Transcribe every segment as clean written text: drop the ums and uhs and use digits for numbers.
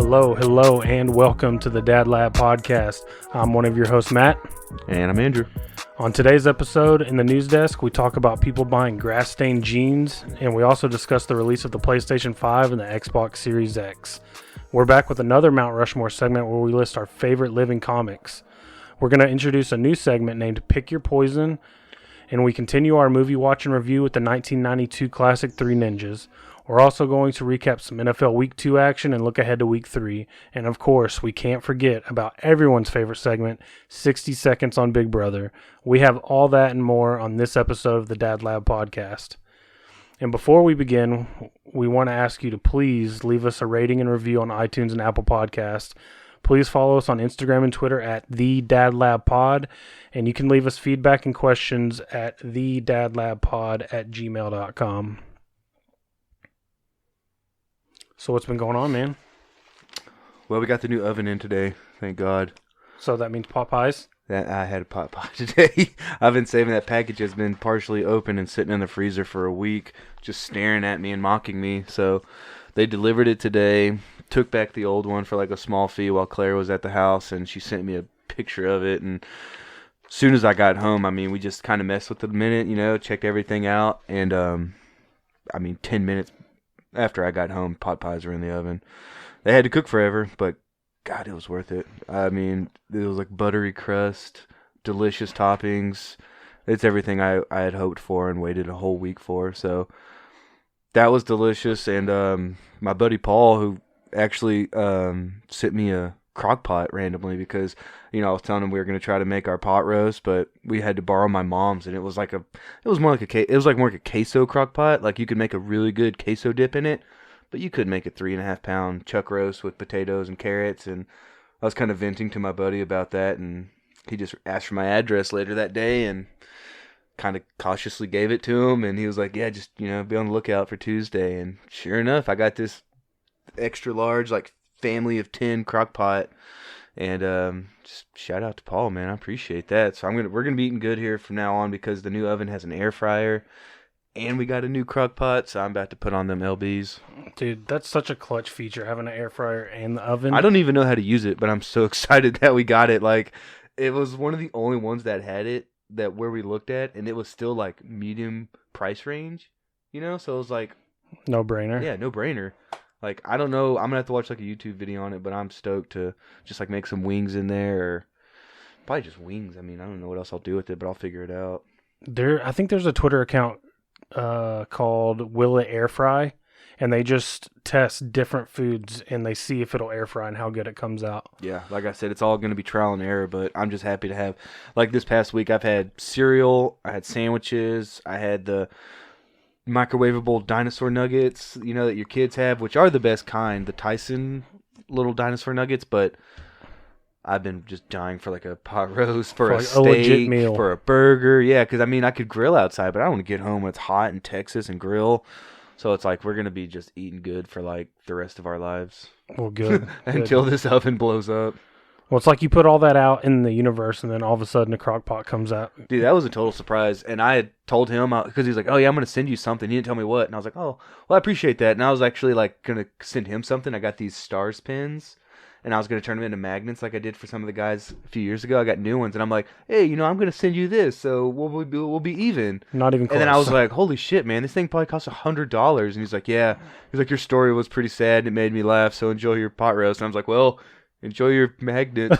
Hello, and welcome to the Dad Lab Podcast. I'm one of your hosts, Matt. And I'm Andrew. On today's episode, in the news desk, we talk about people buying grass-stained jeans, and we also discuss the release of the PlayStation 5 and the Xbox Series X. We're back with another Mount Rushmore segment where we list our favorite living comics. We're going to introduce a new segment named Pick Your Poison, and we continue our movie watch and review with the 1992 classic Three Ninjas. We're also going to recap some NFL Week 2 action and look ahead to Week 3. And of course, we can't forget about everyone's favorite segment, 60 Seconds on Big Brother. We have all that and more on this episode of the Dad Lab Podcast. And before we begin, we want to ask you to please leave us a rating and review on iTunes and Apple Podcasts. Please follow us on Instagram and Twitter at thedadlabpod. And you can leave us feedback and questions at thedadlabpod@gmail.com. So what's been going on, man? Well, we got the new oven in today, thank God. So that means pot pies? That I had a pot pie today. I've been saving that package. Has been partially open and sitting in the freezer for a week, just staring at me and mocking me. So they delivered it today, took back the old one for like a small fee while Claire was at the house, and she sent me a picture of it. And as soon as I got home, we just kind of messed with it a minute, checked everything out. And, 10 minutes after I got home, pot pies were in the oven. They had to cook forever, but God, it was worth it. It was like buttery crust, delicious toppings. It's everything I had hoped for and waited a whole week for. So that was delicious. And my buddy Paul, who actually sent me a crock pot randomly because, I was telling him we were going to try to make our pot roast, but we had to borrow my mom's, and it was more like a queso crock pot. Like, you could make a really good queso dip in it, but you could make a 3.5 pound chuck roast with potatoes and carrots. And I was kind of venting to my buddy about that, and he just asked for my address later that day and kind of cautiously gave it to him. And he was like, yeah, just, be on the lookout for Tuesday. And sure enough, I got this extra large, like, family of 10 crock pot. And just shout out to Paul, man. I appreciate that. So we're gonna be eating good here from now on because the new oven has an air fryer, and we got a new crock pot. So I'm about to put on them LBs. Dude, that's such a clutch feature, having an air fryer and the oven. I don't even know how to use it, but I'm so excited that we got it. Like, it was one of the only ones that had it where we looked at, and it was still like medium price range, So it was like no brainer. Yeah, no brainer. Like, I don't know. I'm going to have to watch, like, a YouTube video on it, but I'm stoked to just, like, make some wings in there. Or probably just wings. I don't know what else I'll do with it, but I'll figure it out. I think there's a Twitter account called Will It Air Fry, and they just test different foods, and they see if it'll air fry and how good it comes out. Yeah, like I said, it's all going to be trial and error, but I'm just happy to have, like, this past week, I've had cereal, I had sandwiches, I had the microwavable dinosaur nuggets, that your kids have, which are the best kind, the Tyson little dinosaur nuggets, but I've been just dying for like a pot roast, for a steak, legit meal, for a burger. Yeah, because I could grill outside, but I don't want to get home when it's hot in Texas and grill. So it's like we're going to be just eating good for like the rest of our lives. Well, good. Until this oven blows up. Well, it's like you put all that out in the universe, and then all of a sudden a crock pot comes out. Dude, that was a total surprise. And I had told him, because he's like, oh, yeah, I'm going to send you something. He didn't tell me what. And I was like, oh, well, I appreciate that. And I was actually like going to send him something. I got these stars pins, and I was going to turn them into magnets like I did for some of the guys a few years ago. I got new ones, and I'm like, hey, I'm going to send you this, so we'll be even. Not even close. And then I was like, holy shit, man, this thing probably costs $100. And he's like, yeah. He's like, your story was pretty sad, and it made me laugh, so enjoy your pot roast. And I was like, well, enjoy your magnet.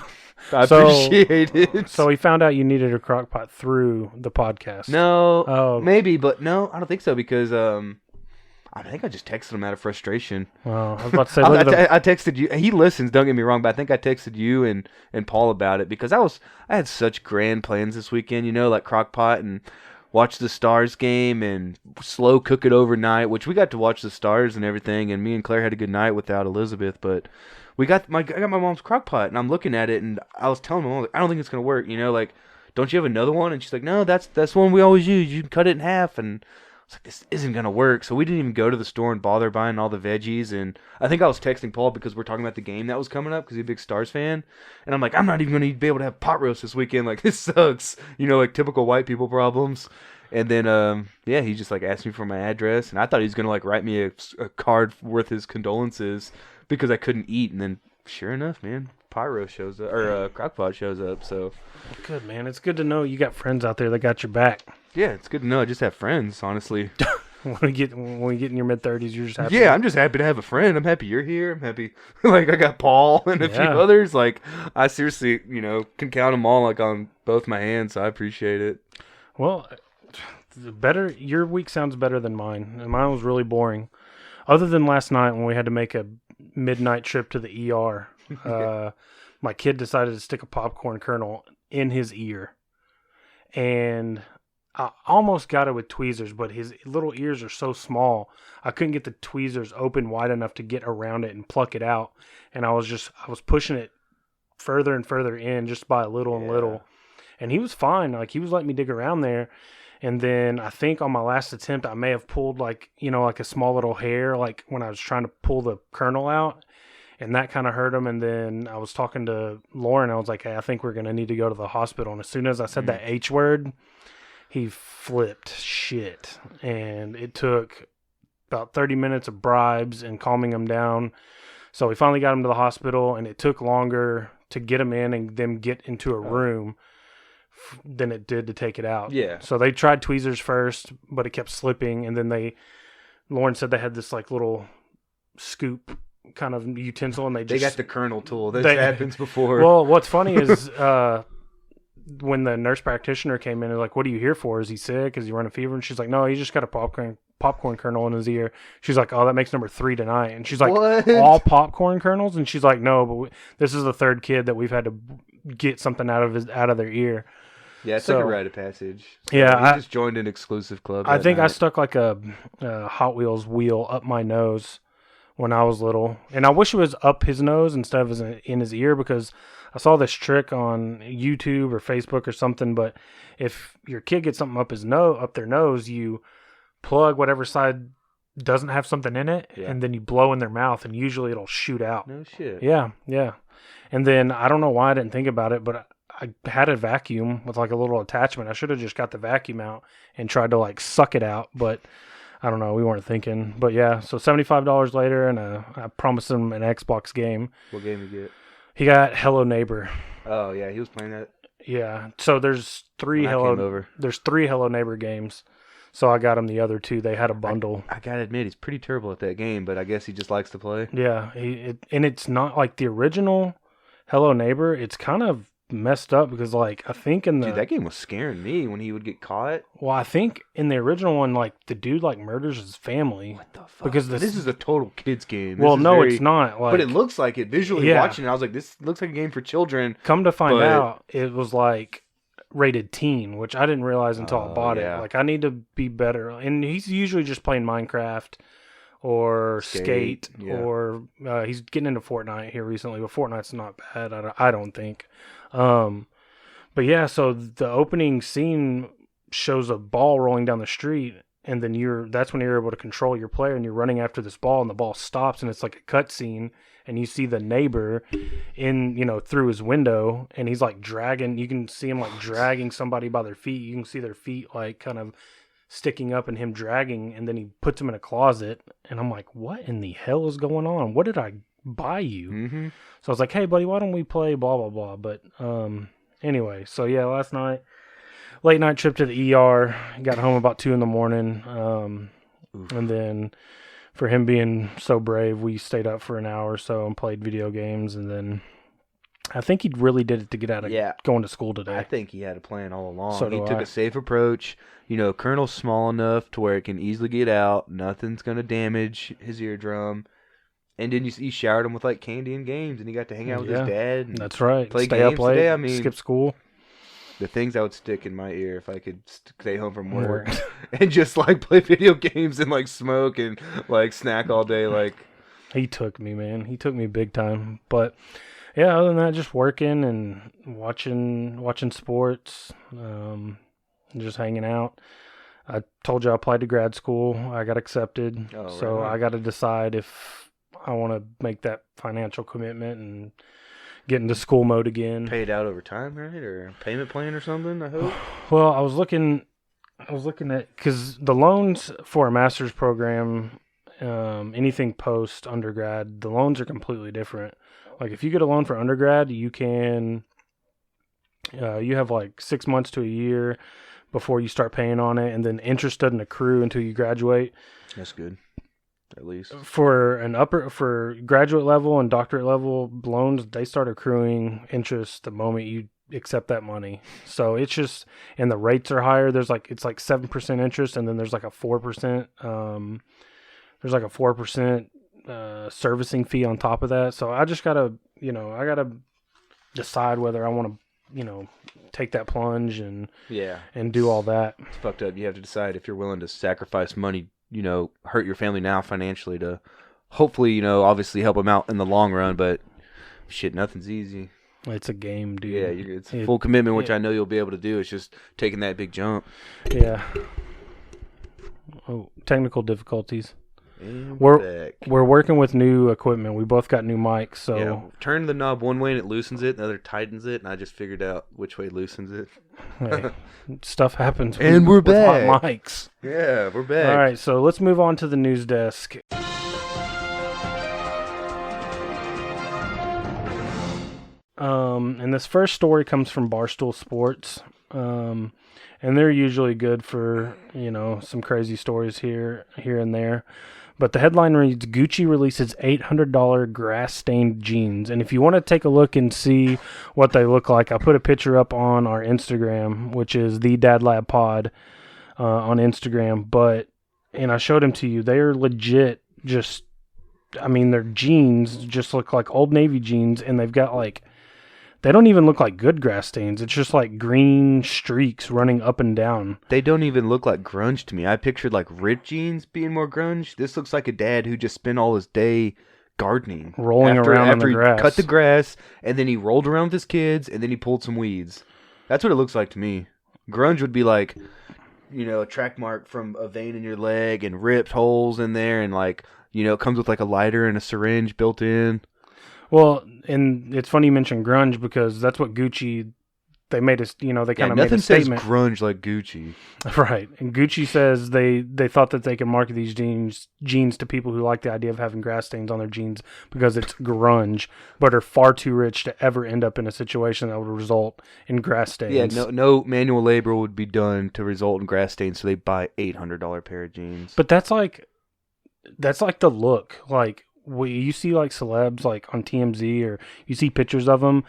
I appreciate it. So he found out you needed a crock pot through the podcast. No, maybe, but no, I don't think so, because I think I just texted him out of frustration. Well, I was about to say, I texted you. He listens, don't get me wrong, but I think I texted you and Paul about it because I had such grand plans this weekend, like crock pot and watch the Stars game and slow cook it overnight, which we got to watch the Stars and everything, and me and Claire had a good night without Elizabeth, but I got my mom's crock pot, and I'm looking at it, and I was telling my mom, like, I don't think it's going to work, like, don't you have another one? And she's like, no, that's one we always use. You can cut it in half, and I was like, this isn't going to work. So we didn't even go to the store and bother buying all the veggies, and I think I was texting Paul because we're talking about the game that was coming up because he's a big Stars fan, and I'm like, I'm not even going to be able to have pot roast this weekend. Like, this sucks. Like typical white people problems. And then, he just, like, asked me for my address, and I thought he was going to, like, write me a card worth his condolences. because I couldn't eat, and then sure enough, man, Pyro shows up, or Crockpot shows up. So Good, man. It's good to know you got friends out there that got your back. yeah, it's good to know I just have friends, honestly. When we get in your mid-30s, you're just happy. Yeah, I'm just happy to have a friend. I'm happy you're here. I'm happy, like, I got Paul and a few others. Like, I seriously, can count them all, like, on both my hands, so I appreciate it. Well, your week sounds better than mine, and mine was really boring. Other than last night when we had to make a midnight trip to the ER, my kid decided to stick a popcorn kernel in his ear, and I almost got it with tweezers, but his little ears are so small, I couldn't get the tweezers open wide enough to get around it and pluck it out. And I was pushing it further and further in just by little and little. And he was fine. Like, he was letting me dig around there. And then I think on my last attempt, I may have pulled like a small little hair, like when I was trying to pull the kernel out. And that kind of hurt him. And then I was talking to Lauren. I was like, hey, I think we're going to need to go to the hospital. And as soon as I said that H word, he flipped shit, and it took about 30 minutes of bribes and calming him down. So we finally got him to the hospital, and it took longer to get him in and then get into a room than it did to take it out. Yeah. So they tried tweezers first, but it kept slipping, and then Lauren said they had this like little scoop kind of utensil, and they got the kernel tool. This happens before. Well, what's funny is when the nurse practitioner came in, they're like, what are you here for? Is he sick? Is he running fever? And she's like, no, he just got a popcorn kernel in his ear. She's like, oh, that makes number 3 tonight. And she's like, what? All popcorn kernels? And she's like, no, but this is the third kid that we've had to get something out of their ear. Yeah, it's like a rite of passage. So yeah, he just joined an exclusive club. I think night. I stuck like a Hot Wheels wheel up my nose when I was little. And I wish it was up his nose instead of in his ear, because I saw this trick on YouTube or Facebook or something, but if your kid gets something up their nose, you plug whatever side doesn't have something in it, and then you blow in their mouth, and usually it'll shoot out. No shit. Yeah. And then I don't know why I didn't think about it, but I had a vacuum with like a little attachment. I should have just got the vacuum out and tried to like suck it out, but I don't know. We weren't thinking. But yeah, so $75 later, and I promised him an Xbox game. What game did you get? He got Hello Neighbor. Oh yeah, he was playing that. Yeah. So there's three Hello Neighbor games. So I got him the other 2. They had a bundle. I gotta admit, he's pretty terrible at that game, but I guess he just likes to play. Yeah. And it's not like the original Hello Neighbor. It's kind of messed up because, like, I think Dude, that game was scaring me when he would get caught. Well, I think in the original one, like, the dude like murders his family. What the fuck? Because this is a total kids game. Well, no, it's not. Like, but it looks like it. Visually watching it, I was like, this looks like a game for children. Come to find out, it was like rated teen, which I didn't realize until I bought it. Like, I need to be better. And he's usually just playing Minecraft or Skate or he's getting into Fortnite here recently, but Fortnite's not bad. I don't think. But yeah, so the opening scene shows a ball rolling down the street, and then that's when you're able to control your player, and you're running after this ball, and the ball stops, and it's like a cutscene, and you see the neighbor through his window, and he's like dragging. You can see him like dragging somebody by their feet. You can see their feet like kind of sticking up, and him dragging, and then he puts them in a closet, and I'm like, what in the hell is going on? What did I buy you? Mm-hmm. So I was like, hey buddy, why don't we play blah blah blah? But anyway, so yeah, last night, late night trip to the ER. Got home about 2 a.m. And then for him being so brave, we stayed up for an hour or so and played video games. And then I think he really did it to get out of going to school today. I think he had a plan all along. So he took a safe approach. Kernel's small enough to where it can easily get out. Nothing's going to damage his eardrum. And then he showered him with like candy and games, and he got to hang out with his dad. And that's right. Play Stay games up late. Today. I mean, skip school. The things I would stick in my ear if I could stay home from work and just like play video games and like smoke and like snack all day. Like, he took me, man. He took me big time. But yeah, other than that, just working and watching sports, just hanging out. I told you I applied to grad school. I got accepted. So I got to decide if I want to make that financial commitment and get into school mode again. Paid out over time, right? Or payment plan or something, I hope? Well, I was looking at, because the loans for a master's program anything post undergrad, the loans are completely different. Like if you get a loan for undergrad, you can, you have like 6 months to a year before you start paying on it, and then interest doesn't accrue until you graduate. That's good. At least for graduate level and doctorate level loans, they start accruing interest the moment you accept that money. So it's just, and the rates are higher. It's like 7% interest, and then there's like a 4%. There's like a 4% servicing fee on top of that. So I just gotta, decide whether I want to, take that plunge and do all that. It's fucked up. You have to decide if you're willing to sacrifice money, hurt your family now financially to hopefully, obviously help them out in the long run. But shit, nothing's easy. It's a game, dude. Yeah, it's full commitment, which I know you'll be able to do. It's just taking that big jump. Yeah. Oh, technical difficulties. And We're working with new equipment. We both got new mics, so turn the knob one way and it loosens it, the other tightens it, and I just figured out which way loosens it. hey, stuff happens. And we're back. Hot mics. Yeah, we're back. All right, so let's move on to the news desk. And this first story comes from Barstool Sports. And they're usually good for, some crazy stories here and there. But the headline reads, Gucci releases $800 grass-stained jeans. And if you want to take a look and see what they look like, I put a picture up on our Instagram, which is thedadlabpod on Instagram. And I showed them to you. They are legit their jeans just look like Old Navy jeans, and they've got they don't even look like good grass stains. It's just like green streaks running up and down. They don't even look like grunge to me. I pictured like ripped jeans being more grunge. This looks like a dad who just spent all his day gardening. Rolling around in the grass. He cut the grass, and then he rolled around with his kids, and then he pulled some weeds. That's what it looks like to me. Grunge would be like, a track mark from a vein in your leg and ripped holes in there, and it comes with like a lighter and a syringe built in. Well, and it's funny you mention grunge because that's what Gucci, they made us, they kind of made a statement. Nothing says grunge like Gucci. Right. And Gucci says they thought that they could market these jeans to people who like the idea of having grass stains on their jeans because it's grunge, but are far too rich to ever end up in a situation that would result in grass stains. Yeah, no manual labor would be done to result in grass stains, so they buy $800 pair of jeans. But that's like the look. You see celebs on TMZ, or you see pictures of them,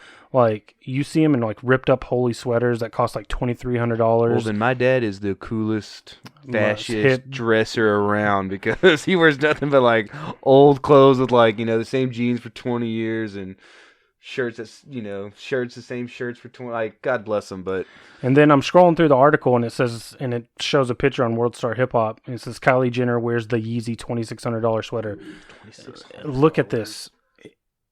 you see them in ripped up holy sweaters that cost $2,300. Well, then my dad is the coolest fascist dresser around because he wears nothing but old clothes with the same jeans for 20 years and shirts the same shirts for 20. God bless him. But and then I'm scrolling through the article and it shows a picture on World Star Hip Hop and it says Kylie Jenner wears the Yeezy $2,600 sweater. Look at this.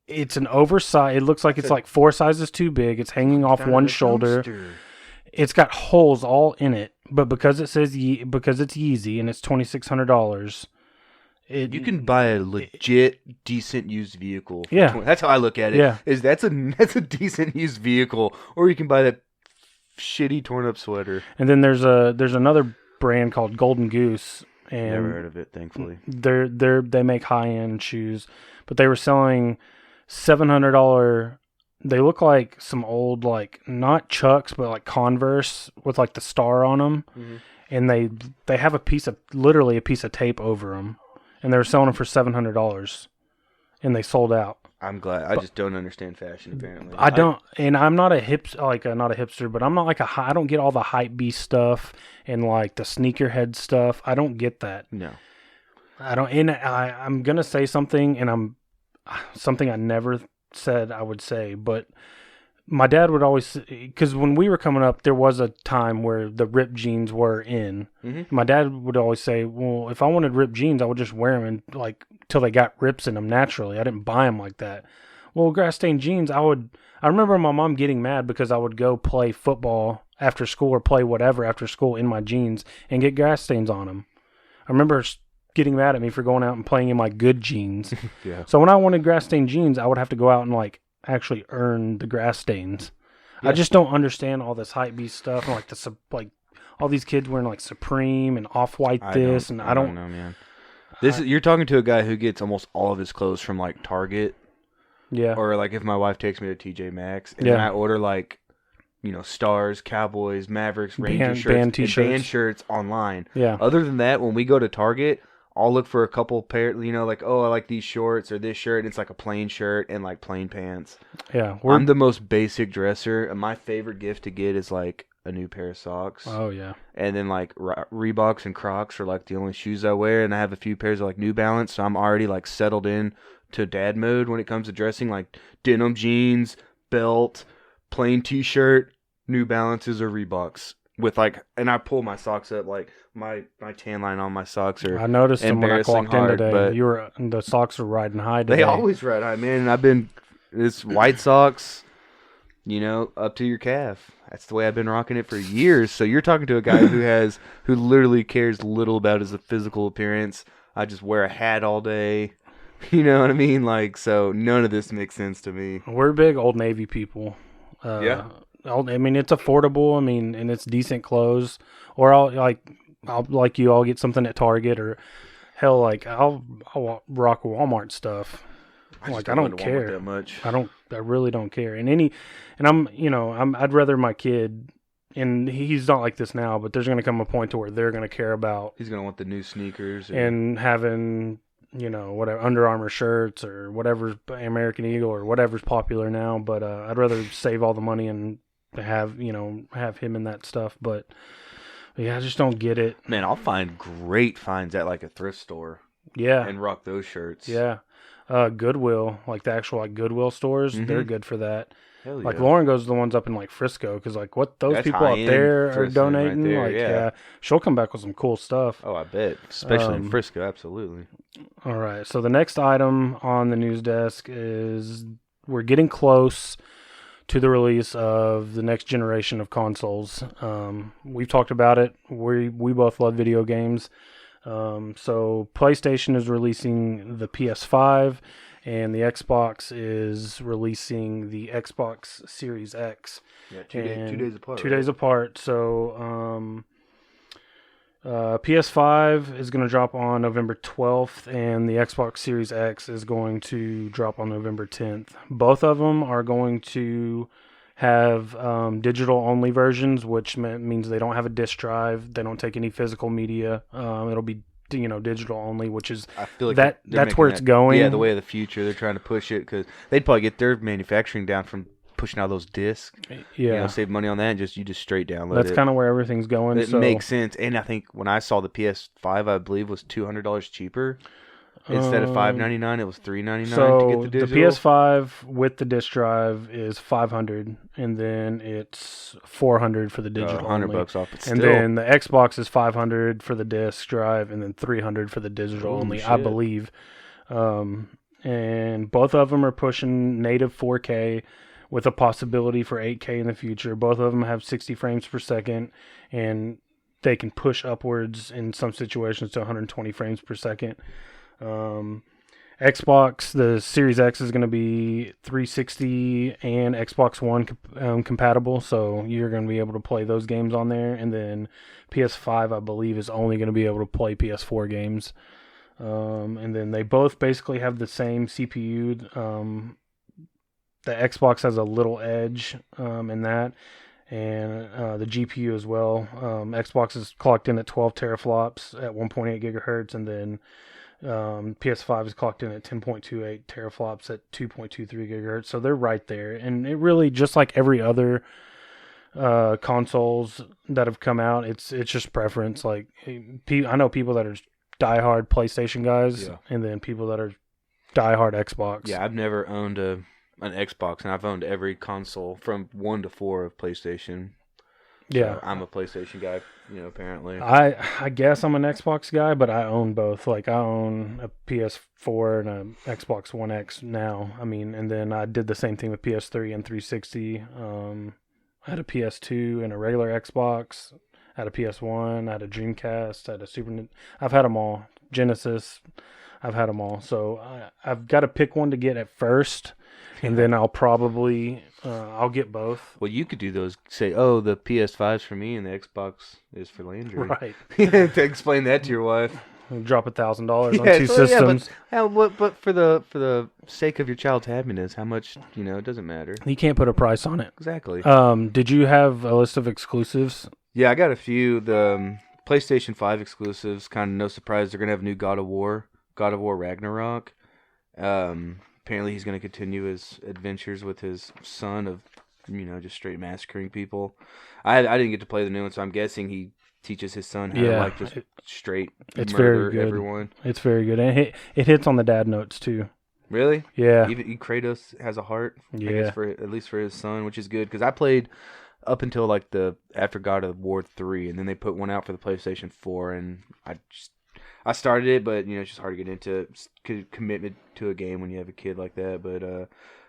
It's an oversized. It looks like it's 4 sizes too big. It's hanging off one shoulder. It's got holes all in it, but because it says because it's Yeezy and it's $2,600. You can buy a legit, decent used vehicle. Yeah, that's how I look at it. Yeah, that's a decent used vehicle, or you can buy that shitty torn up sweater. And then there's another brand called Golden Goose, and never heard of it. Thankfully, they make high end shoes, but they were selling $700. They look like some old not Chucks, but Converse with the star on them, and they have literally a piece of tape over them. And they were selling them for $700, and they sold out. I'm glad. I just don't understand fashion. Apparently, I don't, and I'm not a not a hipster, but I'm not I don't get all the hype beast stuff and the sneakerhead stuff. I don't get that. No, I don't. And I'm gonna say something, and something I never said I would say, but my dad would always, because when we were coming up, there was a time where the ripped jeans were in. Mm-hmm. My dad would always say, well, if I wanted ripped jeans, I would just wear them till they got rips in them naturally. I didn't buy them like that. Well, grass stained jeans, I remember my mom getting mad because I would go play football after school or play whatever after school in my jeans and get grass stains on them. I remember getting mad at me for going out and playing in my good jeans. Yeah. So when I wanted grass stained jeans, I would have to go out and actually earn the grass stains. Yeah. I just don't understand all this hype beast stuff and all these kids wearing Supreme and Off-White I don't know, man. You're talking to a guy who gets almost all of his clothes from like Target, Yeah. or like if my wife takes me to TJ Maxx, and then I order like, Stars, Cowboys, Mavericks, Ranger shirts, band and t-shirts. band shirts online. Yeah. Other than that, when we go to Target, I'll look for a couple pair, like, oh, I like these shorts or this shirt, and it's like a plain shirt and like plain pants. Yeah. I'm the most basic dresser, and my favorite gift to get is like a new pair of socks. Oh, yeah. And then like Reeboks and Crocs are like the only shoes I wear, and I have a few pairs of like New Balance, so I'm already like settled in to dad mode when it comes to dressing, like denim jeans, belt, plain t-shirt, New Balances or Reeboks with like, and I pull my socks up, like my tan line on my socks are I noticed them when I walked in today. but The socks are riding high today. they always ride high, man. It's white socks, up to your calf. That's the way I've been rocking it for years. So you're talking to a guy who literally cares little about his physical appearance. I just wear a hat all day. You know what I mean? Like, so none of this makes sense to me. We're big Old Navy people. Yeah. I mean, it's affordable. I mean, and it's decent clothes. Or I'll get something at Target, or hell, like I'll rock Walmart stuff. I don't care that much. I really don't care. I'd rather my kid, and he's not like this now, but there's going to come a point to where they're going to care about. He's going to want the new sneakers and having, whatever Under Armour shirts or whatever's American Eagle or whatever's popular now. But I'd rather save all the money and have him in that stuff. But yeah, I just don't get it. Man, I'll find great finds at like a thrift store. Yeah. And rock those shirts. Yeah. Goodwill, like the actual like Goodwill stores, they're good for that. Hell yeah. Like Lauren goes to the ones up in like Frisco, because like what those That's people up there are donating, right there, like yeah, she'll come back with some cool stuff. Oh, I bet, especially in Frisco, absolutely. All right, so the next item on the news desk is we're getting close to the release of the next generation of consoles. We've talked about it. We both love video games. So PlayStation is releasing the PS5, and the Xbox is releasing the Xbox Series X. Yeah, 2 days apart. 2 days apart. So PS5 is going to drop on November 12th, and the Xbox Series X is going to drop on November 10th. Both of them are going to have digital-only versions, which means they don't have a disc drive. They don't take any physical media. It'll be digital only, which is I feel like that's where it's going. Yeah, the way of the future. They're trying to push it because they'd probably get their manufacturing down from pushing out those discs. Yeah, save money on that. And you just straight download That's kind of where everything's going. It makes sense. And I think when I saw the PS5, I believe was $200 cheaper. Instead of $599, it was $399 to get the digital. The PS5 with the disc drive is $500, and then it's $400 for the digital. $100 off, but still. And then the Xbox is $500 for the disc drive, and then $300 for the digital only, shit. I believe. And both of them are pushing native 4K with a possibility for 8K in the future. Both of them have 60 frames per second, and they can push upwards in some situations to 120 frames per second. Xbox, the Series X is going to be 360 and Xbox One compatible, so you're going to be able to play those games on there. And then PS5, I believe, is only going to be able to play PS4 games. And then they both basically have the same CPU. The Xbox has a little edge in that, and the GPU as well. Xbox is clocked in at 12 teraflops at 1.8 gigahertz, and then PS5 is clocked in at 10.28 teraflops at 2.23 gigahertz. So they're right there. And it really, just like every other consoles that have come out, it's just preference. Like, I know people that are diehard PlayStation guys, and then people that are diehard Xbox. Yeah, I've never owned an Xbox, and I've owned every console from 1 to 4 of PlayStation. Yeah, so I'm a PlayStation guy, apparently. I guess I'm an Xbox guy, but I own both. Like, I own a PS4 and an Xbox One X now. I mean, and then I did the same thing with PS3 and 360. I had a PS2 and a regular Xbox. I had a PS1. I had a Dreamcast. I had a Super. I've had them all. Genesis. I've had them all. So I've got to pick one to get at first. And then I'll probably, I'll get both. Well, you could do those, say, oh, the PS5's for me and the Xbox is for Landry. Right. To explain that to your wife. Drop $1,000 on two systems. But for the sake of your child's happiness, how much, it doesn't matter. You can't put a price on it. Exactly. Did you have a list of exclusives? Yeah, I got a few. The PlayStation 5 exclusives, kind of no surprise, they're going to have new God of War Ragnarok. Apparently he's going to continue his adventures with his son of, just straight massacring people. I didn't get to play the new one, so I'm guessing he teaches his son how to just straight murder everyone. It's very good. And it hits on the dad notes too. Really? Yeah. Even Kratos has a heart. Yeah. I guess at least for his son, which is good because I played up until like after God of War 3, and then they put one out for the PlayStation 4, and I started it, but it's just hard to get into commitment to a game when you have a kid like that. But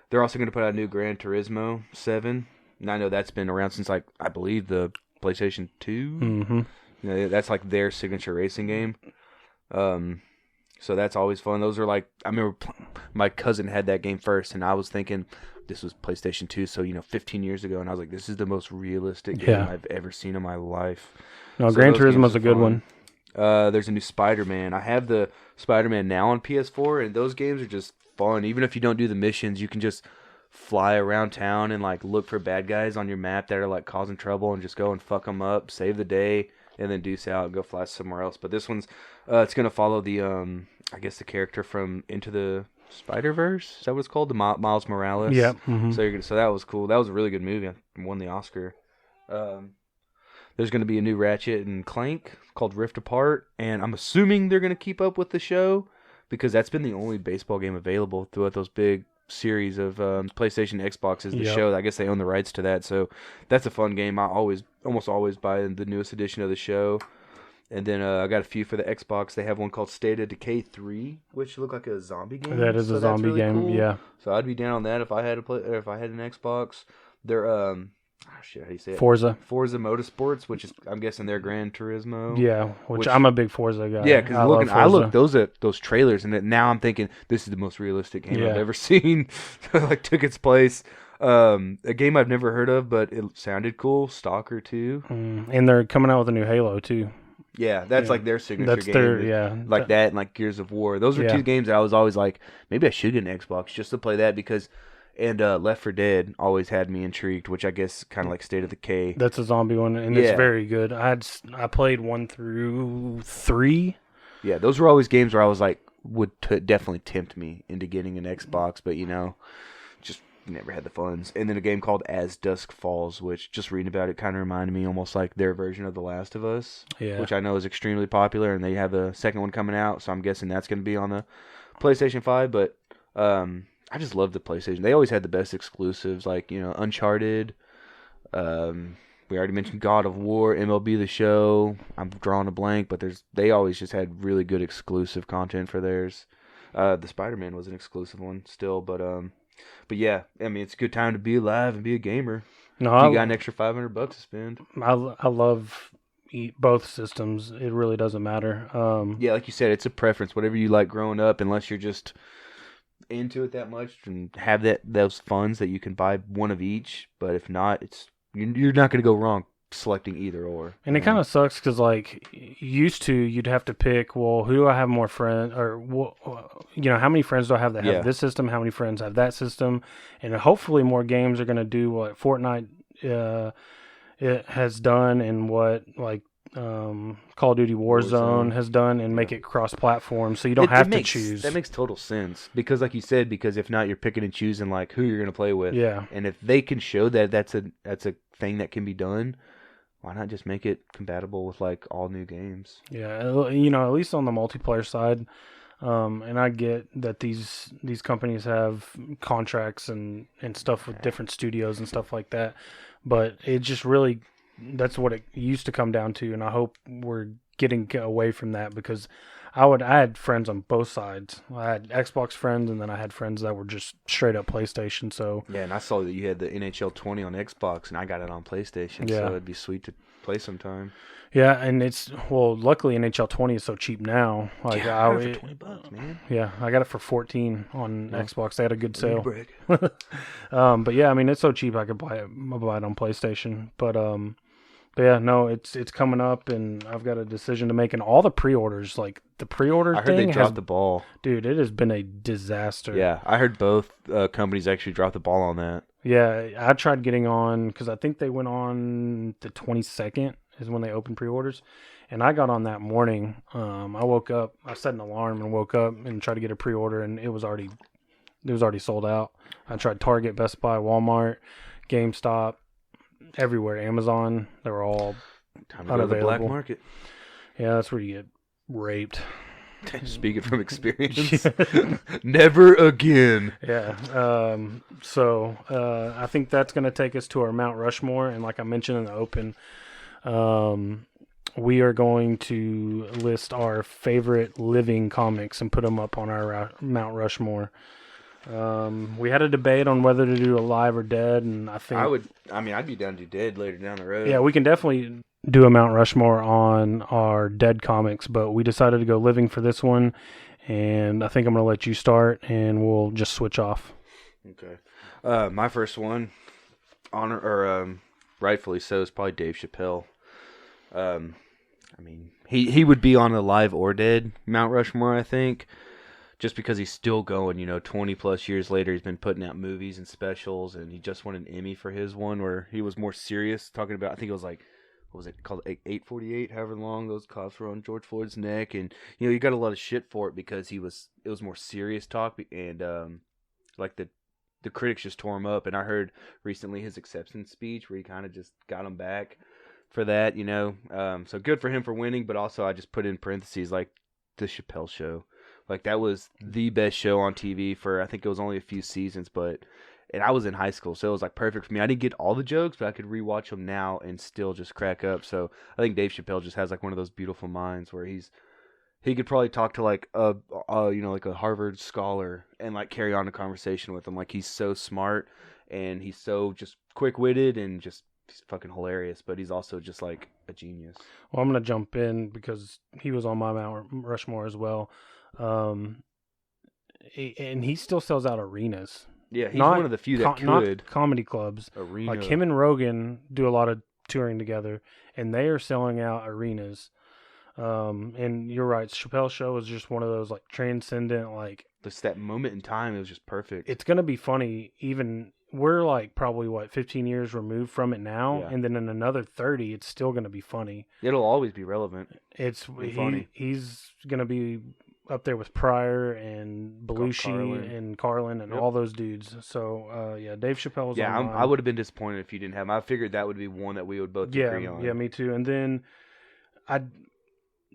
they're also going to put out a new Gran Turismo 7, and I know that's been around since I believe the PlayStation 2. Mm-hmm. That's like their signature racing game. So that's always fun. Those are like, I remember my cousin had that game first, and I was thinking this was PlayStation 2, so 15 years ago, and I was like, this is the most realistic game I've ever seen in my life. No, Gran Turismo's a good one. There's a new Spider-Man. I have the Spider-Man now on PS4, and those games are just fun. Even if you don't do the missions, you can just fly around town and like look for bad guys on your map that are like causing trouble, and just go and fuck them up, save the day, and then deuce out and go fly somewhere else. But this one's it's gonna follow the I guess the character from Into the Spider-Verse. Is that what it's called? The Miles Morales. Yeah. Mm-hmm. So that was cool. That was a really good movie. I won the Oscar. There's going to be a new Ratchet and Clank called Rift Apart, and I'm assuming they're going to keep up with the show because that's been the only baseball game available throughout those big series of PlayStation, Xbox is the show. I guess they own the rights to that, so that's a fun game. I almost always buy the newest edition of the show. And then I got a few for the Xbox. They have one called State of Decay 3, which look like a zombie game. That is a zombie really game, cool. yeah. So I'd be down on that if I had if I had an Xbox. They're how do you say it? Forza Motorsports, which is I'm guessing they're Gran Turismo. Yeah, which I'm a big Forza guy. Yeah, because I looked those trailers, and now I'm thinking this is the most realistic game I've ever seen. Like took its place. A game I've never heard of, but it sounded cool. Stalker 2. And they're coming out with a new Halo too. Yeah, that's like their signature game. Like that and like Gears of War. Those are two games that I was always like, maybe I should get an Xbox just to play that because, and Left 4 Dead always had me intrigued, which I guess kind of like State of Decay. That's a zombie one, and it's very good. I played 1 through 3. Yeah, those were always games where I was like, would definitely tempt me into getting an Xbox, but just never had the funds. And then a game called As Dusk Falls, which just reading about it kind of reminded me almost like their version of The Last of Us, which I know is extremely popular, and they have a second one coming out, so I'm guessing that's going to be on the PlayStation 5, but I just love the PlayStation. They always had the best exclusives, like, Uncharted, we already mentioned God of War, MLB The Show, I'm drawing a blank, but they always just had really good exclusive content for theirs. The Spider-Man was an exclusive one still, but yeah, I mean, it's a good time to be alive and be a gamer. No, if you got an extra $500 to spend. I love both systems. It really doesn't matter. Yeah, like you said, it's a preference. Whatever you like growing up, unless you're just into it that much and have those funds that you can buy one of each. But if not, you're not going to go wrong selecting either or. And it kind of sucks because like you'd have to pick, well, who do I have more friends, or how many friends do I have that have this system, how many friends have that system, and hopefully more games are going to do what Fortnite it has done and what like Call of Duty Warzone has done, and make it cross-platform, so you don't have to choose. That makes total sense because, like you said, if not, you're picking and choosing like who you're going to play with. Yeah, and if they can show that that's a thing that can be done, why not just make it compatible with like all new games? Yeah, at least on the multiplayer side. And I get that these companies have contracts and stuff with different studios and stuff like that, but it just really, that's what it used to come down to, and I hope we're getting away from that because I had friends on both sides. I had Xbox friends, and then I had friends that were just straight up PlayStation. So yeah, and I saw that you had the NHL 20 on Xbox, and I got it on PlayStation. So it'd be sweet to play sometime. Yeah, and luckily NHL 20 is so cheap now. Like I got it for $20, man. Yeah, I got it for 14 on Xbox. They had a good sale. But yeah, I mean, it's so cheap I could buy it on PlayStation. But yeah, no, it's coming up, and I've got a decision to make, and all the pre-orders, like the pre-order I heard thing they dropped the ball. Dude, it has been a disaster. Yeah, I heard both companies actually dropped the ball on that. Yeah, I tried getting on because I think they went on the 22nd is when they opened pre-orders, and I got on that morning. I woke up, I set an alarm and woke up and tried to get a pre-order, and it was already sold out. I tried Target, Best Buy, Walmart, GameStop, everywhere, Amazon. They were all Time to go to the black market. Yeah, that's where you get raped. Speaking from experience, never again. Yeah. So I think that's going to take us to our Mount Rushmore, and like I mentioned in the open, we are going to list our favorite living comics and put them up on our Mount Rushmore. We had a debate on whether to do Alive or Dead, and I think I'd be down to do Dead later down the road. Yeah, we can definitely do a Mount Rushmore on our Dead comics, but we decided to go living for this one, and I think I'm going to let you start, and we'll just switch off. Okay. My first one, rightfully so, is probably Dave Chappelle. He would be on Alive or Dead Mount Rushmore, I think, just because he's still going. 20 plus years later, he's been putting out movies and specials, and he just won an Emmy for his one where he was more serious, talking about, I think it was like, what was it called, 848, however long those cops were on George Floyd's neck, and you got a lot of shit for it because it was more serious talk, and like the critics just tore him up. And I heard recently his acceptance speech where he kind of just got him back for that, so good for him for winning. But also I just put in parentheses like the Chappelle Show, like that was the best show on TV for, I think it was only a few seasons, and I was in high school, so it was like perfect for me. I didn't get all the jokes, but I could rewatch them now and still just crack up. So I think Dave Chappelle just has like one of those beautiful minds where he could probably talk to like like a Harvard scholar and like carry on a conversation with him. Like he's so smart and he's so just quick-witted and just he's fucking hilarious, but he's also just like a genius. Well, I'm going to jump in because he was on my Mount Rushmore as well. And he still sells out arenas. Yeah, he's one of the few that could. Not comedy clubs. Arena. Like him and Rogan do a lot of touring together, and they are selling out arenas. And you're right, Chappelle's Show is just one of those like transcendent, like just that moment in time. It was just perfect. It's gonna be funny. Even we're like probably 15 years removed from it now, and then in another 30, it's still gonna be funny. It'll always be relevant. It's funny. He's gonna be up there with Pryor and Belushi and Carlin and all those dudes. So, Dave Chappelle was on mine. I would have been disappointed if you didn't have him. I figured that would be one that we would both agree on. Yeah, me too. And then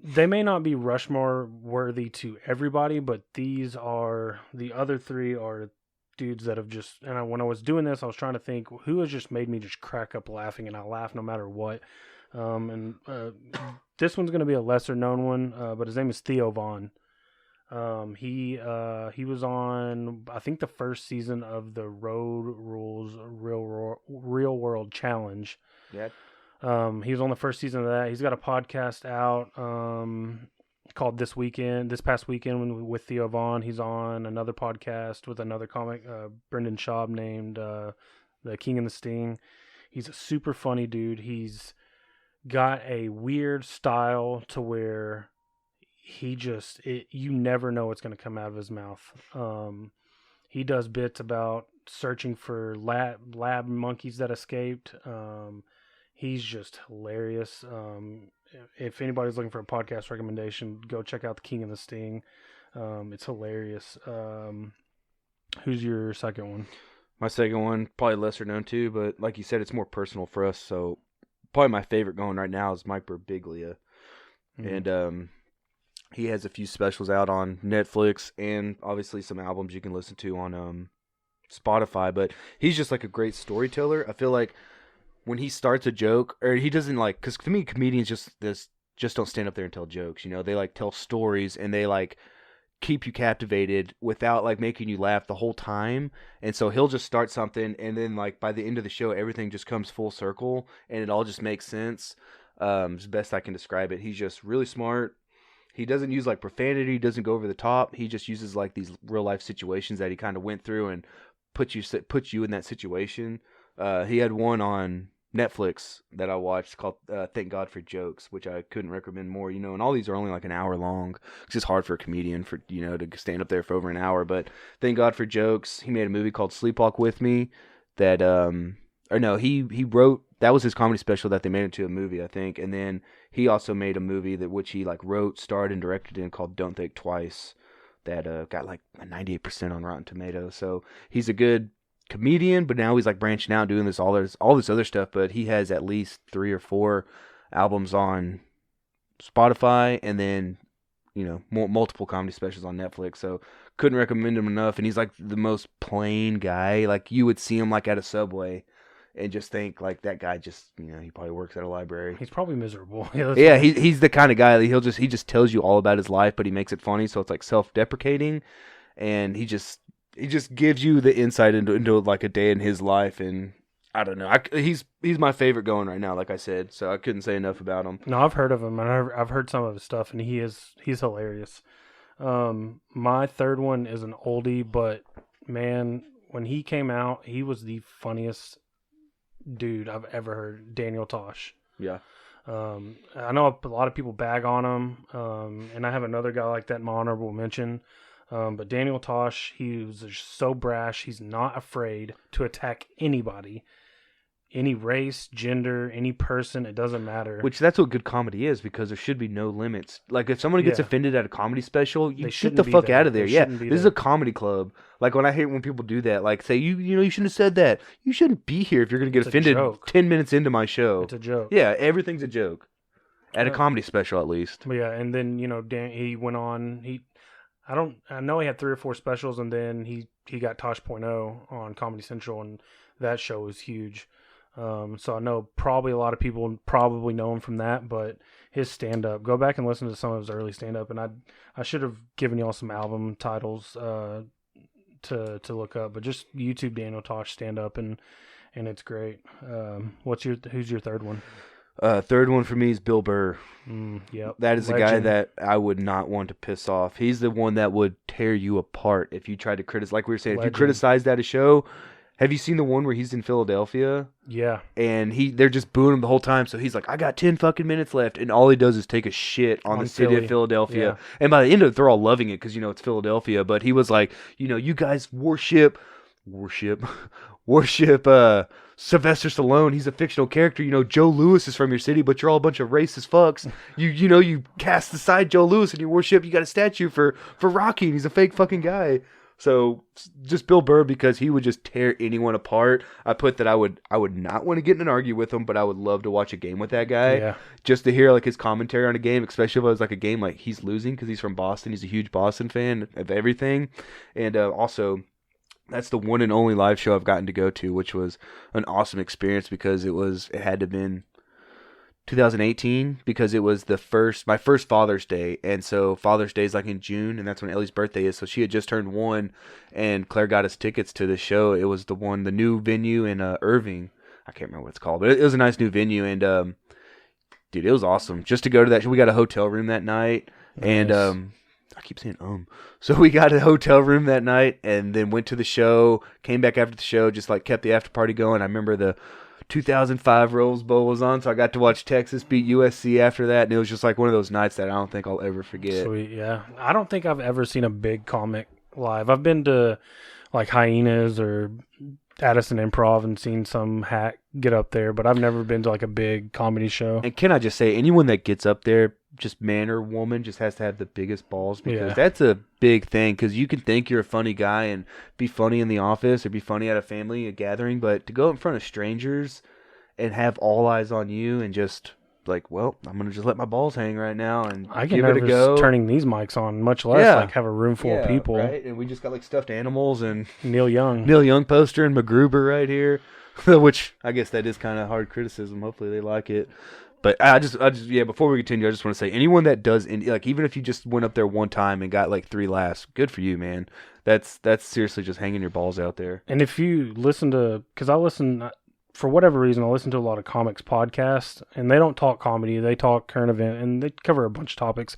they may not be Rushmore worthy to everybody, but these are, the other three are dudes that have just, and when I was doing this, I was trying to think who has just made me just crack up laughing, and I laugh no matter what. This one's going to be a lesser known one, but his name is Theo Vaughn. He was on, I think, the first season of the Road Rules Real World Challenge. Yeah. He was on the first season of that. He's got a podcast out called This Past Weekend with Theo Vaughn. He's on another podcast with another comic, Brendan Schaub, named The King and the Sting. He's a super funny dude. He's got a weird style to where you never know what's going to come out of his mouth. He does bits about searching for lab monkeys that escaped. He's just hilarious. If anybody's looking for a podcast recommendation, go check out The King and the Sting. It's hilarious. Who's your second one? My second one, probably lesser known too, but like you said, it's more personal for us. So probably my favorite going right now is Mike Birbiglia. Mm-hmm. And he has a few specials out on Netflix and obviously some albums you can listen to on Spotify. But he's just like a great storyteller. I feel like when he starts a joke, or he doesn't like, because to me, comedians just don't stand up there and tell jokes. They like tell stories and they like keep you captivated without like making you laugh the whole time. And so he'll just start something, and then like by the end of the show, everything just comes full circle and it all just makes sense. It's the best I can describe it. He's just really smart. He doesn't use like profanity. He doesn't go over the top. He just uses like these real life situations that he kind of went through and puts you in that situation. He had one on Netflix that I watched called Thank God for Jokes, which I couldn't recommend more. And all these are only like an hour long. It's just hard for a comedian to stand up there for over an hour. But Thank God for Jokes. He made a movie called Sleepwalk with Me. That or no, he wrote, that was his comedy special that they made into a movie, I think. And then he also made a movie that which he like wrote, starred, and directed in called Don't Think Twice. That got like a 98% on Rotten Tomatoes. So he's a good comedian, but now he's like branching out, doing all this other stuff. But he has at least 3 or 4 albums on Spotify, and then multiple comedy specials on Netflix. So couldn't recommend him enough. And he's like the most plain guy. Like you would see him like at a Subway and just think like that guy just he probably works at a library. He's probably miserable. Yeah, he's the kind of guy that he just tells you all about his life, but he makes it funny, so it's like self-deprecating, and he just gives you the insight into like a day in his life. And I don't know, he's my favorite going right now, like I said, so I couldn't say enough about him. No, I've heard of him, and I've heard some of his stuff, and he's hilarious. My third one is an oldie, but man, when he came out, he was the funniest dude I've ever heard. Daniel Tosh. Yeah. I know a lot of people bag on him, and I have another guy like that in my honorable mention. But Daniel Tosh, he was just so brash. He's not afraid to attack anybody, any race, gender, any person. It doesn't matter. Which that's what good comedy is, because there should be no limits. Like if someone gets offended at a comedy special, you get the fuck out of there. Yeah, this is a comedy club. Like when I hate when people do that, like say you shouldn't have said that. You shouldn't be here if you're gonna get offended 10 minutes into my show. It's a joke. Yeah, everything's a joke. At a comedy special, at least. Yeah, and then he went on. I know he had 3 or 4 specials, and then he got Tosh.0 on Comedy Central, and that show was huge. So I know probably a lot of people probably know him from that, but his stand-up, go back and listen to some of his early stand-up, and I should have given y'all some album titles to look up, but just YouTube Daniel Tosh stand-up, and it's great. Who's your third one? Third one for me is Bill Burr. Yep. That is the guy that I would not want to piss off. He's the one that would tear you apart if you tried to criticize. Like we were saying, if you criticized at a show. Have you seen the one where he's in Philadelphia? Yeah. And they're just booing him the whole time. So he's like, I got 10 fucking minutes left. And all he does is take a shit on the city of Philadelphia. Yeah. And by the end of it, they're all loving it because, it's Philadelphia. But he was like, you guys worship Sylvester Stallone. He's a fictional character. Joe Louis is from your city, but you're all a bunch of racist fucks. You cast aside Joe Louis and you worship. You got a statue for Rocky, and he's a fake fucking guy. So just Bill Burr, because he would just tear anyone apart. I put that I would not want to get in an argument with him, but I would love to watch a game with that guy. Yeah. Just to hear like his commentary on a game, especially if it was like a game like he's losing because he's from Boston. He's a huge Boston fan of everything. And also, that's the one and only live show I've gotten to go to, which was an awesome experience because it had to have been 2018 because it was my first Father's Day, and so Father's Day is like in June, and that's when Ellie's birthday is. So she had just turned 1, and Claire got us tickets to the show. It was the new venue in Irving. I can't remember what it's called, but it was a nice new venue, and dude, it was awesome just to go to that. We got a hotel room that night, nice. And I keep saying so we got a hotel room that night, and then went to the show. Came back after the show, just like kept the after party going. I remember the 2005 Rose Bowl was on, so I got to watch Texas beat USC after that, and it was just like one of those nights that I don't think I'll ever forget. Sweet, yeah. I don't think I've ever seen a big comic live. I've been to like Hyenas or Addison Improv and seen some hack get up there, but I've never been to like a big comedy show. And can I just say, anyone that gets up there, just man or woman, just has to have the biggest balls, because that's a big thing, because you can think you're a funny guy and be funny in the office or be funny at a gathering, but to go in front of strangers and have all eyes on you and just like, well, I'm going to just let my balls hang right now and I give it a go. Turning these mics on, much less like have a room full of people. Right? And we just got like stuffed animals and Neil Young poster and MacGruber right here, which I guess that is kind of hard criticism. Hopefully they like it. But I just before we continue, I just want to say, anyone that does, like, even if you just went up there one time and got like 3 laughs, good for you, man. That's seriously just hanging your balls out there. And if you listen to, because I listen, for whatever reason, I listen to a lot of comics podcasts, and they don't talk comedy, they talk current event, and they cover a bunch of topics.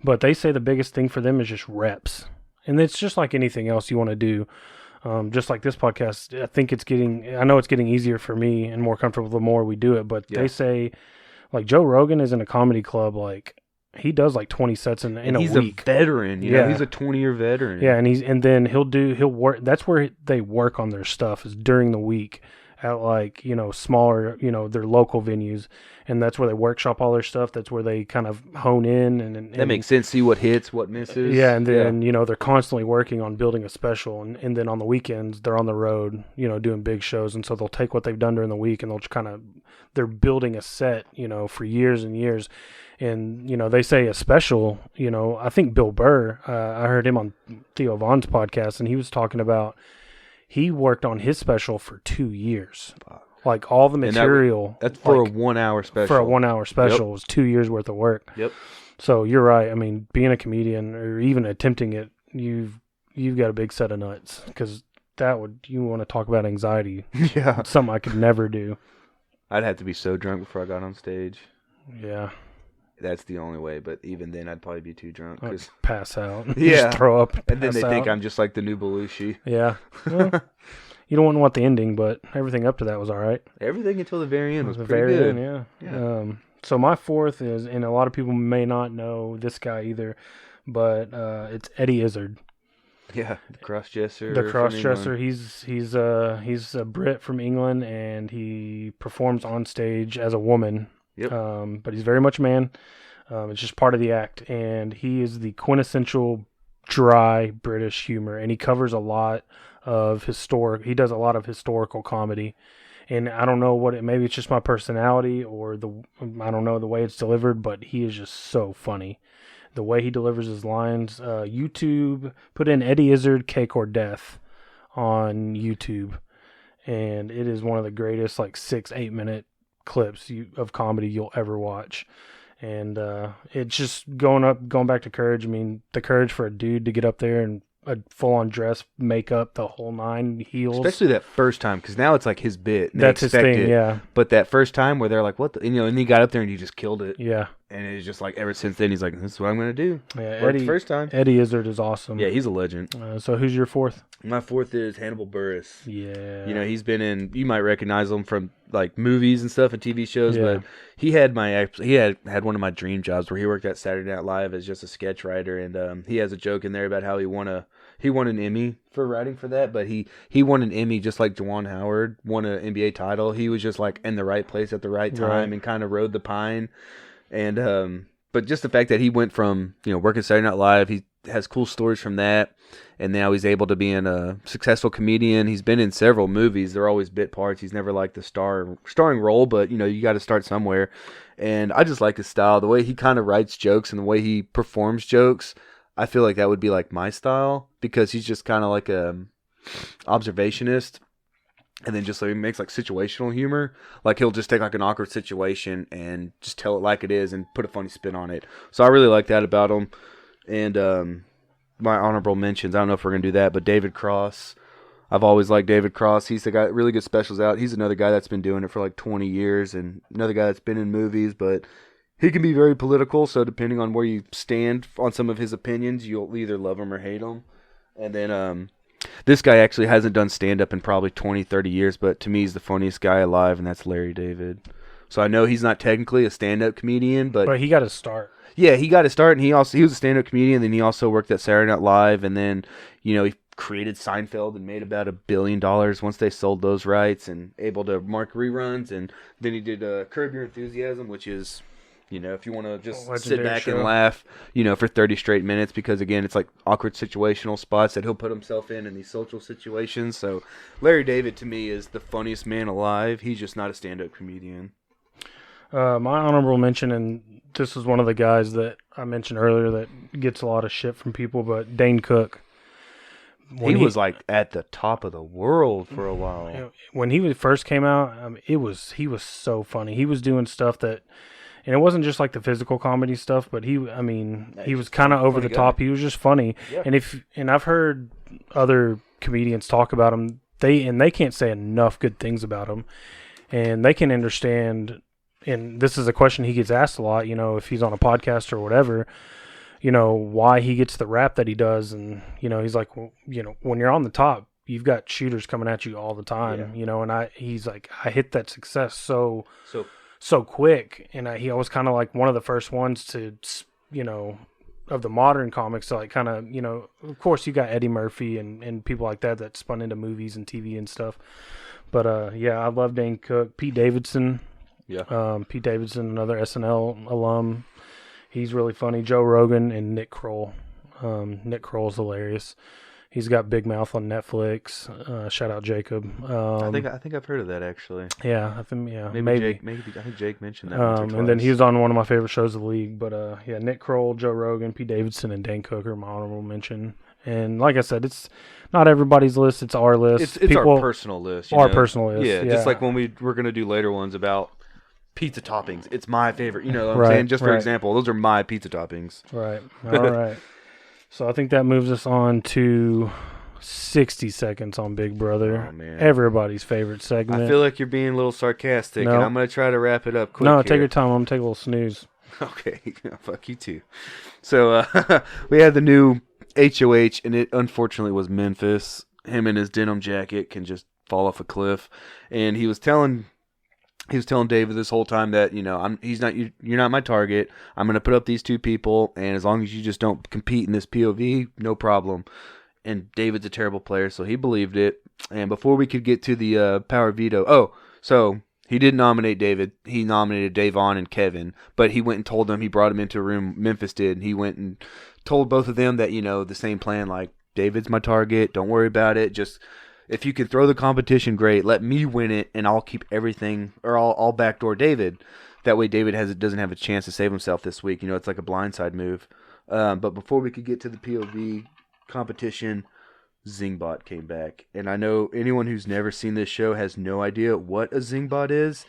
But they say the biggest thing for them is just reps. And it's just like anything else you want to do. Just like this podcast, I know it's getting easier for me and more comfortable the more we do it, but they say, like, Joe Rogan is in a comedy club, like, he does like 20 sets in a week. He's a veteran, you know, he's a 20-year veteran. Yeah, and then he'll work. That's where they work on their stuff, is during the week at, like, you know, smaller, you know, their local venues, and that's where they workshop all their stuff. That's where they kind of hone in, and that makes sense. See what hits, what misses. Yeah, and then you know, they're constantly working on building a special, and then on the weekends they're on the road, you know, doing big shows, and so they'll take what they've done during the week and they're building a set, you know, for years and years. And, you know, they say a special, you know, I think Bill Burr, I heard him on Theo Vaughn's podcast, and he was talking about he worked on his special for 2 years. Like, all the material. That's for a 1 hour special. For a 1 hour special was 2 years worth of work. Yep. So you're right. I mean, being a comedian or even attempting it, you've got a big set of nuts, because you want to talk about anxiety. Yeah. Something I could never do. I'd have to be so drunk before I got on stage. Yeah. That's the only way, but even then I'd probably be too drunk. Cause pass out. Yeah. Just throw up. And then they think I'm just like the new Belushi. Yeah. Well, you don't want the ending, but everything up to that was all right. Everything until the very end was pretty very good. End, yeah. So my fourth is, and a lot of people may not know this guy either, but it's Eddie Izzard. Yeah, the cross-dresser. The cross-dresser. He's a Brit from England, and he performs on stage as a woman. Yep. But he's very much a man. It's just part of the act, and he is the quintessential dry British humor, and he covers a lot of he does a lot of historical comedy. And I don't know maybe it's just my personality or I don't know, the way it's delivered, but he is just so funny. The way he delivers his lines. YouTube, put in Eddie Izzard, Cake or Death on YouTube, and it is one of the greatest, like, 6-8 minute clips of comedy you'll ever watch. And it's just going back to courage. I mean, the courage for a dude to get up there and a full-on dress, makeup, the whole nine, heels. Especially that first time, because now it's like his bit. That's his thing, yeah. But that first time where they're like, what the, and, you know, and he got up there and he just killed it. Yeah. And it's just like, ever since then, he's like, this is what I'm going to do. Yeah, Worked the first time. Eddie Izzard is awesome. Yeah, he's a legend. So who's your fourth? My fourth is Hannibal Buress. Yeah. You know, he's been in, you might recognize him from, like, movies and stuff and TV shows, but he had had one of my dream jobs where he worked at Saturday Night Live as just a sketch writer, and he has a joke in there about how he won an Emmy for writing for that, but he won an Emmy just like Juwan Howard won an NBA title. He was just, like, in the right place at the right time and kind of rode the pine. And but just the fact that he went from, you know, working Saturday Night Live, he has cool stories from that, and now he's able to be a successful comedian. He's been in several movies. They're always bit parts. He's never like the starring role, but, you know, you got to start somewhere. And I just like his style, the way he kind of writes jokes and the way he performs jokes. I feel like that would be like my style, because he's just kind of like a observationist. And then just, like, he makes, like, situational humor. Like, he'll just take, like, an awkward situation and just tell it like it is and put a funny spin on it. So I really like that about him. And my honorable mentions, I don't know if we're going to do that, but David Cross. I've always liked David Cross. He's the guy, really good specials out. He's another guy that's been doing it for, like, 20 years, and another guy that's been in movies, but he can be very political. So depending on where you stand on some of his opinions, you'll either love him or hate him. And then this guy actually hasn't done stand-up in probably 20, 30 years, but to me he's the funniest guy alive, and that's Larry David. So I know he's not technically a stand-up comedian, but he got to start. Yeah, he got to start, and he was a stand-up comedian, then he also worked at Saturday Night Live, and then, you know, he created Seinfeld and made about $1 billion once they sold those rights and able to mark reruns, and then he did Curb Your Enthusiasm, which is, you know, if you want to just sit back and laugh, you know, for 30 straight minutes, because, again, it's like awkward situational spots that he'll put himself in these social situations. So Larry David, to me, is the funniest man alive. He's just not a stand-up comedian. My honorable mention, and this is one of the guys that I mentioned earlier that gets a lot of shit from people, but Dane Cook. He was, like, at the top of the world for a while. When he first came out, he was so funny. He was doing stuff that... And it wasn't just like the physical comedy stuff, but he was kind of over the top. He was just funny. Yeah. And I've heard other comedians talk about him. They can't say enough good things about him. And they can understand, and this is a question he gets asked a lot, you know, if he's on a podcast or whatever, you know, why he gets the rap that he does. And, you know, he's like, well, you know, when you're on the top, you've got shooters coming at you all the time, Yeah. and he's like, I hit that success So so quick, and he was kind of like one of the first ones to, of the modern comics to like kind of, of course you got Eddie Murphy and people like that spun into movies and TV and stuff. But I love Dane Cook. Pete Davidson. yeah. Pete Davidson, another SNL alum. He's really funny. Joe Rogan and Nick Kroll. Nick Kroll's hilarious. He's got Big Mouth on Netflix. Shout out Jacob. I think I've heard of that actually. Yeah, I think Maybe. I think Jake mentioned that once or twice. And then he was on one of my favorite shows of the league. But Nick Kroll, Joe Rogan, Pete Davidson, and Dane Cook are my honorable mention. And like I said, it's not everybody's list. It's our list. It's our personal list. Personal list. Yeah, just like when we're going to do later ones about pizza toppings. It's my favorite. You know what I'm saying? Just for example, those are my pizza toppings. Right. All right. So I think that moves us on to 60 seconds on Big Brother. Oh, man. Everybody's favorite segment. I feel like you're being a little sarcastic, and I'm going to try to wrap it up quick. No, take your time. I'm going to take a little snooze. Okay. Fuck you too. So we had the new HOH, and it unfortunately was Memphis. Him in his denim jacket can just fall off a cliff. And he was telling David this whole time that, you're not my target. I'm going to put up these two people, and as long as you just don't compete in this POV, no problem. And David's a terrible player, so he believed it. And before we could get to the power veto, so he didn't nominate David. He nominated Davon and Kevin, but he went and told them, he brought them into a room, Memphis did, and he went and told both of them that, the same plan, like, David's my target, don't worry about it, just... If you can throw the competition, great. Let me win it, and I'll keep everything, or I'll backdoor David. That way, David doesn't have a chance to save himself this week. It's like a blindside move. But before we could get to the POV competition, Zingbot came back, and I know anyone who's never seen this show has no idea what a Zingbot is.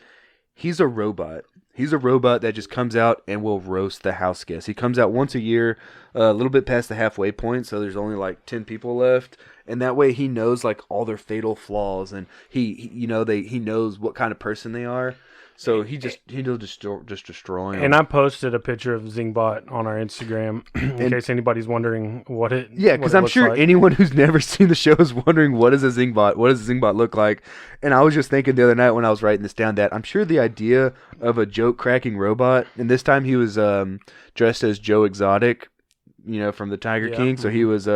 He's a robot. He's a robot that just comes out and will roast the house guests. He comes out once a year, a little bit past the halfway point, so there's only like 10 people left. And that way he knows like all their fatal flaws, and he knows what kind of person they are. So he'll just destroy them. And I posted a picture of Zingbot on our Instagram in case anybody's wondering what it. Yeah, because I'm sure anyone who's never seen the show is wondering what is a Zingbot. What does a Zingbot look like? And I was just thinking the other night when I was writing this down that I'm sure the idea of a joke cracking robot, and this time he was dressed as Joe Exotic, from the Tiger King. So he was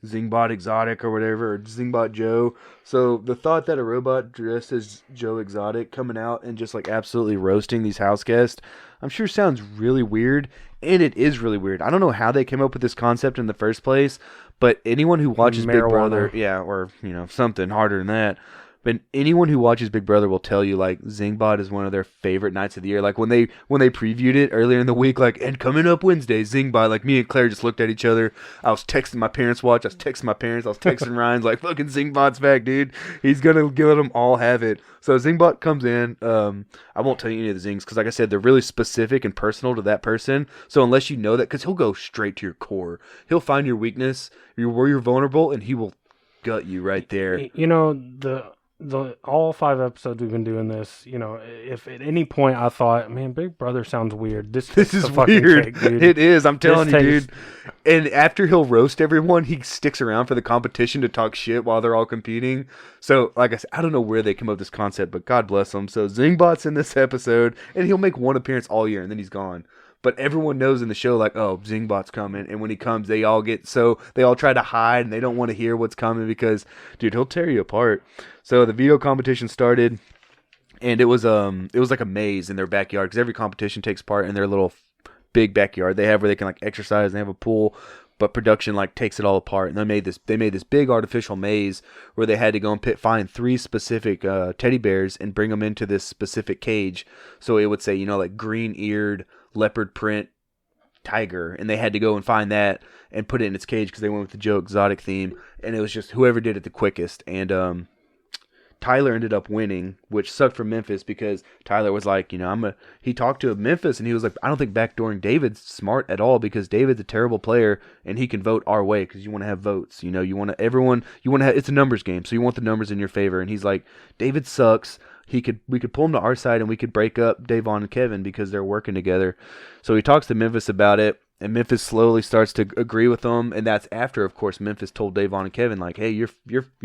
Zingbot Exotic or whatever, or Zingbot Joe. So the thought that a robot dressed as Joe Exotic coming out and just like absolutely roasting these house guests, I'm sure sounds really weird, and it is really weird. I don't know how they came up with this concept in the first place, but anyone who watches Big Brother, or something harder than that, but anyone who watches Big Brother will tell you, like, Zingbot is one of their favorite nights of the year. Like, when they previewed it earlier in the week, like, and coming up Wednesday, Zingbot, like, me and Claire just looked at each other. I was texting my parents watch. I was texting my parents. I was texting Ryan's like, fucking Zingbot's back, dude. He's going to let them all have it. So Zingbot comes in. I won't tell you any of the zings because, like I said, they're really specific and personal to that person. So unless you know that, because he'll go straight to your core. He'll find your weakness, where you're vulnerable, and he will gut you right there. The all 5 episodes we've been doing this, if at any point I thought, man, Big Brother sounds weird. This is weird. Cake, dude. It is. I'm telling you, dude. And after he'll roast everyone, he sticks around for the competition to talk shit while they're all competing. So, like I said, I don't know where they came up with this concept, but God bless them. So Zingbot's in this episode, and he'll make one appearance all year, and then he's gone. But everyone knows in the show, like, oh, Zingbot's coming. And when he comes, they all try to hide, and they don't want to hear what's coming because, dude, he'll tear you apart. So the veto competition started, and it was like a maze in their backyard because every competition takes part in their little big backyard they have where they can like exercise, and they have a pool. But production like takes it all apart, and they made this big artificial maze where they had to go and find 3 specific teddy bears and bring them into this specific cage. So it would say, like green-eared leopard print tiger, and they had to go and find that and put it in its cage because they went with the Joe Exotic theme, and it was just whoever did it the quickest. And Tyler ended up winning, which sucked for Memphis because Tyler was like, he talked to Memphis and he was like, I don't think backdooring David's smart at all because David's a terrible player and he can vote our way because you want to have votes. You want to have, it's a numbers game, so you want the numbers in your favor. And he's like, David sucks. We could pull him to our side and we could break up Davon and Kevin because they're working together. So he talks to Memphis about it, And Memphis slowly starts to agree with them, and that's after, of course, Memphis told Davon and Kevin, like, hey, you're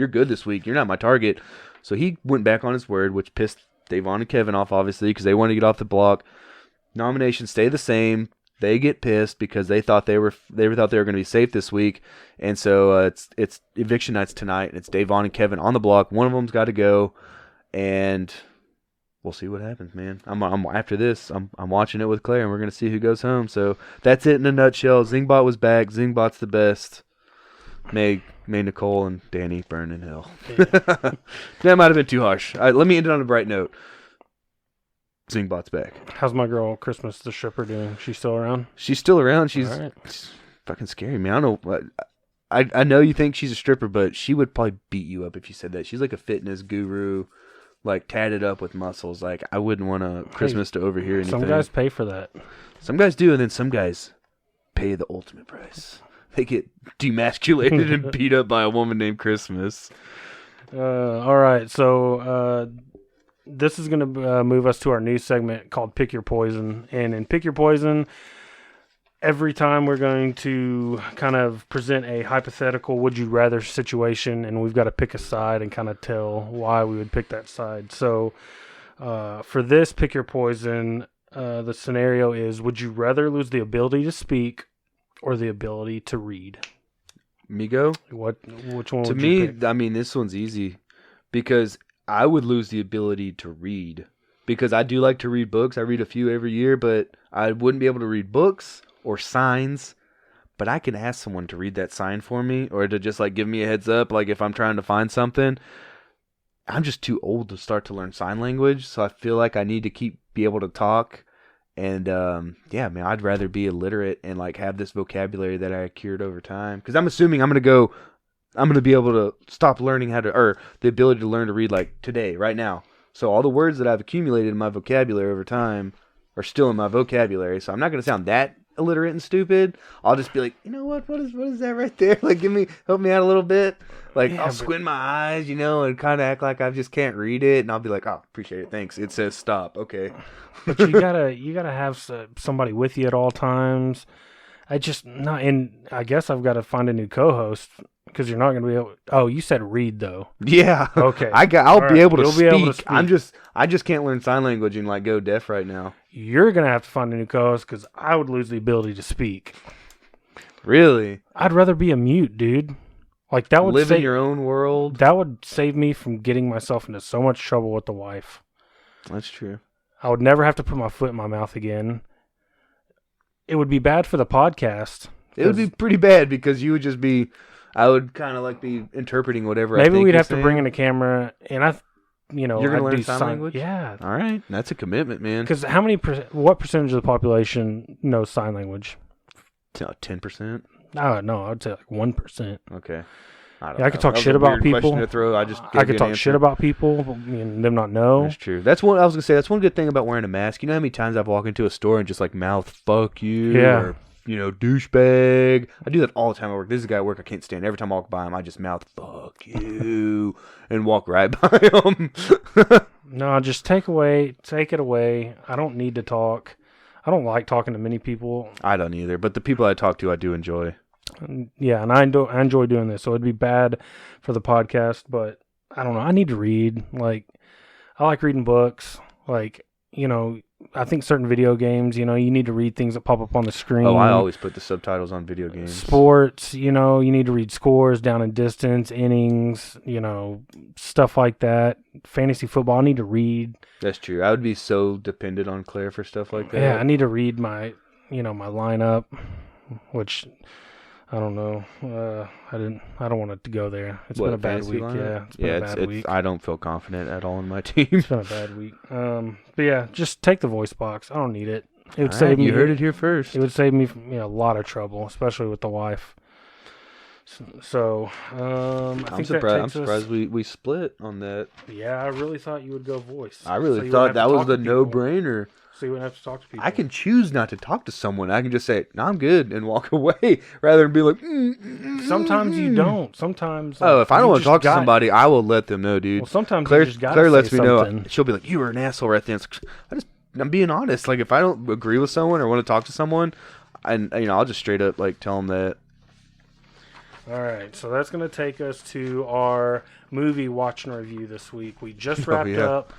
good this week. You're not my target. So he went back on his word, which pissed Davon and Kevin off, obviously, because they wanted to get off the block. Nominations stay the same. They get pissed because they thought they were going to be safe this week, and so it's eviction nights tonight, and it's Davon and Kevin on the block. One of them's got to go, and we'll see what happens, man. I'm after this. I'm watching it with Claire, and we're gonna see who goes home. So that's it in a nutshell. Zingbot was back. Zingbot's the best. May Nicole and Danny burn in hell. Yeah. That might have been too harsh. All right, let me end it on a bright note. Zingbot's back. How's my girl Christmas the stripper doing? She's still around? She's still around. She's fucking scary, man. I don't know. I know you think she's a stripper, but she would probably beat you up if you said that. She's like a fitness guru, like tatted up with muscles. Like I wouldn't want a Christmas to overhear anything. Some guys pay for that. Some guys do, and then some guys pay the ultimate price. They get demasculated and beat up by a woman named Christmas. All right, so this is going to move us to our new segment called Pick Your Poison. And in Pick Your Poison, every time we're going to kind of present a hypothetical would you rather situation, and we've got to pick a side and kind of tell why we would pick that side. So for this Pick Your Poison, the scenario is, would you rather lose the ability to speak or the ability to read? Migo? Which one to would you me, pick? I mean, this one's easy because I would lose the ability to read because I do like to read books. I read a few every year, but I wouldn't be able to read books or signs. But I can ask someone to read that sign for me or to just like give me a heads up, like if I'm trying to find something. I'm just too old to start to learn sign language, so I feel like I need to be able to talk. And yeah, man, I'd rather be illiterate and like have this vocabulary that I accrued over time. Because I'm assuming I'm gonna be able to stop learning or the ability to learn to read like today, right now. So all the words that I've accumulated in my vocabulary over time are still in my vocabulary. So I'm not gonna sound that illiterate and stupid. I'll just be like, you know what is that right there? Like, help me out a little bit. Like, yeah, I'll squint my eyes, and kind of act like I just can't read it, and I'll be like, oh, appreciate it, thanks. It says stop, okay. But you gotta have somebody with you at all times. I guess I've got to find a new co-host because you're not gonna be able. Oh, you said read though. Yeah. Okay. I'll be able to speak. I just can't learn sign language and like go deaf right now. You're gonna have to find a new co-host because I would lose the ability to speak. Really? I'd rather be a mute, dude. Like that would live in your own world. That would save me from getting myself into so much trouble with the wife. That's true. I would never have to put my foot in my mouth again. It would be bad for the podcast. It would be pretty bad because you would just be. I would kind of like be interpreting whatever. Maybe we'd have to bring in a camera, and you're gonna learn sign language. Yeah. All right, that's a commitment, man. Because what percentage of the population knows sign language? 10%. No, I'd say like 1%. Okay. I could talk shit about people. I could talk shit about people and them not know. That's true. That's one I was gonna say. That's one good thing about wearing a mask. You know how many times I've walked into a store and just like mouth "fuck you" or douchebag. I do that all the time at work. This is a guy at work I can't stand. Every time I walk by him, I just mouth "fuck you" and walk right by him. No, just take it away. I don't need to talk. I don't like talking to many people. I don't either, but the people I talk to, I do enjoy. Yeah, and I enjoy doing this, so it'd be bad for the podcast, but I don't know. I need to read. Like, I like reading books. Like, I think certain video games, you need to read things that pop up on the screen. Oh, I always put the subtitles on video games. Sports, you need to read scores, down and distance, innings, stuff like that. Fantasy football, I need to read. That's true. I would be so dependent on Claire for stuff like that. Yeah, I need to read my lineup, which I don't know. I don't want it to go there. It's been a bad week. Lineup? Yeah, it's been a bad week. I don't feel confident at all in my team. It's been a bad week. But yeah, just take the voice box. I don't need it. It would save me. You heard it here first. It would save me from a lot of trouble, especially with the wife. So I'm surprised we split on that. Yeah, I really thought you would go voice. I really thought that was the no-brainer. So you wouldn't have to talk to people. I can choose not to talk to someone. I can just say, "No, I'm good," and walk away, rather than be like. Sometimes you don't. Sometimes. If I don't want to talk to somebody, I will let them know, dude. Well, sometimes Claire lets me know. She'll be like, "You were an asshole right then." I'm being honest. Like if I don't agree with someone or want to talk to someone, I'll just straight up like tell them that. All right, so that's going to take us to our movie watch and review this week. We just wrapped up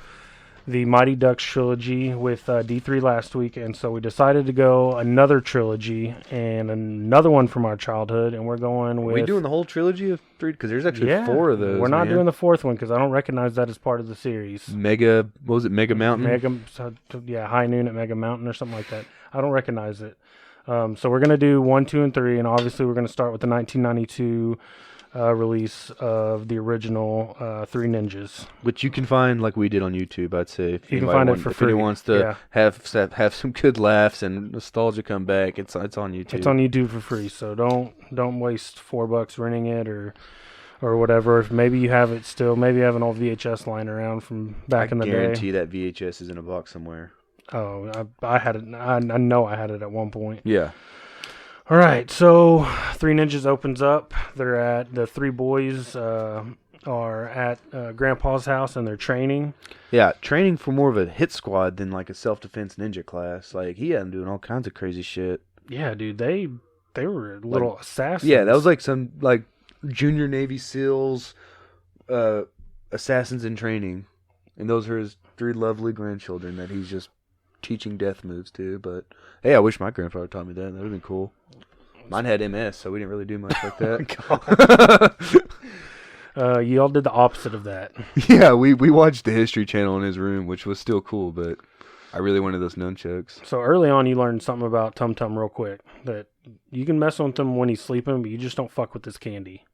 the Mighty Ducks trilogy with D3 last week, and so we decided to go another trilogy and another one from our childhood, and we're going with... Are we doing the whole trilogy of 3? Because there's actually 4 of those. We're not doing the 4th one because I don't recognize that as part of the series. What was it, Mega Mountain? High Noon at Mega Mountain or something like that. I don't recognize it. So we're going to do 1, 2, and 3, and obviously we're going to start with the 1992 release of the original Three Ninjas. Which you can find like we did on YouTube, I'd say. If you can find it for free. If anyone wants to have some good laughs and nostalgia come back, it's on YouTube. It's on YouTube for free, so don't waste $4 renting it or whatever. If maybe you have it still, maybe you have an old VHS lying around from back in the day. I guarantee that VHS is in a box somewhere. Oh, I had it. I know I had it at one point. Yeah. All right, so Three Ninjas opens up. They're at the 3 boys are at Grandpa's house and they're training. Yeah, training for more of a hit squad than like a self-defense ninja class. Like he had them doing all kinds of crazy shit. Yeah, dude, they were little assassins. Yeah, that was like some like junior Navy SEALs, assassins in training, and those are his 3 lovely grandchildren that he's just teaching death moves to. But hey, I wish my grandfather taught me that. That would have been cool. Mine had MS, so we didn't really do much like that. Y'all did the opposite of that. Yeah, we watched the History Channel in his room, which was still cool, but I really wanted those nunchucks. So early on, you learned something about Tum Tum real quick, that you can mess with him when he's sleeping, but you just don't fuck with this candy.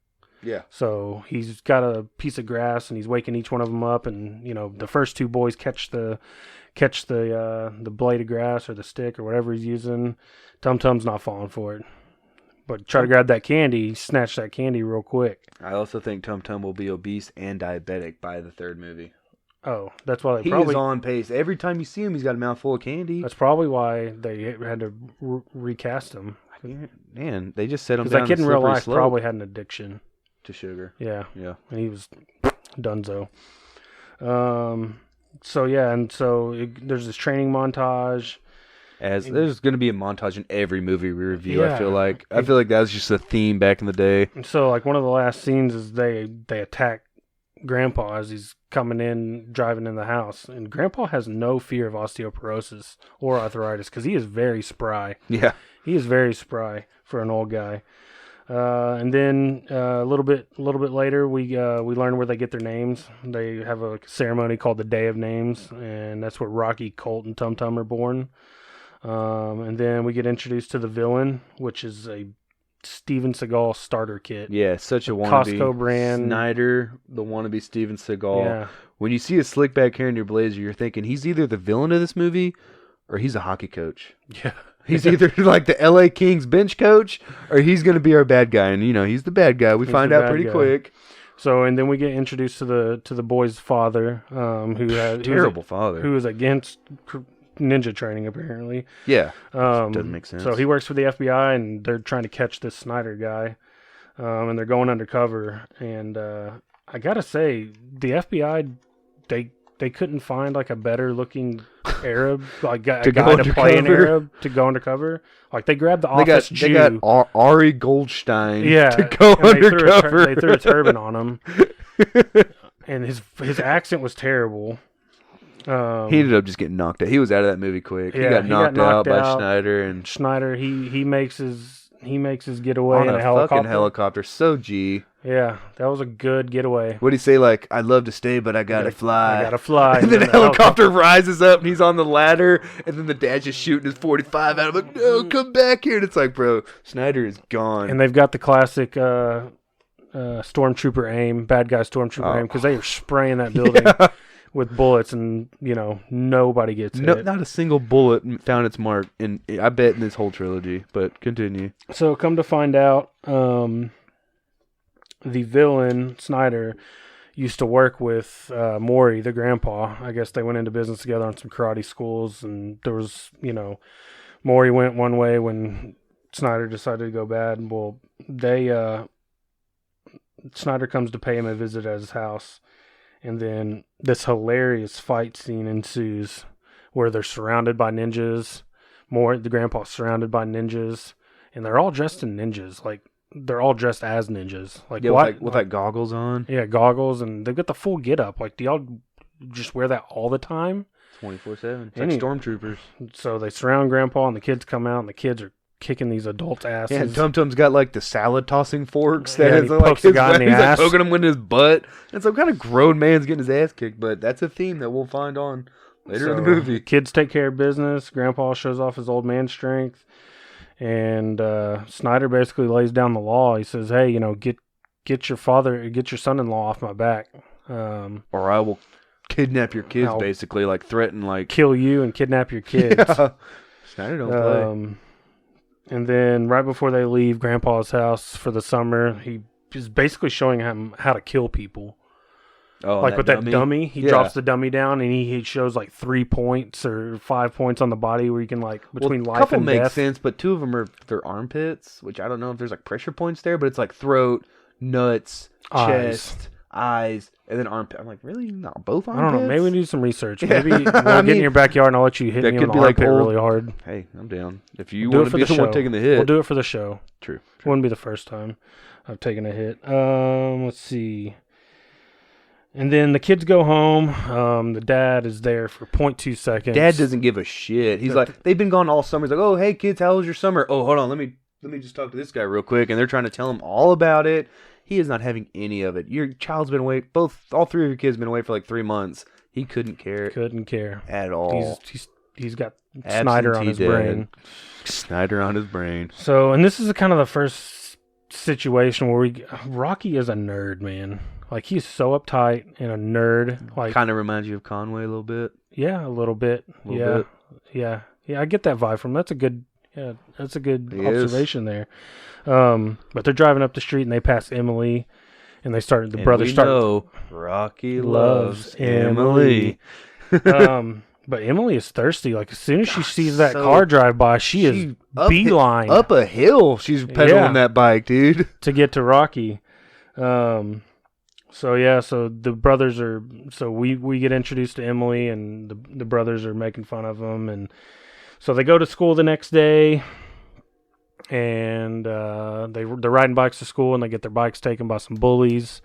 Yeah. So he's got a piece of grass, and he's waking each one of them up, and the first 2 boys catch the blade of grass or the stick or whatever he's using. Tum Tum's not falling for it. But try to grab that candy, snatch that candy real quick. I also think Tum Tum will be obese and diabetic by the 3rd movie. Oh, that's why he is on pace. Every time you see him, he's got a mouthful of candy. That's probably why they had to recast him. Man, they just set him down. Because that kid in real life probably had an addiction to sugar. Yeah. Yeah. And he was donezo. So there's this training montage. There's going to be a montage in every movie we review. Yeah. I feel like that was just a theme back in the day. So like one of the last scenes is they attack Grandpa as he's coming in, driving in the house, and Grandpa has no fear of osteoporosis or arthritis because he is very spry. Yeah, he is very spry for an old guy. And then a little bit later, we learn where they get their names. They have a ceremony called the Day of Names, and that's where Rocky, Colt, and Tum Tum are born. And then we get introduced to the villain, which is a Steven Seagal starter kit. Yeah, such a wannabe. Costco brand. Snyder, the wannabe Steven Seagal. Yeah. When you see his slick back hair in your blazer, you're thinking he's either the villain of this movie or he's a hockey coach. Yeah. He's either like the LA Kings bench coach or he's going to be our bad guy. And, he's the bad guy. We find out pretty quick. So, and then we get introduced to the boy's father, who had... Terrible father. Who was against ninja training, apparently. Yeah. Doesn't make sense. So he works for the FBI, and they're trying to catch this Snyder guy, and they're going undercover. And I gotta say, the FBI, they couldn't find like a better looking Arab, like a guy to play an Arab to go undercover. Like they grabbed the office Jew. They got Ari Goldstein to go and undercover. They threw a turban on him, and his accent was terrible. He ended up just getting knocked out. He was out of that movie quick. Yeah, he got knocked out by Schneider, and Schneider he makes his getaway on in a helicopter. Fucking helicopter. So G. Yeah, that was a good getaway. What'd he say? Like, I'd love to stay, but I gotta fly. I gotta fly. And then the helicopter rises up, and he's on the ladder, and then the dad's just shooting his .45 at him. Like, no, come back here. And it's like, bro, Schneider is gone. And they've got the classic stormtrooper aim, bad guy stormtrooper aim, because they are spraying that building. Yeah. With bullets, and nobody gets hit. Not a single bullet found its mark, I bet in this whole trilogy. But continue. So come to find out, the villain Snyder used to work with Maury, the grandpa. I guess they went into business together on some karate schools, and there was, Maury went one way when Snyder decided to go bad. Well, Snyder comes to pay him a visit at his house. And then this hilarious fight scene ensues where they're surrounded by ninjas, The grandpa's surrounded by ninjas, and they're all dressed in ninjas. Like, they're all dressed as ninjas. Like, Yeah, what? with like goggles on. Yeah, goggles, and they've got the full get up. Like, do y'all just wear that all the time? 24/7. It's like stormtroopers. So they surround Grandpa, and the kids come out, and the kids are kicking these adults' asses. Yeah, and Tum Tum's got like the salad tossing forks that he is like pokes his the guy in the he's ass. like poking him with his butt. And some kind of grown man's getting his ass kicked, but that's a theme that we'll find on later in the movie. Kids take care of business. Grandpa shows off his old man strength, and Snyder basically lays down the law. He says, "Hey, get your son-in-law off my back, or I will kidnap your kids." Basically, like threaten, like kill you and kidnap your kids. Yeah. Snyder don't play. And then right before they leave Grandpa's house for the summer, he is basically showing him how to kill people. Oh, like with that dummy, he drops the dummy down, and he shows like 3 points or 5 points on the body where you can like between life and death. A couple make sense, but 2 of them are their armpits, which I don't know if there's like pressure points there, but it's like throat, nuts, chest, eyes, and then armpit. I'm like, really? Not both armpits? I don't know. Maybe we need some research. Maybe we'll get in your backyard and I'll let you hit me on the armpit really hard. Hey, I'm down. If you want to be the one taking the hit. We'll do it for the show. True. It wouldn't be the first time I've taken a hit. Let's see. And then the kids go home. The dad is there for 0.2 seconds. Dad doesn't give a shit. He's like, they've been gone all summer. He's like, oh, hey, kids, how was your summer? Oh, hold on. Let me just talk to this guy real quick. And they're trying to tell him all about it. He is not having any of it. Your child's been away. All 3 of your kids have been away for like 3 months. He couldn't care. At all. He's got Snyder on his brain. Snyder on his brain. So, and this is kind of the first situation where Rocky is a nerd, man. Like, he's so uptight and a nerd. Like, kind of reminds you of Conway a little bit. Yeah, a little bit. Yeah. I get that vibe from him. That's a good observation there. But they're driving up the street and they pass Emily, and they start. The brothers start. Know Rocky loves Emily. But Emily is thirsty. Like, as soon as she sees that car drive by, she is beeline up a hill. She's pedaling that bike, dude, to get to Rocky. So the brothers are. So we get introduced to Emily, and the brothers are making fun of them, and so they go to school the next day. And they're riding bikes to school, and they get their bikes taken by some bullies.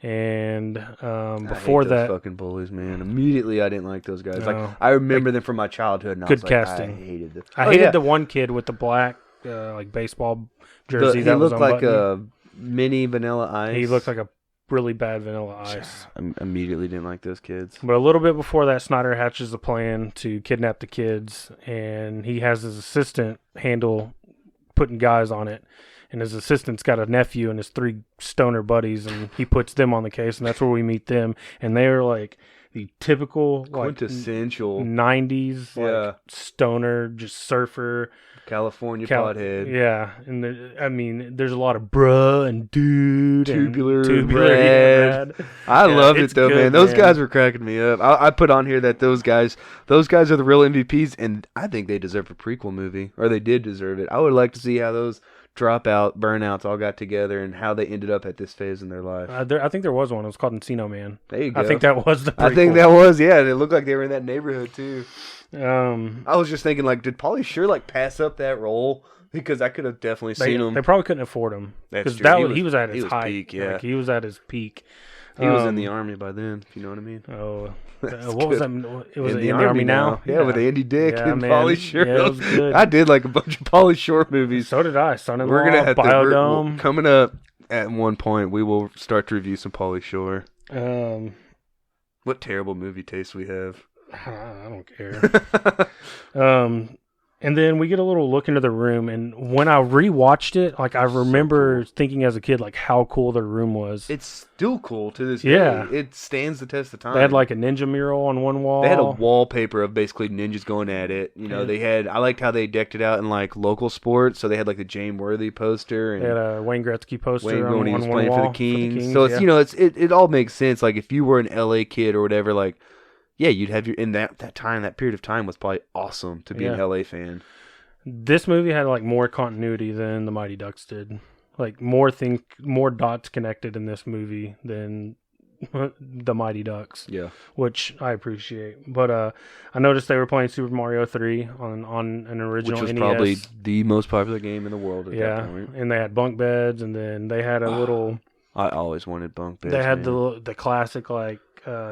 And before I hate that, those fucking bullies, man. Immediately, I didn't like those guys. No. Like, I remember them from my childhood. And good I was casting. Like, I hated them. I hated the one kid with the black like baseball jersey. He looked like a mini Vanilla Ice. He looked like a really bad Vanilla Ice. I immediately didn't like those kids. But a little bit before that, Snyder hatches a plan to kidnap the kids, and he has his assistant handle putting guys on it, and his assistant's got a nephew and his 3 stoner buddies, and he puts them on the case, and that's where we meet them, and they're like the typical quintessential 90s like stoner, just surfer California pothead. Yeah, and there's a lot of bruh and dude tubular and red. I love it though, man. Those guys were cracking me up. I put on here that those guys are the real MVPs, and I think they deserve a prequel movie, or they did deserve it. I would like to see how those burnouts all got together and how they ended up at this phase in their life. I think there was one. It was called Encino Man. There you go. I think that was the prequel. I think that was, yeah. And it looked like they were in that neighborhood too. I was just thinking, like, did Pauly Shore like pass up that role? Because I could have definitely seen him. They probably couldn't afford him. That's true. He was at his height. Peak, yeah. Like, he was at his peak. He was in the Army by then, if you know what I mean. Oh, what was that? It was in the Army now. Yeah, with Andy Dick and Pauly Shore. Yeah, it was good. I did like a bunch of Pauly Shore movies. So did I. Son-in-law, We're gonna have Biodome. Coming up at one point, we will start to review some Pauly Shore. What terrible movie taste we have. I don't care. And then we get a little look into the room, and when I rewatched it, like, I remember thinking as a kid, like, how cool their room was. It's still cool to this day. It stands the test of time. They had like a ninja mural on one wall. They had a wallpaper of basically ninjas going at it. You know, I liked how they decked it out in like local sports. So they had like the James Worthy poster, and they had a Wayne Gretzky poster when he was playing for the Kings. So it's it all makes sense. Like, if you were an LA kid or whatever, like, yeah, you'd have in that period of time was probably awesome to be an LA fan. This movie had like more continuity than the Mighty Ducks did. Like, more dots connected in this movie than the Mighty Ducks. Yeah. Which I appreciate. But I noticed they were playing Super Mario 3 on an original Which was NES. probably the most popular game in the world at that point. And they had bunk beds, and then they had a little... I always wanted bunk beds. They had the classic, like,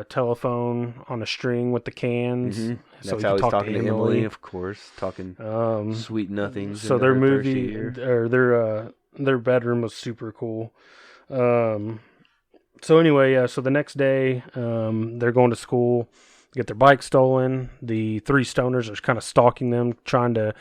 telephone on a string with the cans. Mm-hmm. So That's how he's talking to Emily, Emily, of course. Talking sweet nothings. So their movie, or their bedroom was super cool. So anyway, yeah. So the next day, they're going to school, get their bike stolen. The three stoners are kind of stalking them, trying to,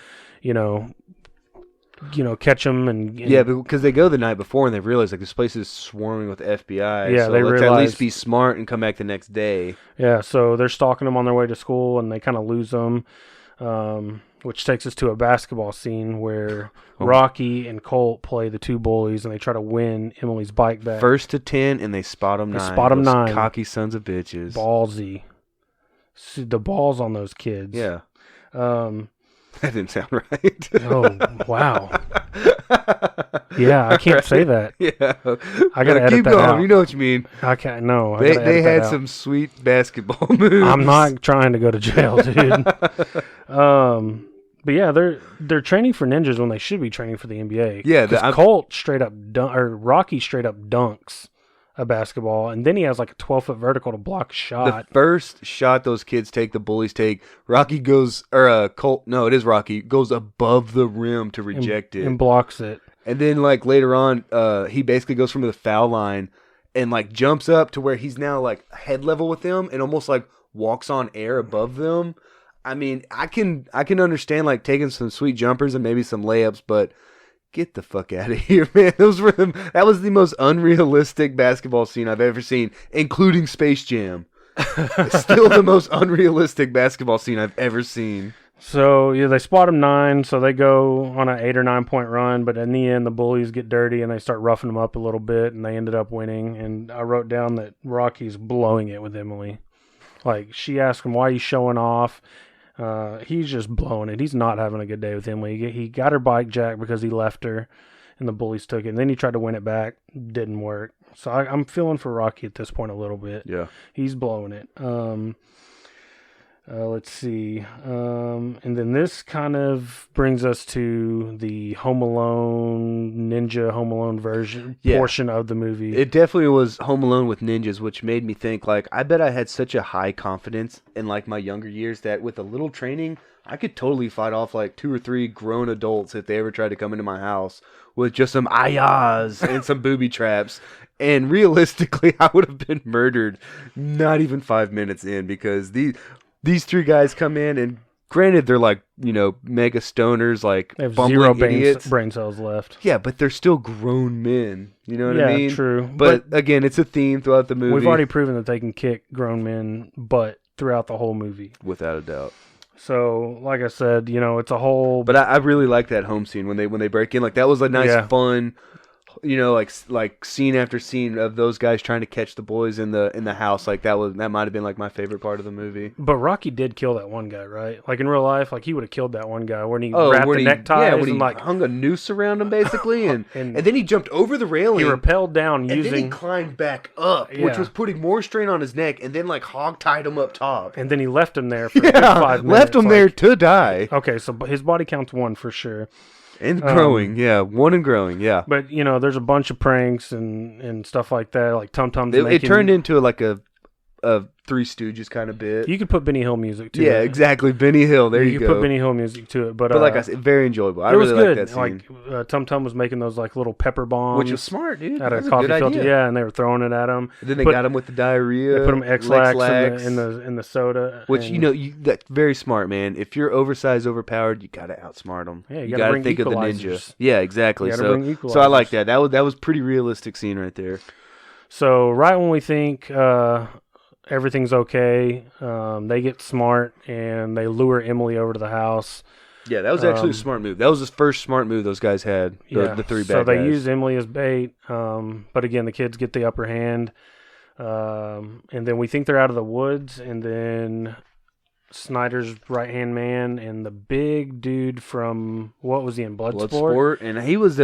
catch them. And yeah, because they go the night before and they realize like this place is swarming with FBI. Yeah, so they let's realize, at least be smart and come back the next day. Yeah, so they're stalking them on their way to school, and they kind of lose them. Which takes us to a basketball scene where Rocky and Colt play the two bullies, and they try to win Emily's bike back. 1st to 10, and they spot them 9. Spot them 9. Cocky sons of bitches. Ballsy. The balls on those kids. Yeah. That didn't sound right. Oh, wow. Yeah, I can't say that. Yeah. I got to edit keep that going. out. You know what you mean. I can't, no. They had some sweet basketball moves. I'm not trying to go to jail, dude. But yeah, they're training for ninjas when they should be training for the NBA. Yeah, because Colt straight up Rocky straight up dunks a basketball, and then he has like a 12-foot vertical to block a shot. The first shot those kids take, the bullies take, Rocky goes, or Colt, no, it is Rocky, goes above the rim to reject it. And blocks it. And then like later on, he basically goes from the foul line and like jumps up to where he's now like head level with them and almost like walks on air above them. I mean, I can understand like taking some sweet jumpers and maybe some layups, but get the fuck out of here, man. That was the most unrealistic basketball scene I've ever seen, including Space Jam. Still the most unrealistic basketball scene I've ever seen. So, yeah, they spot them 9, so they go on an 8 or 9 point run, but in the end, the bullies get dirty and they start roughing them up a little bit, and they ended up winning. And I wrote down that Rocky's blowing it with Emily. Like, she asked him, why are you showing off? He's just blowing it. He's not having a good day with Emily. He got her bike jacked because he left her, and the bullies took it. And then he tried to win it back. Didn't work. So I'm feeling for Rocky at this point a little bit. Yeah. He's blowing it. Let's see. And then this kind of brings us to the Home Alone version portion of the movie. It definitely was Home Alone with ninjas, which made me think, like, I bet I had such a high confidence in, like, my younger years that with a little training, I could totally fight off, like, 2 or 3 grown adults if they ever tried to come into my house with just some ayahs and some booby traps. And realistically, I would have been murdered not even 5 minutes in, because these 3 guys come in, and granted, they're like, mega stoners, like they have bumbling 0 idiots. brain cells left. Yeah, but they're still grown men. You know what I mean? Yeah, true. But again, it's a theme throughout the movie. We've already proven that they can kick grown men butt throughout the whole movie. Without a doubt. So, like I said, it's a whole... But I really like that home scene when they break in. Like, that was a nice, fun... like scene after scene of those guys trying to catch the boys in the house. Like that might have been like my favorite part of the movie. But Rocky did kill that one guy, right? Like in real life, like he would have killed that one guy when he wrapped the neckties when he like hung a noose around him basically, and then he jumped over the railing. He rappelled down and then he climbed back up, which was putting more strain on his neck, and then like hog tied him up top. And then he left him there for 5 minutes. Left him there to die. Okay, so his body count's 1 for sure. And growing, 1 and growing, yeah. But there's a bunch of pranks and stuff like that, like Tum Tum's. It turned into like a Three Stooges kind of bit. You could put Benny Hill music to it. Yeah, exactly. Benny Hill. There you go. You could put Benny Hill music to it, but like I said, very enjoyable. I really like that scene. Like Tum Tum was making those like little pepper bombs, which was smart, dude. At a coffee filter, yeah, and they were throwing it at him. And then they got him with the diarrhea. They put him X-Lax in the soda, which that's very smart, man. If you're oversized, overpowered, you gotta outsmart them. Yeah, you gotta think of the ninja. Yeah, exactly. So I like that. That was pretty realistic scene right there. So right when we think everything's okay, they get smart and they lure Emily over to the house. Yeah, that was actually a smart move. That was the first smart move those guys had. The 3 bad guys. So they use Emily as bait, but again, the kids get the upper hand. And then we think they're out of the woods, and then Snyder's right-hand man, and the big dude from, what was he in, Bloodsport? Bloodsport, and he was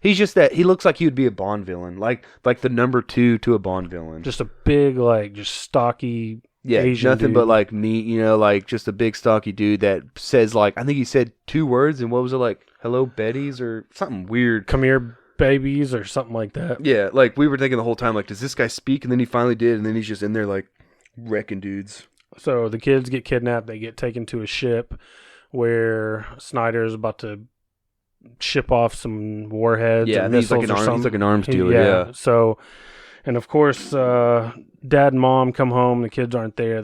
he's just that, he looks like he would be a Bond villain, like the number 2 to a Bond villain. Just a big, like, just stocky Asian nothing dude. but like meat, like just a big stocky dude that says like, I think he said 2 words, and what was it, like, hello Betty's or something weird. Come here, babies, or something like that. Yeah, like we were thinking the whole time, like, does this guy speak? And then he finally did, and then he's just in there like wrecking dudes. So the kids get kidnapped. They get taken to a ship where Snyder is about to ship off some warheads. Yeah, and he's like missiles or something. he's like an arms dealer. Yeah. So, and of course, Dad and Mom come home. The kids aren't there.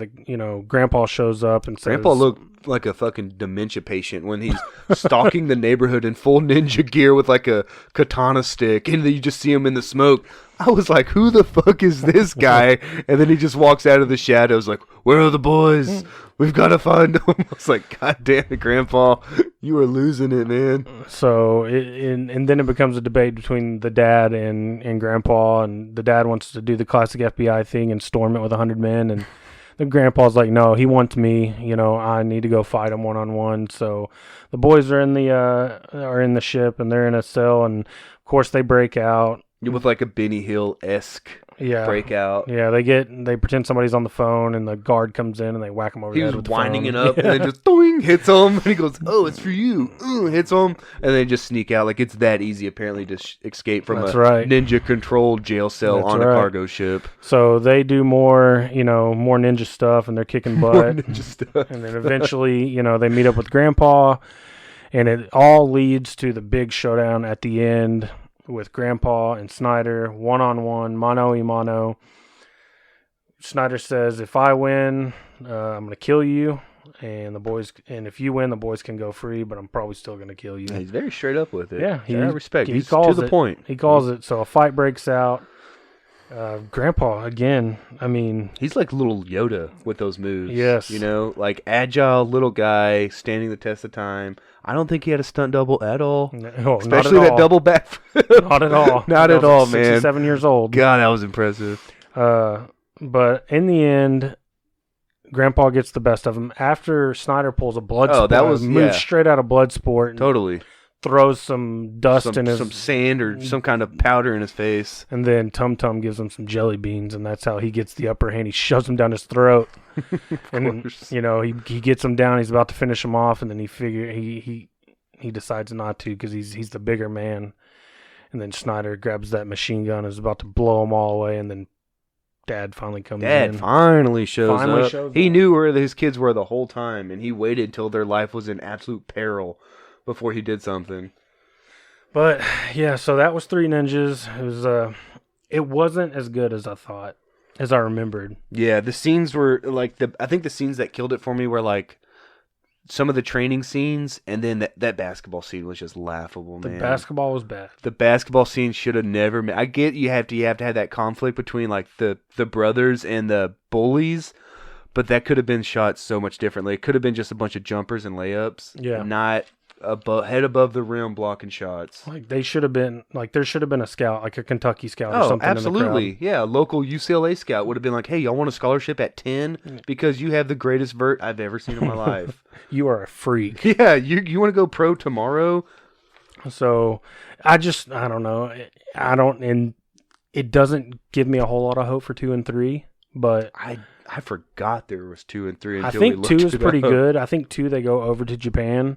Grandpa shows up and says, Grandpa looked like a fucking dementia patient when he's stalking the neighborhood in full ninja gear with like a katana stick, and then you just see him in the smoke. I was like, who the fuck is this guy? And then he just walks out of the shadows like, where are the boys? We've got to find them. I was like, God damn it, Grandpa. You are losing it, man. So, and then it becomes a debate between the dad and Grandpa, and the dad wants to do the classic FBI thing and storm it with 100 men, and the Grandpa's like, no, he wants me. I need to go fight him one-on-one. So the boys are in the ship, and they're in a cell, and of course they break out. With like a Benny Hill-esque breakout. Yeah, they pretend somebody's on the phone, and the guard comes in, and they whack him over the head with the phone. He was winding it up, and then just doing, hits him, and he goes, oh, it's for you. Hits him, and they just sneak out. Like, it's that easy, apparently, to escape from ninja-controlled jail cell on a cargo ship. So they do more ninja stuff, and they're kicking butt. Ninja stuff. And then eventually, they meet up with Grandpa, and it all leads to the big showdown at the end, with Grandpa and Snyder, one-on-one, mano-a-mano. Snyder says, if I win, I'm going to kill you, and if you win, the boys can go free, but I'm probably still going to kill you. Yeah, he's very straight up with it. Yeah. I respect. He's calls to the point. He calls it. So a fight breaks out. Grandpa, again, he's like little Yoda with those moves. Yes. Like agile little guy standing the test of time. I don't think he had a stunt double at all. No, especially that double backflip. Not at all. Not at all, man. 67 years old. God, that was impressive. But in the end, Grandpa gets the best of him. After Snyder pulls a blood sport, that was moves straight out of Bloodsport. Totally. Throws some dust in his... Some sand or some kind of powder in his face. And then Tum Tum gives him some jelly beans, and that's how he gets the upper hand. He shoves him down his throat. And, he gets him down. He's about to finish him off, and then he decides not to because he's the bigger man. And then Snyder grabs that machine gun and is about to blow them all away, and then Dad finally comes in. Dad finally shows up. He knew where his kids were the whole time, and he waited until their life was in absolute peril before he did something. But yeah, so that was Three Ninjas. It wasn't as good as I thought, as I remembered. Yeah, the scenes were like I think the scenes that killed it for me were like some of the training scenes, and then that basketball scene was just laughable, man. The basketball was bad. The basketball scene should have never I get you have to have that conflict between like the brothers and the bullies, but that could have been shot so much differently. It could have been just a bunch of jumpers and layups. Yeah. Not head above the rim blocking shots. Like there should have been a scout, like a Kentucky scout or something. Absolutely. In the crowd. Yeah, a local UCLA scout would have been like, hey, y'all want a scholarship at 10 because you have the greatest vert I've ever seen in my life. You are a freak. Yeah, you want to go pro tomorrow? So I don't know. And it doesn't give me a whole lot of hope for 2 and 3, but I forgot there was 2 and 3 I until think 2 is pretty up. good. I think 2 they go over to Japan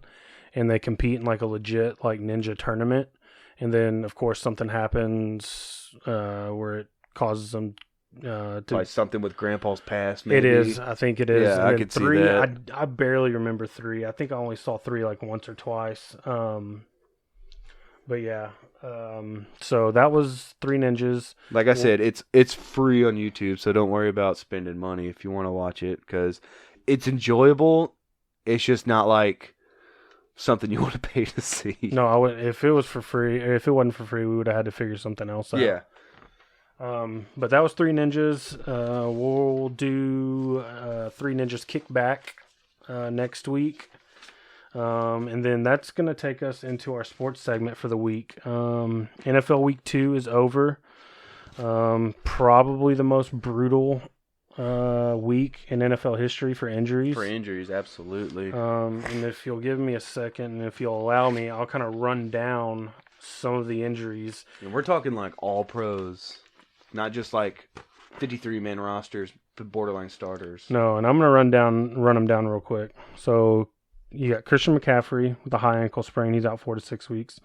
and they compete in like a legit like ninja tournament, and then of course something happens where it causes them to like something with Grandpa's past. Maybe it is. I think it is. Yeah, I could 3, see that. I barely remember 3. I think I only saw 3 like once or twice. But yeah. So that was Three Ninjas. Like I said, it's free on YouTube, so don't worry about spending money if you want to watch it because it's enjoyable. It's just not like something you want to pay to see. No, I would. If it was for free, if it wasn't for free, we would have had to figure something else out. Yeah. But that was Three Ninjas. We'll do Three Ninjas Kickback next week. And then that's going to take us into our sports segment for the week. NFL Week 2 is over. Probably the most brutal week in NFL history for injuries. For injuries, absolutely. And if you'll give me a second, and if you'll allow me, I'll kind of run down some of the injuries. And we're talking like all pros, not just like 53-man rosters, but borderline starters. No, and I'm gonna run them down real quick. So you got Christian McCaffrey with a high ankle sprain. He's out 4 to 6 weeks.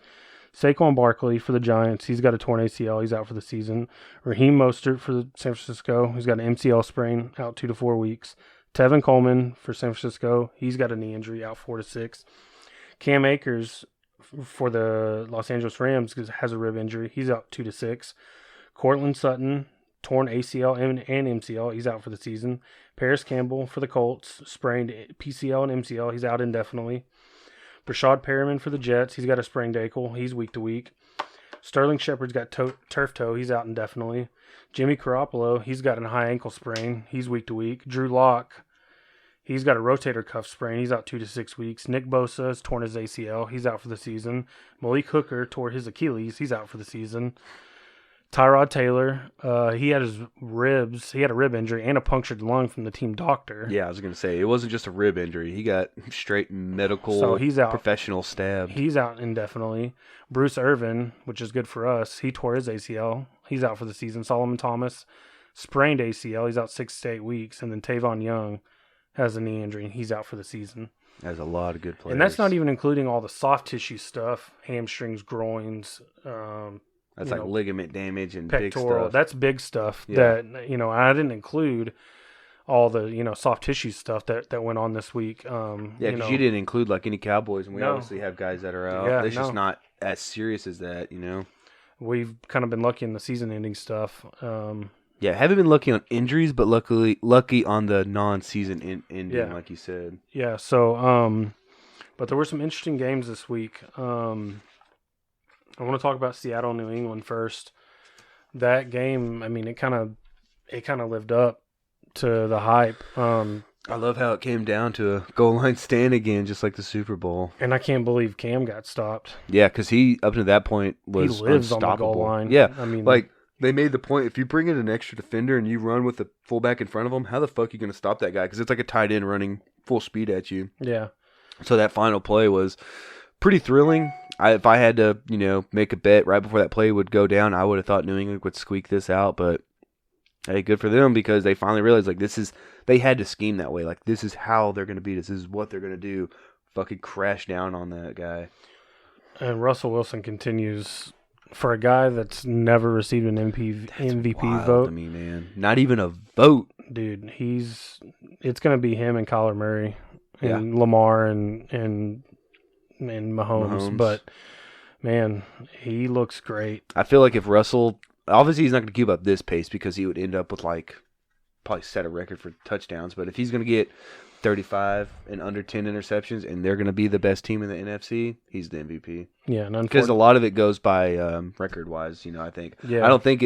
Saquon Barkley for the Giants. He's got a torn ACL. He's out for the season. Raheem Mostert for San Francisco. He's got an MCL sprain, out 2 to 4 weeks. Tevin Coleman for San Francisco. He's got a knee injury, out 4 to 6. Cam Akers for the Los Angeles Rams has a rib injury. He's out 2 to 6. Cortland Sutton, torn ACL and MCL. He's out for the season. Paris Campbell for the Colts, sprained PCL and MCL. He's out indefinitely. Brashad Perriman for the Jets. He's got a sprained ankle. He's week to week. Sterling Shepard's got turf toe. He's out indefinitely. Jimmy Garoppolo, he's got a high ankle sprain. He's week to week. Drew Lock, he's got a rotator cuff sprain. He's out 2 to 6 weeks. Nick Bosa has torn his ACL. He's out for the season. Malik Hooker tore his Achilles. He's out for the season. Tyrod Taylor, he had his ribs. He had a rib injury and a punctured lung from the team doctor. Yeah, I was going to say, it wasn't just a rib injury. He got straight medical, So he's out. professional stabbed. He's out indefinitely. Bruce Irvin, which is good for us, he tore his ACL. He's out for the season. Solomon Thomas, sprained ACL. He's out 6 to 8 weeks. And then Tavon Young has a knee injury, and he's out for the season. There's a lot of good players. And that's not even including all the soft tissue stuff, hamstrings, groins, That's like ligament damage and pectoral. big stuff. That's big stuff that, I didn't include all the, soft tissue stuff that went on this week. Yeah, because you didn't include like any Cowboys, and we No. obviously have guys that are out. Yeah, It's just no. not as serious as that, We've kind of been lucky in the season-ending stuff. Yeah, haven't been lucky on injuries, but lucky on the non-season ending, like you said. Yeah, so, but there were some interesting games this week. I want to talk about Seattle, New England first. That game, it kind of lived up to the hype. I love how it came down to a goal line stand again, just like the Super Bowl. And I can't believe Cam got stopped. Yeah, because he, up to that point, was He lives on unstoppable. the goal line. Yeah, like they made the point, if you bring in an extra defender and you run with the fullback in front of him, how the fuck are you going to stop that guy? Because it's like a tight end running full speed at you. Yeah. So that final play was pretty thrilling. If I had to, make a bet right before that play would go down, I would have thought New England would squeak this out. But hey, good for them, because they finally realized they had to scheme that way. Like, this is how they're going to beat us. This is what they're going to do. Fucking crash down on that guy. And Russell Wilson continues, for a guy that's never received an MVP Wild vote. to me, man. Not even a vote. Dude, it's going to be him and Kyler Murray and Lamar and Mahomes. But, man, he looks great. I feel like if Russell, obviously he's not going to keep up this pace because he would end up with probably set a record for touchdowns. But if he's going to get 35 and under 10 interceptions and they're going to be the best team in the NFC, he's the MVP. Yeah, because a lot of it goes by record-wise, I think. Yeah. I don't think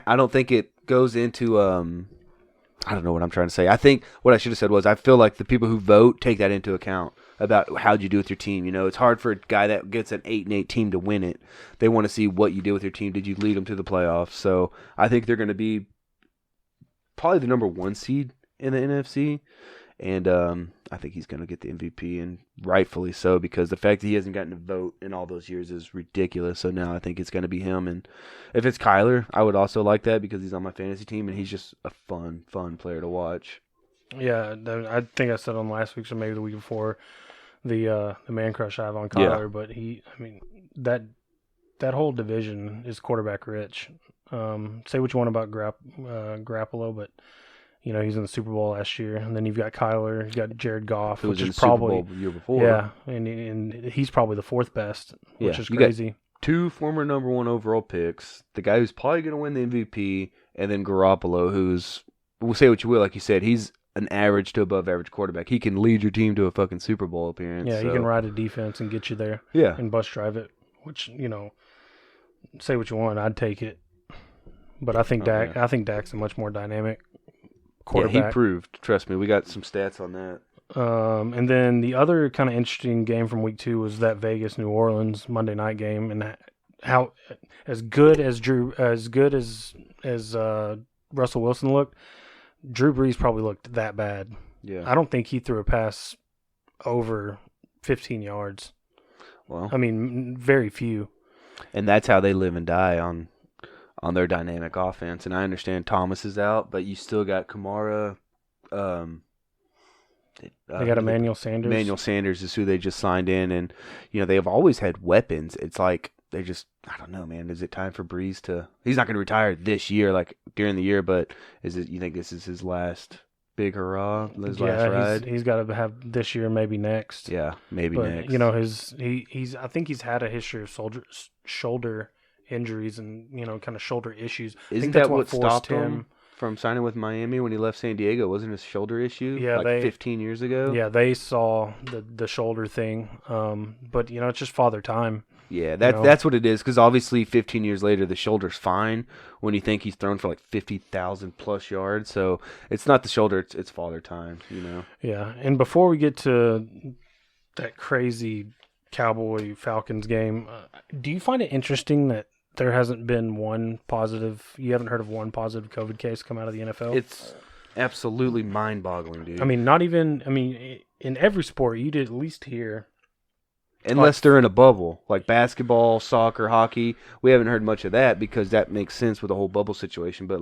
I don't think it goes into I don't know what I'm trying to say. I think what I should have said was I feel like the people who vote take that into account about how'd you do with your team. It's hard for a guy that gets an 8-8 team to win it. They want to see what you did with your team. Did you lead them to the playoffs? So I think they're going to be probably the number 1 seed in the NFC. And I think he's going to get the MVP, and rightfully so, because the fact that he hasn't gotten a vote in all those years is ridiculous. So now I think it's going to be him. And if it's Kyler, I would also like that because he's on my fantasy team, and he's just a fun player to watch. Yeah, I think I said on last week's or maybe the week before the man crush I have on Kyler, but that whole division is quarterback rich. Say what you want about Garoppolo, but he's in the Super Bowl last year, and then you've got Kyler, you've got Jared Goff, which is probably Super Bowl the year before. Yeah, and he's probably the 4th best, which is crazy. 2 former number 1 overall picks, the guy who's probably going to win the MVP, and then Garoppolo, who's, we'll say what you will, like you said, he's an average to above average quarterback. He can lead your team to a fucking Super Bowl appearance. Yeah, he can ride a defense and get you there. Yeah, and bus drive it. Which say what you want, I'd take it. But I think I think Dak's a much more dynamic quarterback. Yeah, he proved. Trust me, we got some stats on that. And then the other kind of interesting game from week 2 was that Vegas New Orleans Monday night game, and how as good as Russell Wilson looked, Drew Brees probably looked that bad. Yeah. I don't think he threw a pass over 15 yards. Well, I mean, very few. And that's how they live and die on their dynamic offense. And I understand Thomas is out, but you still got Kamara. They got Emmanuel Sanders. Emmanuel Sanders is who they just signed in, and they have always had weapons. It's like they just, I don't know, man. Is it time for Breeze to? He's not going to retire this year, like during the year, but is it? You think this is his last big hurrah, his last ride? He's got to have this year, maybe next. Yeah, maybe next. He's I think he's had a history of shoulder injuries and kind of shoulder issues. Isn't I think that that's what forced stopped him from signing with Miami when he left San Diego? Wasn't his shoulder issue? Yeah, like 15 years ago. Yeah, they saw the shoulder thing, but it's just father time. Yeah, that's what it is. Because obviously, 15 years later, the shoulder's fine when you think he's thrown for like 50,000 plus yards. So it's not the shoulder; it's father time. Yeah, and before we get to that crazy Cowboy Falcons game, do you find it interesting that there hasn't been one positive? You haven't heard of one positive COVID case come out of the NFL? It's absolutely mind-boggling, dude. I mean, not even. I mean, in every sport, you'd at least hear. Unless they're in a bubble, like basketball, soccer, hockey. We haven't heard much of that because that makes sense with the whole bubble situation. But,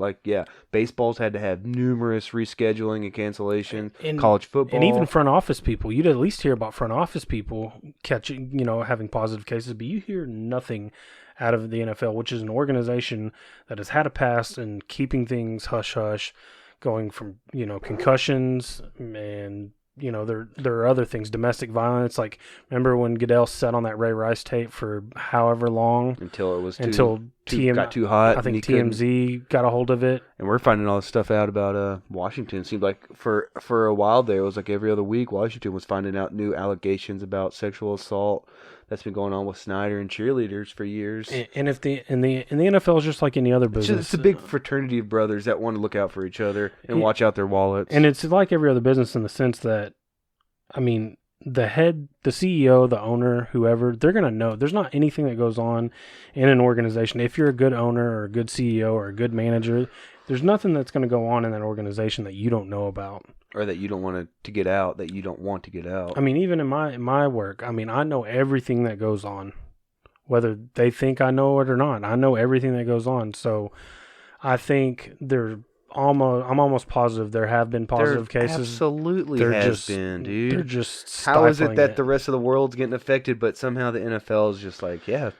baseball's had to have numerous rescheduling and cancellation. College football. And even front office people. You'd at least hear about front office people catching, having positive cases. But you hear nothing out of the NFL, which is an organization that has had a past in keeping things hush-hush, going from, concussions and... there are other things, domestic violence. Like, remember when Goodell sat on that Ray Rice tape for however long until it was got too hot. I think TMZ got a hold of it, and we're finding all this stuff out about Washington. It seemed like for a while there, it was like every other week Washington was finding out new allegations about sexual assault. That's been going on with Snyder and cheerleaders for years. And if the NFL is just like any other business, it's a big fraternity of brothers that want to look out for each other and watch out their wallets. And it's like every other business in the sense that, I mean, the head, the CEO, the owner, whoever, they're gonna know. There's not anything that goes on in an organization. If you're a good owner or a good CEO or a good manager, there's nothing that's gonna go on in that organization that you don't know about. Or that you don't want to get out, that you don't want to get out. I mean, even in my work, I mean, I know everything that goes on. Whether they think I know it or not, I know everything that goes on. So I think I'm almost positive there have been positive cases. Absolutely has been, dude. They're just How is it that the rest of the world's getting affected, but somehow the NFL is just like, yeah,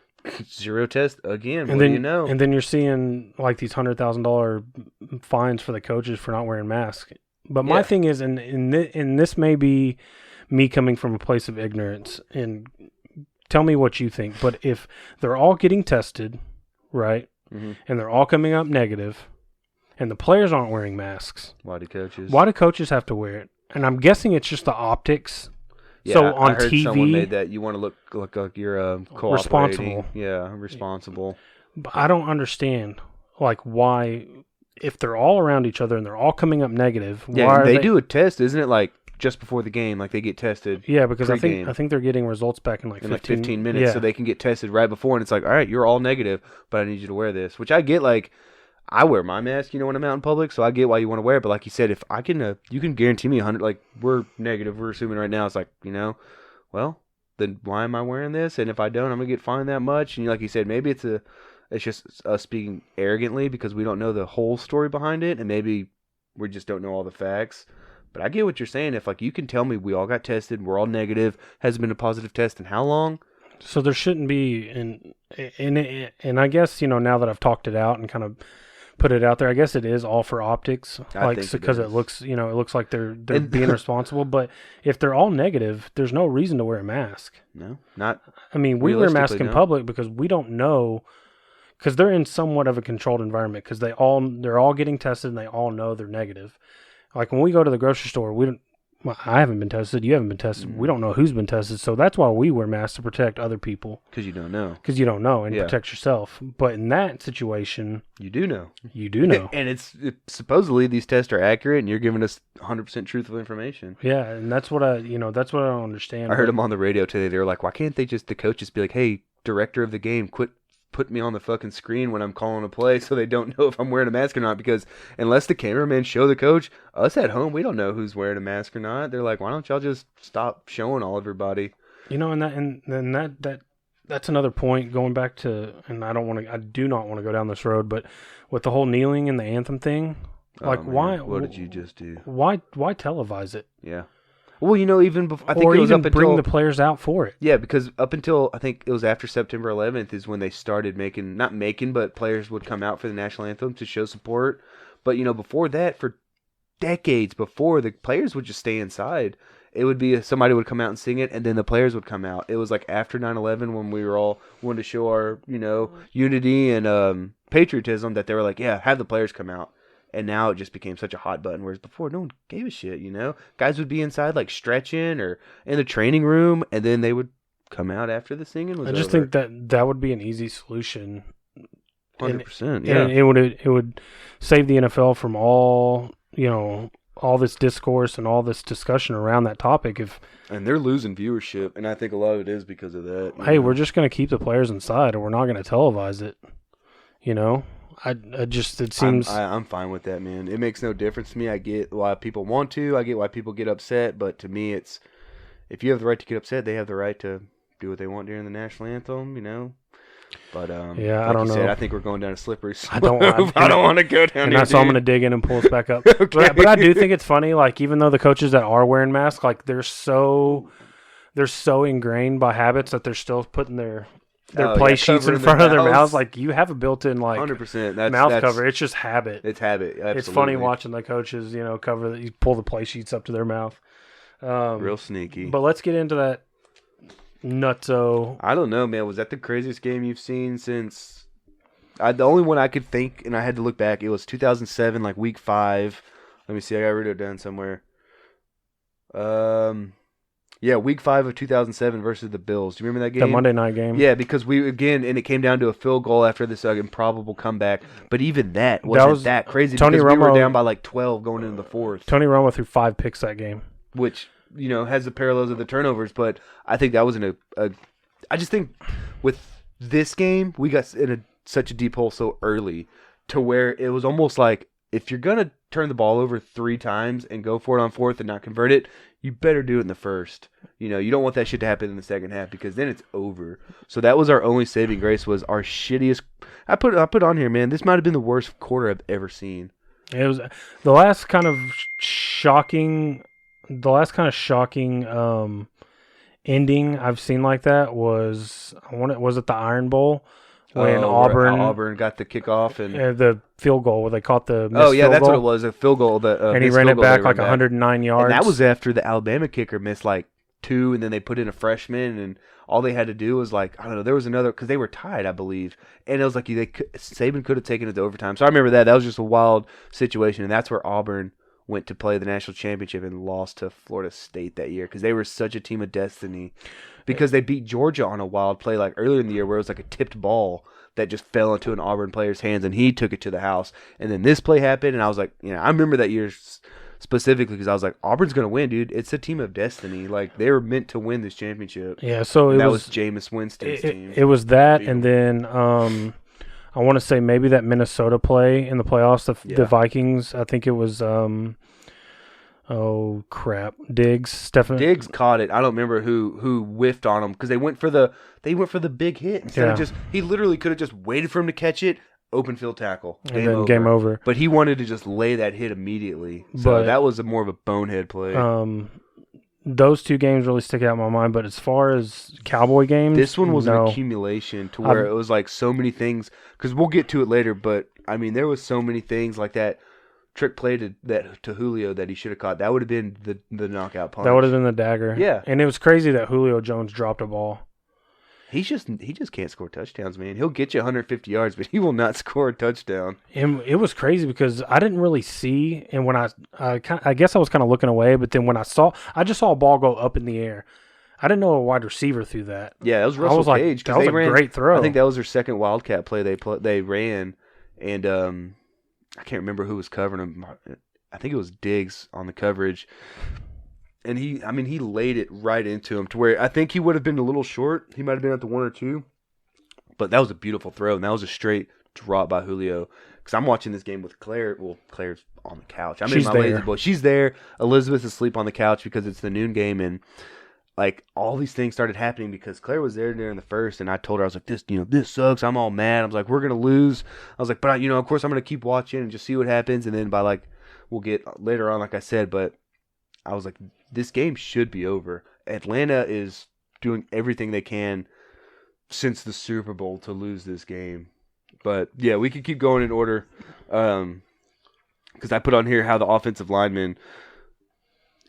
zero test again? And then, And then you're seeing like these $100,000 fines for the coaches for not wearing masks. But my thing is, and this may be me coming from a place of ignorance, and tell me what you think, but if they're all getting tested, right, and they're all coming up negative, and the players aren't wearing masks, why do coaches have to wear it? And I'm guessing it's just the optics. Yeah, so on I heard TV, someone made that you want to look like you're cooperating. Responsible. Yeah, responsible. But I don't understand, why... If they're all around each other and they're all coming up negative, why they do a test, isn't it? Like just before the game, like they get tested. Yeah, because I think they're getting results back in 15 minutes, so they can get tested right before, and it's like, all right, you're all negative, but I need you to wear this. Which I get. Like, I wear my mask, when I'm out in public, so I get why you want to wear it. But like you said, if I can, you can guarantee me 100. Like we're negative, we're assuming right now. It's like, well, then why am I wearing this? And if I don't, I'm gonna get fined that much. And like you said, maybe it's just us speaking arrogantly because we don't know the whole story behind it, and maybe we just don't know all the facts. But I get what you're saying. If you can tell me we all got tested, we're all negative, hasn't been a positive test in how long? So there shouldn't be, and I guess now that I've talked it out and kind of put it out there, I guess it is all for optics, because it looks like they're being responsible. But if they're all negative, there's no reason to wear a mask. No, not. I mean, we wear masks in public because we don't know. Because they're in somewhat of a controlled environment because they're all getting tested and they all know they're negative. Like when we go to the grocery store, I haven't been tested. You haven't been tested. We don't know who's been tested. So that's why we wear masks, to protect other people. Because you don't know. Because you don't know and protect yourself. But in that situation, you do know. You do know. And it's supposedly these tests are accurate and you're giving us 100% truthful information. Yeah, and that's what I don't understand. I heard them on the radio today. They were like, why can't the coaches be like, hey, director of the game, quit put me on the fucking screen when I'm calling a play so they don't know if I'm wearing a mask or not, because unless the cameraman show the coach, us at home, we don't know who's wearing a mask or not. They're like, why don't y'all just stop showing all everybody? You know, that's another point going back to, and I do not want to go down this road, but with the whole kneeling and the anthem thing, like, why? What did you just do? Why televise it? Yeah. Well, you know, even before, I think or it was even up bring until the players out for it. Yeah, because up until I think it was after September 11th is when they started but players would come out for the national anthem to show support. But you know, before that, for decades before, the players would just stay inside. It would be somebody would come out and sing it, and then the players would come out. It was like after 9/11 when we were all wanted to show our, you know, unity and patriotism, that they were like, yeah, have the players come out. And now it just became such a hot button, whereas before no one gave a shit, you know? Guys would be inside like stretching or in the training room, and then they would come out after the singing was over. I just think that would be an easy solution. 100%, yeah. And it would save the NFL from all, you know, all this discourse and all this discussion around that topic. And they're losing viewership, and I think a lot of it is because of that. Hey, we're just going to keep the players inside, or we're not going to televise it, you know? It seems... I'm fine with that, man. It makes no difference to me. I get why people want to. I get why people get upset. But to me, it's... If you have the right to get upset, they have the right to do what they want during the national anthem, you know? But, yeah, like I don't know. I think we're going down a slippery slope. I don't want to go down and here, that's why I'm going to dig in and pull us back up. Okay. But I do think it's funny, like, even though the coaches that are wearing masks, like, they're so ingrained by habits that they're still putting their play sheets in front of their mouths. Like, you have a built-in, like, 100%. mouth cover. It's just habit. It's habit. Absolutely. It's funny watching the coaches, you know, you pull the play sheets up to their mouth. Real sneaky. But let's get into that nutso. I don't know, man. Was that the craziest game you've seen since... the only one I could think, and I had to look back, it was 2007, like week 5. Let me see. I got written it down somewhere. Yeah, week 5 of 2007 versus the Bills. Do you remember that game? The Monday night game. Yeah, because it came down to a field goal after this improbable comeback. But even that wasn't that crazy. Tony because Romo, we were down by like 12 going into the fourth. Tony Romo threw 5 picks that game. Which, you know, has the parallels of the turnovers. But I think that wasn't I just think with this game, we got in such a deep hole so early to where it was almost like, if you're going to turn the ball over 3 times and go for it on 4th and not convert it, you better do it in the first. You know, you don't want that shit to happen in the second half, because then it's over. So that was our only saving grace, was our shittiest. I put on here, man, this might have been the worst quarter I've ever seen. It was the last kind of shocking ending I've seen like that was it the Iron Bowl? When Auburn got the kickoff and the field goal where they caught the missed that's field goal. what it was, a field goal. And he ran it back like 109 yards. And that was after the Alabama kicker missed like 2, and then they put in a freshman, and all they had to do was like, I don't know, there was another, because they were tied, I believe, and it was like Saban could have taken it to overtime. So I remember that was just a wild situation, and that's where Auburn went to play the national championship and lost to Florida State that year, because they were such a team of destiny. Because they beat Georgia on a wild play like earlier in the year where it was like a tipped ball that just fell into an Auburn player's hands, and he took it to the house. And then this play happened, and I was like, you know, I remember that year specifically because I was like, Auburn's going to win, dude. It's a team of destiny. Like, they were meant to win this championship. Yeah, so that was Jameis Winston's team. It was that, and then I want to say maybe that Minnesota play in the playoffs, the Vikings. I think it was oh crap, Diggs caught it. I don't remember who whiffed on him, because they went for the big hit instead of just, he literally could have just waited for him to catch it, open field tackle, game over. But he wanted to just lay that hit immediately. So that was more of a bonehead play. Those 2 games really stick out in my mind. But as far as Cowboy games, this one was an accumulation to where it was like so many things. Because we'll get to it later, but I mean, there was so many things like that. Trick play to Julio that he should have caught. That would have been the knockout punch. That would have been the dagger. Yeah. And it was crazy that Julio Jones dropped a ball. He just can't score touchdowns, man. He'll get you 150 yards, but he will not score a touchdown. And it was crazy because I didn't really see, and when I guess I was kind of looking away, but then when I just saw a ball go up in the air. I didn't know a wide receiver threw that. Yeah, it was Russell Gage. That was a great throw. I think that was their second Wildcat play they ran, and I can't remember who was covering him. I think it was Diggs on the coverage. And he laid it right into him to where I think he would have been a little short. He might have been at the 1 or 2. But that was a beautiful throw, and that was a straight drop by Julio. Because I'm watching this game with Claire. Well, Claire's on the couch. I'm in my lazy boy. She's there. Elizabeth's asleep on the couch because it's the noon game, and like all these things started happening because Claire was there during the first, and I told her, I was like, this sucks. I'm all mad. I was like, we're gonna lose. I was like, but of course I'm gonna keep watching and just see what happens, and then by like we'll get later on, like I said, but I was like, this game should be over. Atlanta is doing everything they can since the Super Bowl to lose this game. But, yeah, we could keep going in order. Because I put on here how the offensive linemen,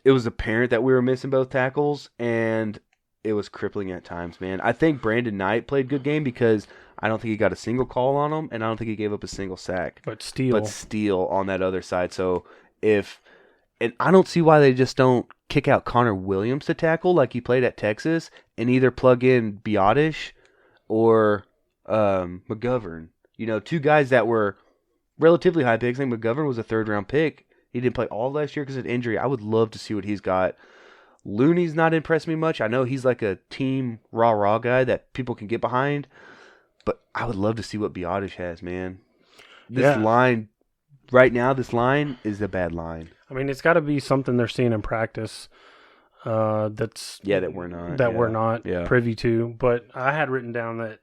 it was apparent that we were missing both tackles, and it was crippling at times, man. I think Brandon Knight played a good game because I don't think he got a single call on him, and I don't think he gave up a single sack. But Steele on that other side. So, and I don't see why they just don't kick out Connor Williams to tackle like he played at Texas and either plug in Biotish or McGovern. Two guys that were relatively high picks. I think McGovern was a third-round pick. He didn't play all last year because of injury. I would love to see what he's got. Looney's not impressed me much. I know he's like a team rah-rah guy that people can get behind, but I would love to see what Biotish has, man. This line, right now, this line is a bad line. I mean, it's got to be something they're seeing in practice that we're not privy to. But I had written down that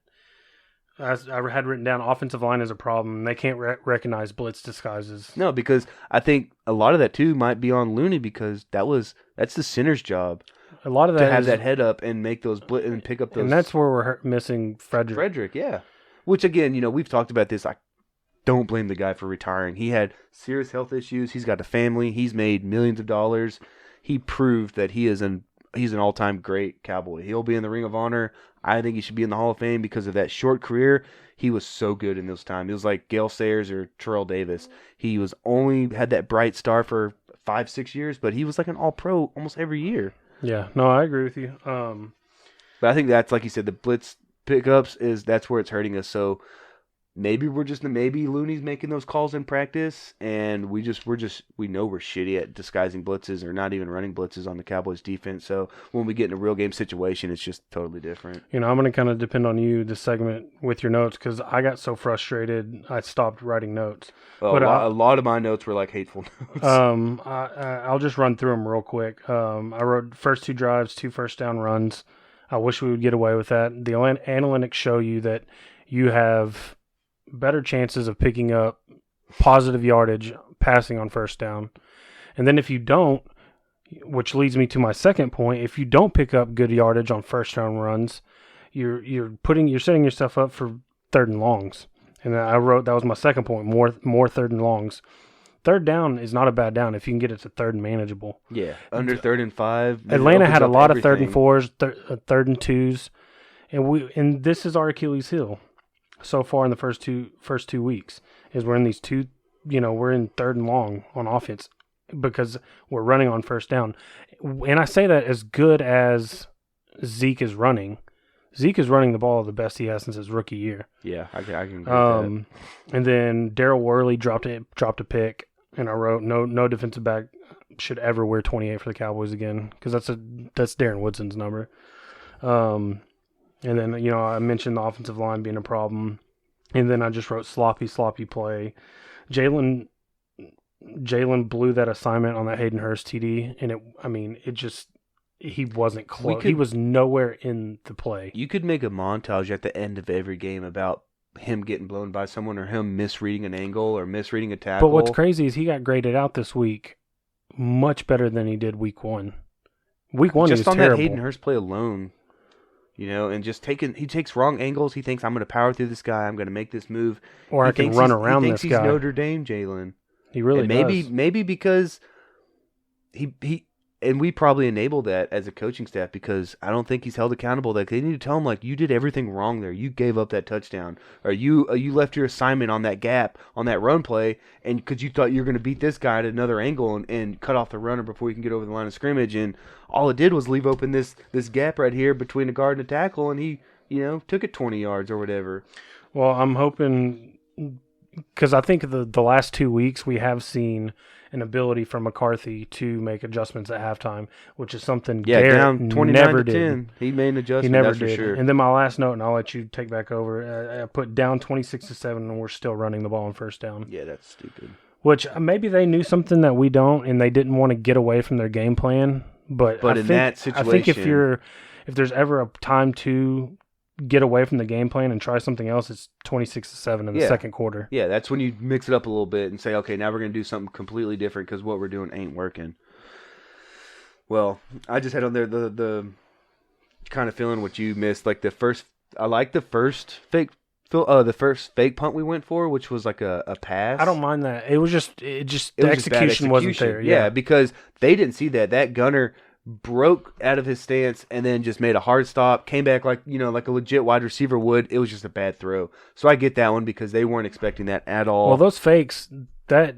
offensive line is a problem. They can't recognize blitz disguises. No, because I think a lot of that too might be on Looney because that's the center's job. A lot of that to have that head up and make those blitz and pick up those. And that's where we're missing Frederick. Yeah. Which again, we've talked about this. I don't blame the guy for retiring. He had serious health issues. He's got a family. He's made millions of dollars. He proved that he's an all-time great Cowboy. He'll be in the Ring of Honor. I think he should be in the Hall of Fame because of that short career. He was so good in those times. It was like Gale Sayers or Terrell Davis. He was only had that bright star for 5-6 years, but he was like an all-pro almost every year. Yeah, no, I agree with you. But I think that's, like you said, the blitz pickups that's where it's hurting us. So maybe Looney's making those calls in practice, and we know we're shitty at disguising blitzes or not even running blitzes on the Cowboys defense. So when we get in a real game situation, it's just totally different. I'm going to kind of depend on you this segment with your notes because I got so frustrated I stopped writing notes. Well, but a lot of my notes were like hateful notes. I'll just run through them real quick. I wrote first 2 drives, 2 first down runs. I wish we would get away with that. The analytics show you that you have better chances of picking up positive yardage passing on first down. And then if you don't, which leads me to my second point, if you don't pick up good yardage on first down runs, you're setting yourself up for third and longs. And I wrote that was my second point, more third and longs. Third down is not a bad down if you can get it to third and manageable. Yeah, under 3rd and 5. Atlanta had a lot of 3rd and 4s, 3rd and 2s, and this is our Achilles heel. So far in the first two weeks is we're in these two, we're in 3rd and long on offense because we're running on first down. And I say that as good as Zeke is running the ball the best he has since his rookie year. Yeah, I can agree with that. And then Darryl Worley dropped a pick, and I wrote no defensive back should ever wear 28 for the Cowboys again because that's Darren Woodson's number. And then, I mentioned the offensive line being a problem. And then I just wrote sloppy play. Jalen blew that assignment on that Hayden Hurst TD. And he wasn't close. He was nowhere in the play. You could make a montage at the end of every game about him getting blown by someone or him misreading an angle or misreading a tackle. But what's crazy is he got graded out this week much better than he did week 1. Week 1 just he was on terrible. That Hayden Hurst play alone. And just he takes wrong angles. He thinks I'm going to power through this guy. I'm going to make this move. Or I can run around this guy. He thinks he's Notre Dame Jalen. He really does. Maybe because he and we probably enabled that as a coaching staff because I don't think he's held accountable. Like they need to tell him you did everything wrong there. You gave up that touchdown, or you left your assignment on that gap on that run play, and because you thought you were going to beat this guy at another angle and cut off the runner before you can get over the line of scrimmage, and all it did was leave open this gap right here between a guard and a tackle, and he took it 20 yards or whatever. Well, I'm hoping because I think the last 2 weeks we have seen an ability for McCarthy to make adjustments at halftime, which is something Yeah, Garrett down 29 never to did. 10. He made an adjustment, He never that's did. for sure. And then my last note, and I'll let you take back over. I put down 26-7, and we're still running the ball on first down. Yeah, that's stupid. Which maybe they knew something that we don't, and they didn't want to get away from their game plan. But in that situation, I think if there's ever a time to get away from the game plan and try something else, it's 26-7 in the second quarter. Yeah, that's when you mix it up a little bit and say, okay, now we're going to do something completely different because what we're doing ain't working. Well, I just had on there the kind of feeling what you missed, like the first fake punt we went for, which was like a pass. I don't mind that. It was just the execution wasn't there. Yeah, because they didn't see that. That gunner broke out of his stance and then just made a hard stop, came back like a legit wide receiver would. It was just a bad throw. So I get that one because they weren't expecting that at all. Well, those fakes, that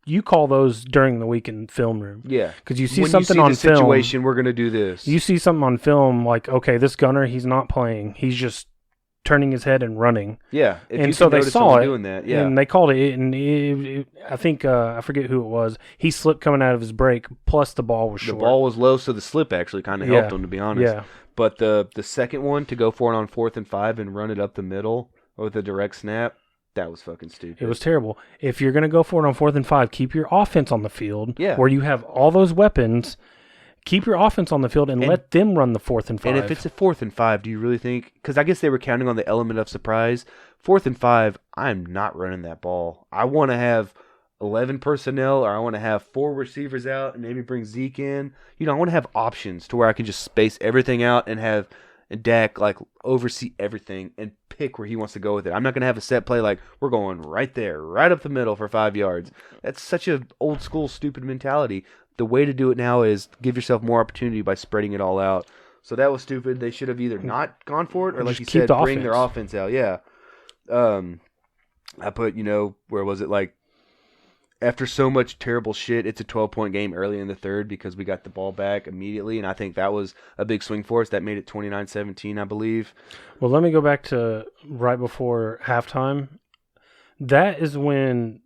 you call those during the week in film room. Yeah. Because you see when something you see on the film. situation, we're going to do this. You see something on film like, okay, this gunner, he's not playing. He's just turning his head and running. Yeah. And so they saw it. Doing that, yeah. And they called it. And I think, I forget who it was. He slipped coming out of his break, plus the ball was short. The ball was low, so the slip actually kind of helped him, to be honest. Yeah. But the second one, to go for it on 4th and 5 and run it up the middle with a direct snap, that was fucking stupid. It was terrible. If you're going to go for it on 4th and 5, keep your offense on the field where you have all those weapons. Keep your offense on the field and let them run the 4th and 5. And if it's a 4th and 5, do you really think? Because I guess they were counting on the element of surprise. 4th and 5, I'm not running that ball. I want to have 11 personnel, or I want to have 4 receivers out and maybe bring Zeke in. I want to have options to where I can just space everything out and have Dak oversee everything and pick where he wants to go with it. I'm not going to have a set play like we're going right there, right up the middle for 5 yards. That's such an old school stupid mentality. The way to do it now is give yourself more opportunity by spreading it all out. So that was stupid. They should have either not gone for it or, like you said, bring their offense out. Yeah. I put, where was it? Like, after so much terrible shit, it's a 12-point game early in the third because we got the ball back immediately, and I think that was a big swing for us. That made it 29-17, I believe. Well, let me go back to right before halftime. That is when,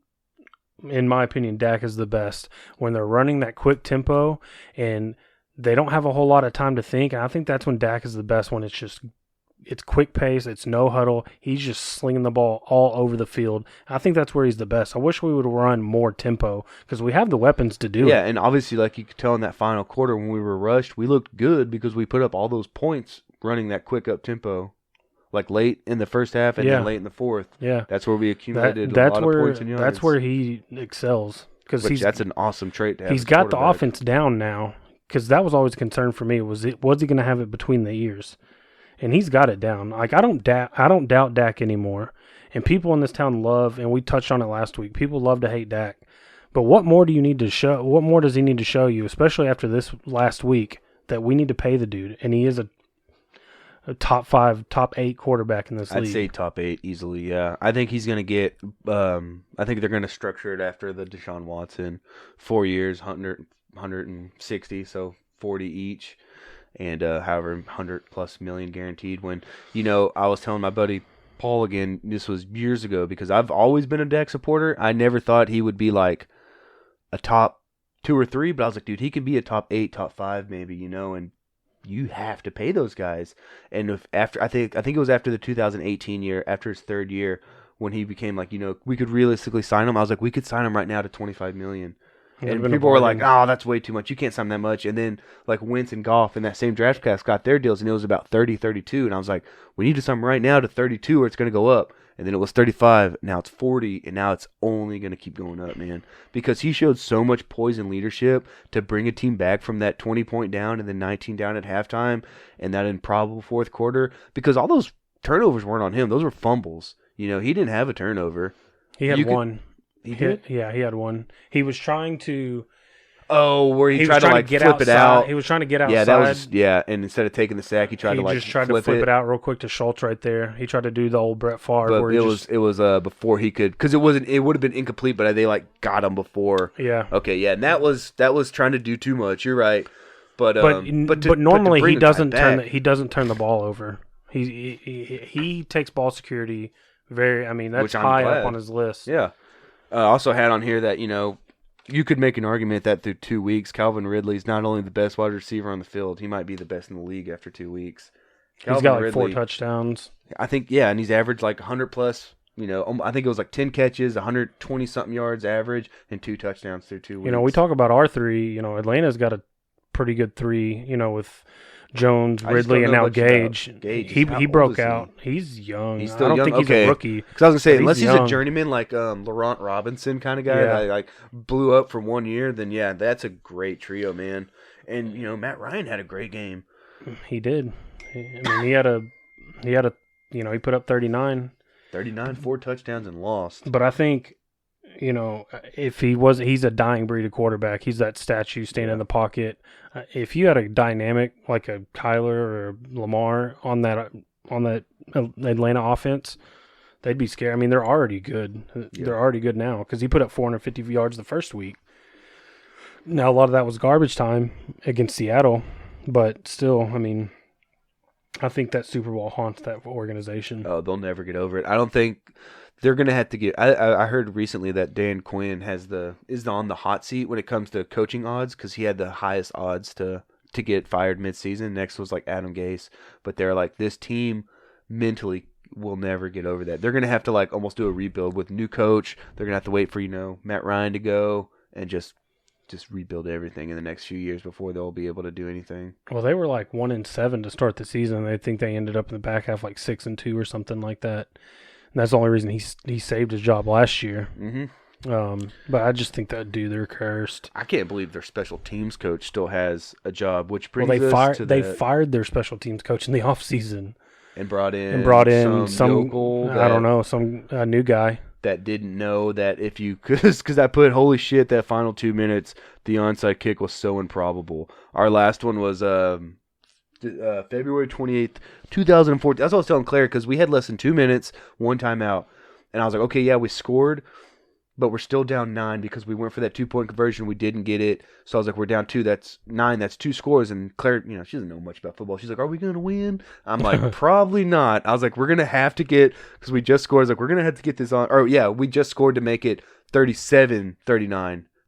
in my opinion, Dak is the best. When they're running that quick tempo and they don't have a whole lot of time to think. And I think that's when Dak is the best, when it's quick pace, it's no huddle. He's just slinging the ball all over the field. I think that's where he's the best. I wish we would run more tempo because we have the weapons to do it. Yeah, and obviously, like you could tell in that final quarter when we were rushed, we looked good because we put up all those points running that quick up tempo. Like late in the first half and then late in the fourth. Yeah. That's where we accumulated a lot of points and yards. That's where he excels. That's an awesome trait to have. He's got the offense down now, because that was always a concern for me. Was he going to have it between the ears? And he's got it down. Like, I don't doubt Dak anymore. And people in this town love, and we touched on it last week, people love to hate Dak. But what more do you need to show? What more does he need to show you, especially after this last week, that we need to pay the dude? And he is a top 5, top 8 quarterback in this league. I'd say top 8 easily, yeah. I think he's going to get, I think they're going to structure it after the Deshaun Watson 4 years, 160, so 40 each, and however, 100+ million guaranteed. When, I was telling my buddy Paul again, this was years ago, because I've always been a Dak supporter. I never thought he would be like a top 2 or 3, but I was like, dude, he could be a top 8, top 5 maybe, and you have to pay those guys. And I think it was after the 2018 year, after his 3rd year, when he became like, we could realistically sign him. I was like, we could sign him right now to $25 million. And people were like, oh, that's way too much. You can't sign that much. And then like Wentz and Goff in that same draft class got their deals, and it was about 30, 32. And I was like, we need to sign him right now to 32 or it's going to go up. And then it was 35, now it's 40, and now it's only going to keep going up, man. Because he showed so much poise and leadership to bring a team back from that 20-point down and then 19 down at halftime and that improbable fourth quarter. Because all those turnovers weren't on him. Those were fumbles. He didn't have a turnover. He had one. He did? Yeah, he had one. He was trying to... Oh, where he tried to like get flip outside. it out. He was trying to get outside. Yeah, that was and instead of taking the sack, he tried to like just tried to flip it out real quick to Schultz right there. He tried to do the old Brett Favre. But where it was before he could, because it would have been incomplete, but they like got him before. Yeah. Okay, yeah, and that was trying to do too much. You're right. But normally he doesn't turn the ball over. He takes ball security very. I mean, that's high up on his list. Yeah. Also had on here that you could make an argument that through 2 weeks, Calvin Ridley's not only the best wide receiver on the field, he might be the best in the league after 2 weeks. He's got like 4 touchdowns. I think, yeah, and he's averaged like 100 plus. I think it was like 10 catches, 120 something yards average, and 2 touchdowns through 2 weeks. We talk about our 3. Atlanta's got a pretty good 3. With Jones, Ridley, and now Gage. He broke out. He's young. He's still I don't young? think he's a rookie. Because I was gonna say, unless he's young. a journeyman like Laurent Robinson kind of guy that like blew up for 1 year, then yeah, that's a great trio, man. And Matt Ryan had a great game. He did. He put up 39. 39, 4 touchdowns, and lost. But I think, if he's a dying breed of quarterback. He's that statue standing in the pocket. If you had a dynamic like a Kyler or a Lamar on that Atlanta offense, they'd be scared. I mean, they're already good. Yeah. They're already good now because he put up 450 yards the first week. Now, a lot of that was garbage time against Seattle, but still, I mean, I think that Super Bowl haunts that organization. Oh, they'll never get over it. I don't think they're going to have to get. I heard recently that Dan Quinn is on the hot seat when it comes to coaching odds because he had the highest odds to get fired midseason. Next was like Adam Gase, but they're like, this team mentally will never get over that. They're going to have to like almost do a rebuild with new coach. They're going to have to wait for Matt Ryan to go and just rebuild everything in the next few years before they'll be able to do anything. Well, they were like 1-7 to start the season. I think they ended up in the back half like 6-2 or something like that. And that's the only reason he saved his job last year. Mm-hmm. But I just think that they're cursed. I can't believe their special teams coach still has a job, which brings they fired their special teams coach in the offseason. And brought in some yokel I don't know, some new guy. That didn't know that because I put, holy shit, that final 2 minutes, the onside kick was so improbable. Our last one was February 28th, 2014. That's what I was telling Claire because we had less than 2 minutes, 1 timeout. And I was like, okay, yeah, we scored, but we're still down 9 because we went for that 2-point conversion. We didn't get it. So I was like, we're down 2. That's 9. That's 2 scores. And Claire, she doesn't know much about football. She's like, are we going to win? I'm like, probably not. I was like, we're going to have to get, because we just scored. I was like, we're going to have to get this on. Or yeah, we just scored to make it 37-39,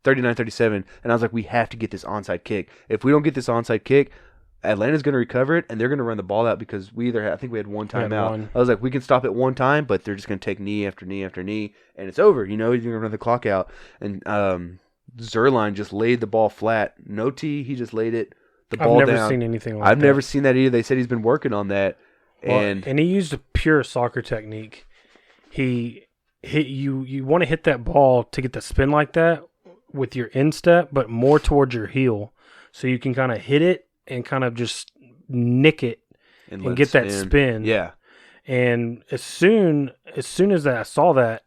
39-37. And I was like, we have to get this onside kick. If we don't get this onside kick, Atlanta's going to recover it, and they're going to run the ball out because I think we had 1 timeout. I was like, we can stop it 1 time, but they're just going to take knee after knee after knee, and it's over. You're going to run the clock out. And Zerline just laid the ball flat. No tee, he just laid it, the ball down. I've never seen anything like that. I've never seen that either. They said he's been working on that. And he used a pure soccer technique. You want to hit that ball to get the spin like that with your instep, but more towards your heel. So you can kind of hit it and kind of just nick it and get that spin. Yeah. And as soon as I saw that,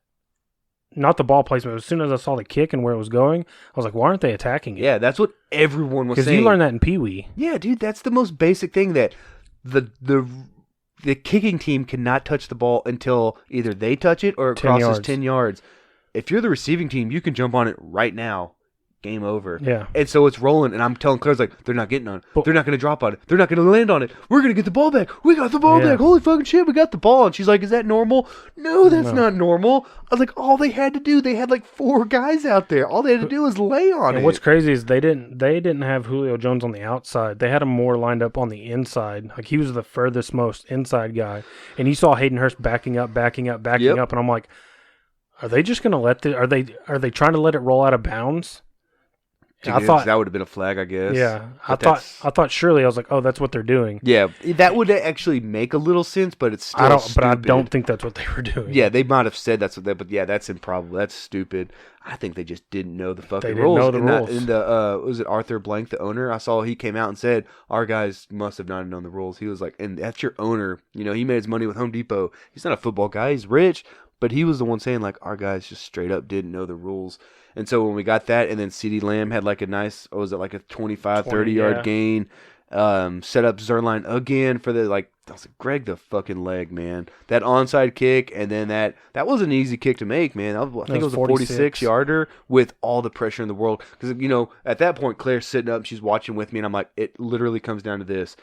not the ball placement, as soon as I saw the kick and where it was going, I was like, why aren't they attacking it? Yeah, that's what everyone was saying. Because you learned that in Pee Wee. Yeah, dude, that's the most basic thing, that the kicking team cannot touch the ball until either they touch it or it crosses 10 yards. If you're the receiving team, you can jump on it right now. Game over. Yeah. And so it's rolling, and I'm telling Claire, like, they're not getting on it. They're not going to drop on it. They're not going to land on it. We're going to get the ball back. We got the ball back. Holy fucking shit, we got the ball. And she's like, is that normal? No, that's not normal. I was like, all they had to do, they had like 4 guys out there. All they had to do was lay on it. And what's crazy is they didn't have Julio Jones on the outside. They had him more lined up on the inside. Like, he was the furthest most inside guy. And you saw Hayden Hurst backing up. And I'm like, are they just going to are they trying to let it roll out of bounds? I thought that would have been a flag, I guess. Yeah, I thought surely I was like, oh, that's what they're doing. Yeah, that would actually make a little sense, but it's still stupid. I don't think that's what they were doing. Yeah, they might have said that's what they, but yeah, that's improbable. That's stupid. I think they just didn't know the fucking rules. They didn't know the rules. Was it Arthur Blank, the owner? I saw he came out and said our guys must have not known the rules. He was like, and that's your owner. He made his money with Home Depot. He's not a football guy. He's rich, but he was the one saying like our guys just straight up didn't know the rules. And so when we got that, and then CeeDee Lamb had like a nice, was it like a 25, 30-yard gain, set up Zerline again for the, like, I was like, Greg the fucking leg, man. That onside kick, and then that was an easy kick to make, man. I think it was a 46-yarder with all the pressure in the world. Because, at that point, Claire's sitting up, she's watching with me, and I'm like, it literally comes down to this.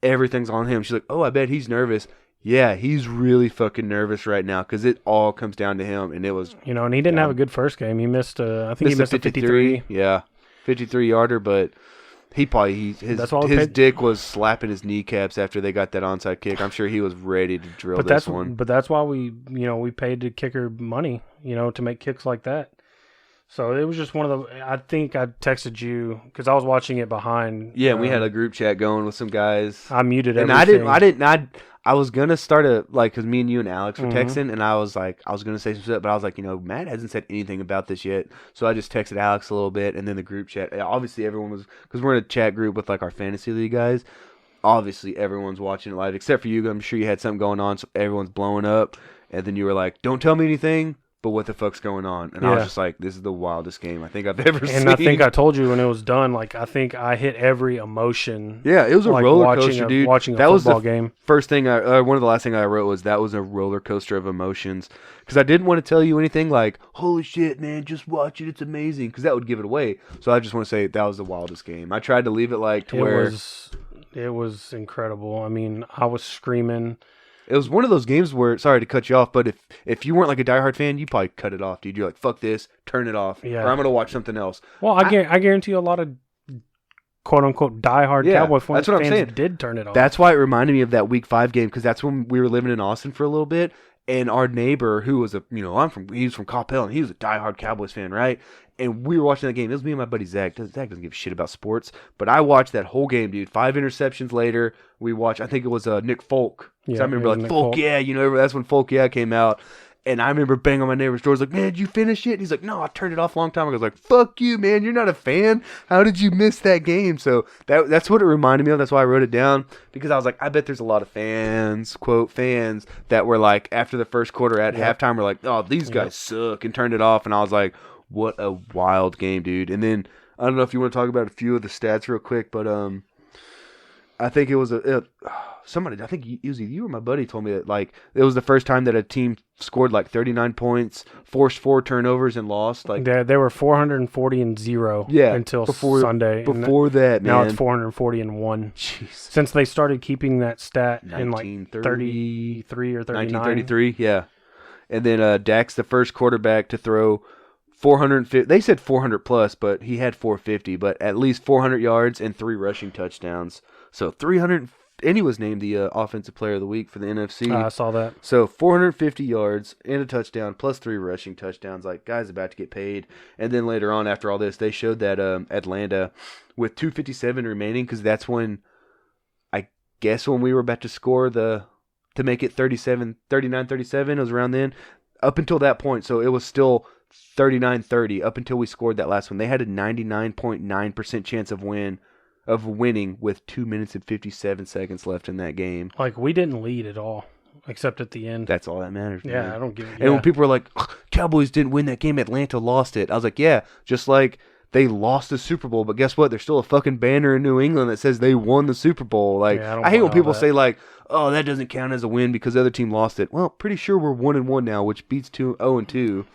Everything's on him. She's like, oh, I bet he's nervous. Yeah, he's really fucking nervous right now because it all comes down to him, and it was And he didn't have a good first game. He missed. I think he missed a 53. Yeah, 53-yarder, but his dick was slapping his kneecaps after they got that onside kick. I'm sure he was ready to drill this one. But that's why we paid the kicker money, to make kicks like that. So it was just one of the. I think I texted you because I was watching it behind. Yeah, we had a group chat going with some guys. I muted everything. And I was gonna start because me and you and Alex were texting, and I was gonna say some stuff, but I was like, Matt hasn't said anything about this yet, so I just texted Alex a little bit, and then the group chat. Obviously, everyone was because we're in a chat group with our fantasy league guys. Obviously, everyone's watching it live except for you. I'm sure you had something going on, so everyone's blowing up, and then you were like, "Don't tell me anything." But what the fuck's going on? And I was just like, this is the wildest game I think I've ever seen. And I think I told you when it was done, I think I hit every emotion. Yeah, it was a roller coaster, dude. Watching a football game. First thing, one of the last things I wrote was that was a roller coaster of emotions. Because I didn't want to tell you anything like, holy shit, man, just watch it, it's amazing. Because that would give it away. So I just want to say that was the wildest game. I tried to leave it It was incredible. I mean, I was screaming. It was one of those games where, sorry to cut you off, but if you weren't a diehard fan, you probably cut it off, dude. You're like, fuck this, turn it off, or I'm going to watch something else. Well, I guarantee you a lot of quote-unquote diehard Cowboy fans did turn it off. That's why it reminded me of that Week 5 game, because that's when we were living in Austin for a little bit, and our neighbor, who was he was from Coppell, and he was a diehard Cowboys fan, right? And we were watching that game. It was me and my buddy Zach. Zach doesn't give a shit about sports, but I watched that whole game, dude. 5 interceptions later, we watched, I think it was Nick Folk. Yeah, I remember Folk, yeah, that's when Folk, yeah, came out. And I remember banging on my neighbor's door. I was like, man, did you finish it? And he's like, no, I turned it off a long time ago. I was like, fuck you, man. You're not a fan. How did you miss that game? So that's what it reminded me of. That's why I wrote it down. Because I was like, I bet there's a lot of fans, quote, fans, that were after the first quarter at halftime, were like, oh, these guys suck, and turned it off. And I was like, what a wild game, dude. And then, I don't know if you want to talk about a few of the stats real quick, but I think it was somebody, I think it was either you or my buddy told me that it was the first time that a team scored 39 points, forced 4 turnovers, and lost. They were 440-0 until Sunday. Before that, man. Now it's 440-1. Jeez. Since they started keeping that stat in 1933 or 39. 1933, yeah. And then Dak's the first quarterback to throw 450. They said 400 plus, but he had 450. But at least 400 yards and 3 rushing touchdowns. So 300, and he was named the Offensive Player of the Week for the NFC. I saw that. So 450 yards and a touchdown plus 3 rushing touchdowns. Guy's about to get paid. And then later on, after all this, they showed that Atlanta with 2:57 remaining, because that's when, I guess, when we were about to score to make it 39-37. It was around then. Up until that point, so it was still 39-30 up until we scored that last one. They had a 99.9% chance of winning with 2 minutes and 57 seconds left in that game. We didn't lead at all, except at the end. That's all that matters. Yeah, man. I don't give. And when people were like, Cowboys didn't win that game, Atlanta lost it. I was like, yeah, just like they lost the Super Bowl, but guess what? There's still a fucking banner in New England that says they won the Super Bowl. I hate when people say oh, that doesn't count as a win because the other team lost it. Well, pretty sure we're 1-1 now, which beats 0-2.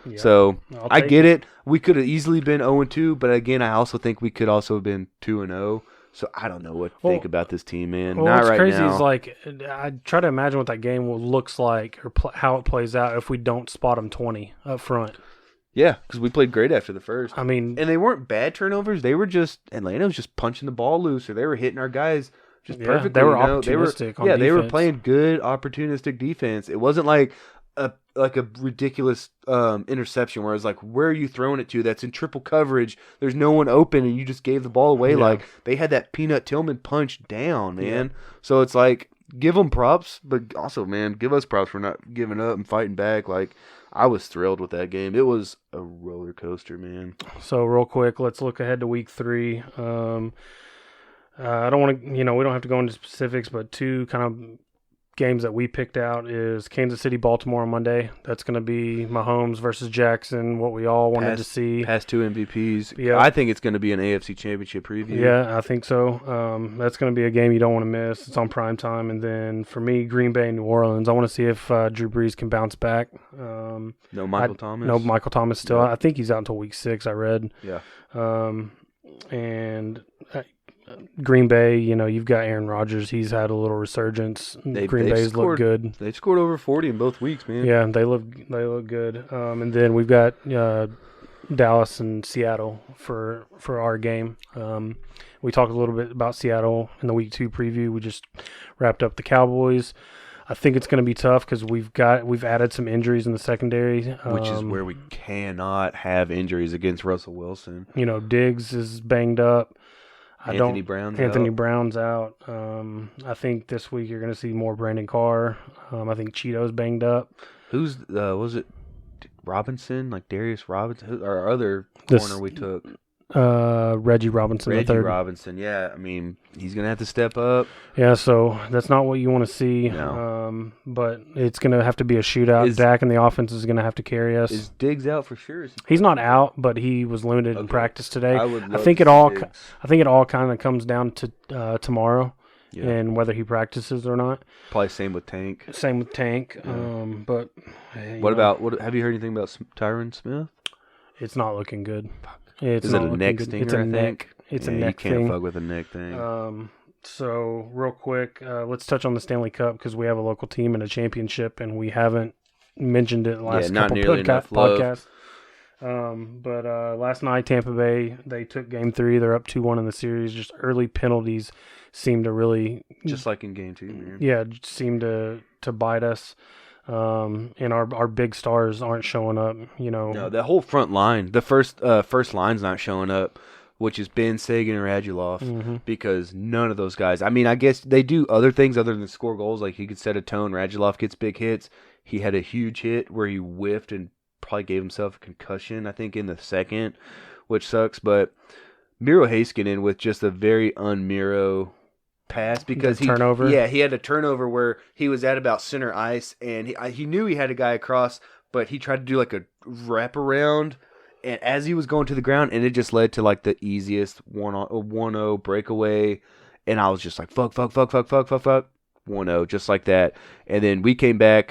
Yeah. So I get it. We could have easily been 0-2, but again, I also think we could also have been 2-0. So I don't know what to think about this team, man. Not right now. What's crazy is I try to imagine what that game looks like or how it plays out if we don't spot them 20 up front. Yeah, because we played great after the first. I mean, and they weren't bad turnovers. They were just Atlanta was just punching the ball loose, or they were hitting our guys just perfectly. They were opportunistic. On defense. They were playing good opportunistic defense. It wasn't like a ridiculous interception where it's where are you throwing it to? That's in triple coverage. There's no one open, and you just gave the ball away. Yeah. They had that Peanut Tillman punch down, man. Yeah. So it's give them props, but also, man, give us props for not giving up and fighting back. I was thrilled with that game. It was a roller coaster, man. So real quick, let's look ahead to Week 3. I don't want to, we don't have to go into specifics, but 2 kind of games that we picked out is Kansas City, Baltimore on Monday. That's going to be Mahomes versus Jackson, what we all wanted to see. Past 2 MVPs. Yeah. I think it's going to be an AFC Championship preview. Yeah, I think so. That's going to be a game you don't want to miss. It's on prime time. And then for me, Green Bay and New Orleans. I want to see if Drew Brees can bounce back. No Michael Thomas? No Michael Thomas still. Yeah. I think he's out until Week 6, I read. Yeah. And Green Bay, you've got Aaron Rodgers. He's had a little resurgence. Green Bay's look good. They scored over 40 in both weeks, man. Yeah, they look good. And then we've got Dallas and Seattle for our game. We talked a little bit about Seattle in the Week 2 preview. We just wrapped up the Cowboys. I think it's going to be tough because we've added some injuries in the secondary, which is where we cannot have injuries against Russell Wilson. Diggs is banged up. Anthony Brown's out. I think this week you're going to see more Brandon Carr. I think Cheeto's banged up. Who's was it? Robinson, like Darius Robinson, our other corner we took. Reggie Robinson. Robinson, yeah. I mean, he's gonna have to step up. Yeah, so that's not what you want to see. No. But it's gonna have to be a shootout. Dak and the offense is gonna have to carry us. Is Diggs out for sure? He's not out, but he was limited in practice today. I think it all kind of comes down to tomorrow. Yeah. And whether he practices or not. Probably same with Tank. Yeah. But have you heard anything about Tyron Smith? It's not looking good. Is it a neck stinger? It's a neck. It's a neck thing. You can't fuck with a neck thing. So real quick, let's touch on the Stanley Cup because we have a local team in a championship and we haven't mentioned it in the last couple podcasts. But last night, Tampa Bay, they took Game 3. They're up 2-1 in the series. Just early penalties seem to really... Just like in Game 2, man. Yeah, seem to bite us. And our big stars aren't showing up, No, the whole front line, the first line's not showing up, which is Ben, Sagan, and Radulov, because none of those guys... I mean, I guess they do other things other than score goals. Like, he could set a tone. Radulov gets big hits. He had a huge hit where he whiffed and probably gave himself a concussion, I think, in the second, which sucks. But Miro Heiskanen with just a very un-Miro pass because turnover. Yeah, he had a turnover where he was at about center ice and he knew he had a guy across, but he tried to do like a wraparound, and as he was going to the ground, and it just led to like the easiest 1-0 breakaway, and I was just like fuck 1-0 just like that. And then we came back.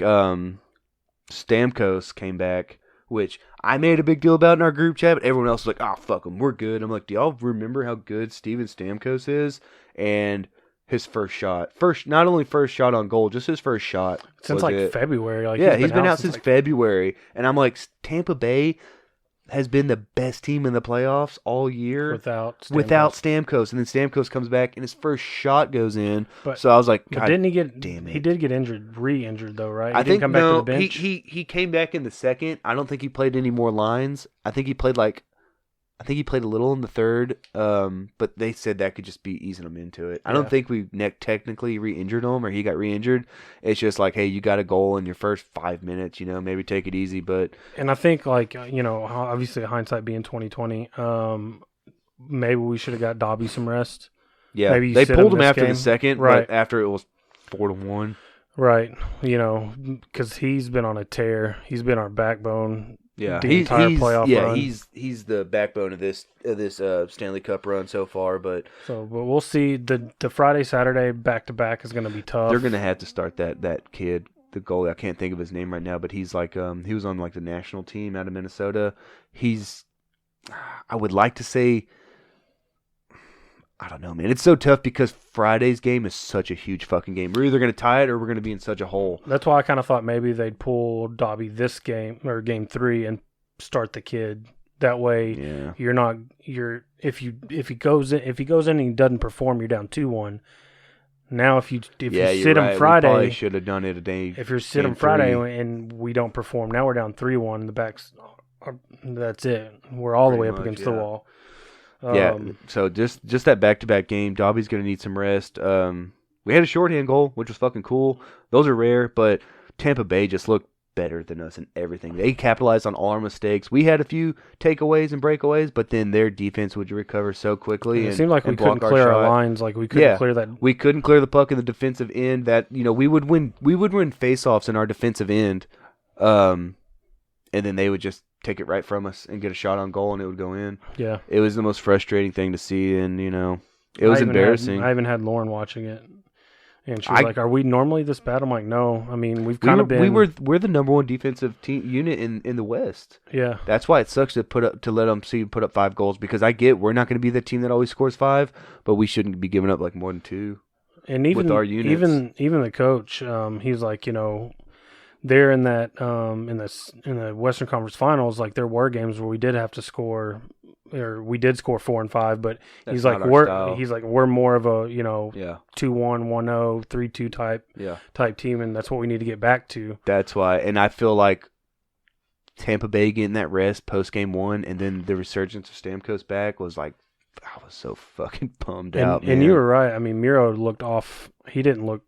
Stamkos came back, which I made a big deal about in our group chat, but everyone else was like, oh, fuck him, we're good. I'm like, do y'all remember how good Steven Stamkos is? And his first shot, not only first shot on goal, just his first shot. Since February. He's been out since February. And I'm like, Tampa Bay has been the best team in the playoffs all year without Stamkos. And then Stamkos comes back and his first shot goes in. So I was like, God, didn't he get? Damn it. He did get re-injured though, right? I think come back to the bench. He came back in the second. I don't think he played any more lines. I think he played a little in the third. But they said that could just be easing him into it. I don't think we technically re-injured him or he got re-injured. It's just like, hey, you got a goal in your first 5 minutes. Maybe take it easy. And I think obviously hindsight being 2020. Maybe we should have got Dobby some rest. Yeah, maybe they pulled him after game. the second, right? But after it was 4-1. Right, because he's been on a tear. He's been our backbone. Yeah, the entire playoff run. He's the backbone of this Stanley Cup run so far. But we'll see. The Friday Saturday back to back is going to be tough. They're going to have to start that kid, the goalie. I can't think of his name right now, but he's like he was on like the national team out of Minnesota. I would like to say, I don't know, man. It's so tough because Friday's game is such a huge fucking game. We're either going to tie it or we're going to be in such a hole. That's why I kind of thought maybe they'd pull Dobby this game or Game 3 and start the kid. That way, if he goes in and he doesn't perform, you're down 2-1. Now if you sit him Friday, we probably should have done it a day. If you sit him Friday and we don't perform, now we're down 3-1. The backs, that's it. We're all the way up against the wall. So just that back-to-back game, Dobby's going to need some rest. We had a shorthand goal, which was fucking cool. Those are rare, but Tampa Bay just looked better than us in everything. They capitalized on all our mistakes. We had a few takeaways and breakaways, but then their defense would recover so quickly. It seemed like we couldn't clear our lines. Like we couldn't clear that. We couldn't clear the puck in the defensive end. That we would win. We would win faceoffs in our defensive end, and then they would just take it right from us and get a shot on goal and it would go in. Yeah. It was the most frustrating thing to see, and it was embarrassing. I even had Lauren watching it, And she was like, "Are we normally this bad?" I'm like, "No. I mean, we've kind of been. We're the number one defensive team unit in the West. Yeah, that's why it sucks to let them put up 5 goals because I get we're not going to be the team that always scores 5, but we shouldn't be giving up like more than 2. And even with our units. even the coach, he's like, they're in that in the Western Conference Finals, like there were games where we did have to score, or we did score 4 and 5, but That's we're more of a 2-1, 1-0, 3-2 type team, and that's what we need to get back to. That's why, and I feel like Tampa Bay getting that rest post game 1, and then the resurgence of Stamkos back was like, I was so fucking bummed out. Man. And you were right. I mean, Miro looked off. He didn't look.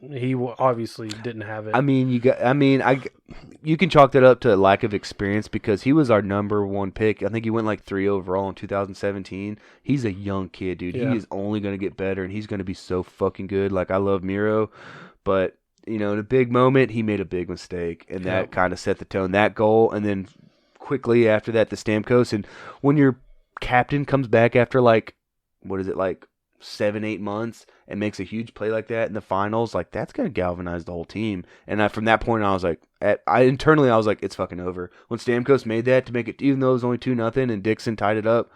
He obviously didn't have it. I mean, you can chalk that up to a lack of experience because he was our number 1 pick. I think he went like 3 overall in 2017. He's a young kid, dude. Yeah. He is only going to get better, and he's going to be so fucking good. Like, I love Miro, but in a big moment, he made a big mistake, and that kind of set the tone. That goal, and then quickly after that, the Stamkos. And when your captain comes back after like 7-8 months and makes a huge play like that in the finals, like that's gonna galvanize the whole team. And from that point, I was like, internally, I was like, it's fucking over. When Stamkos made that to make it, even though it was only 2-0, and Dixon tied it up,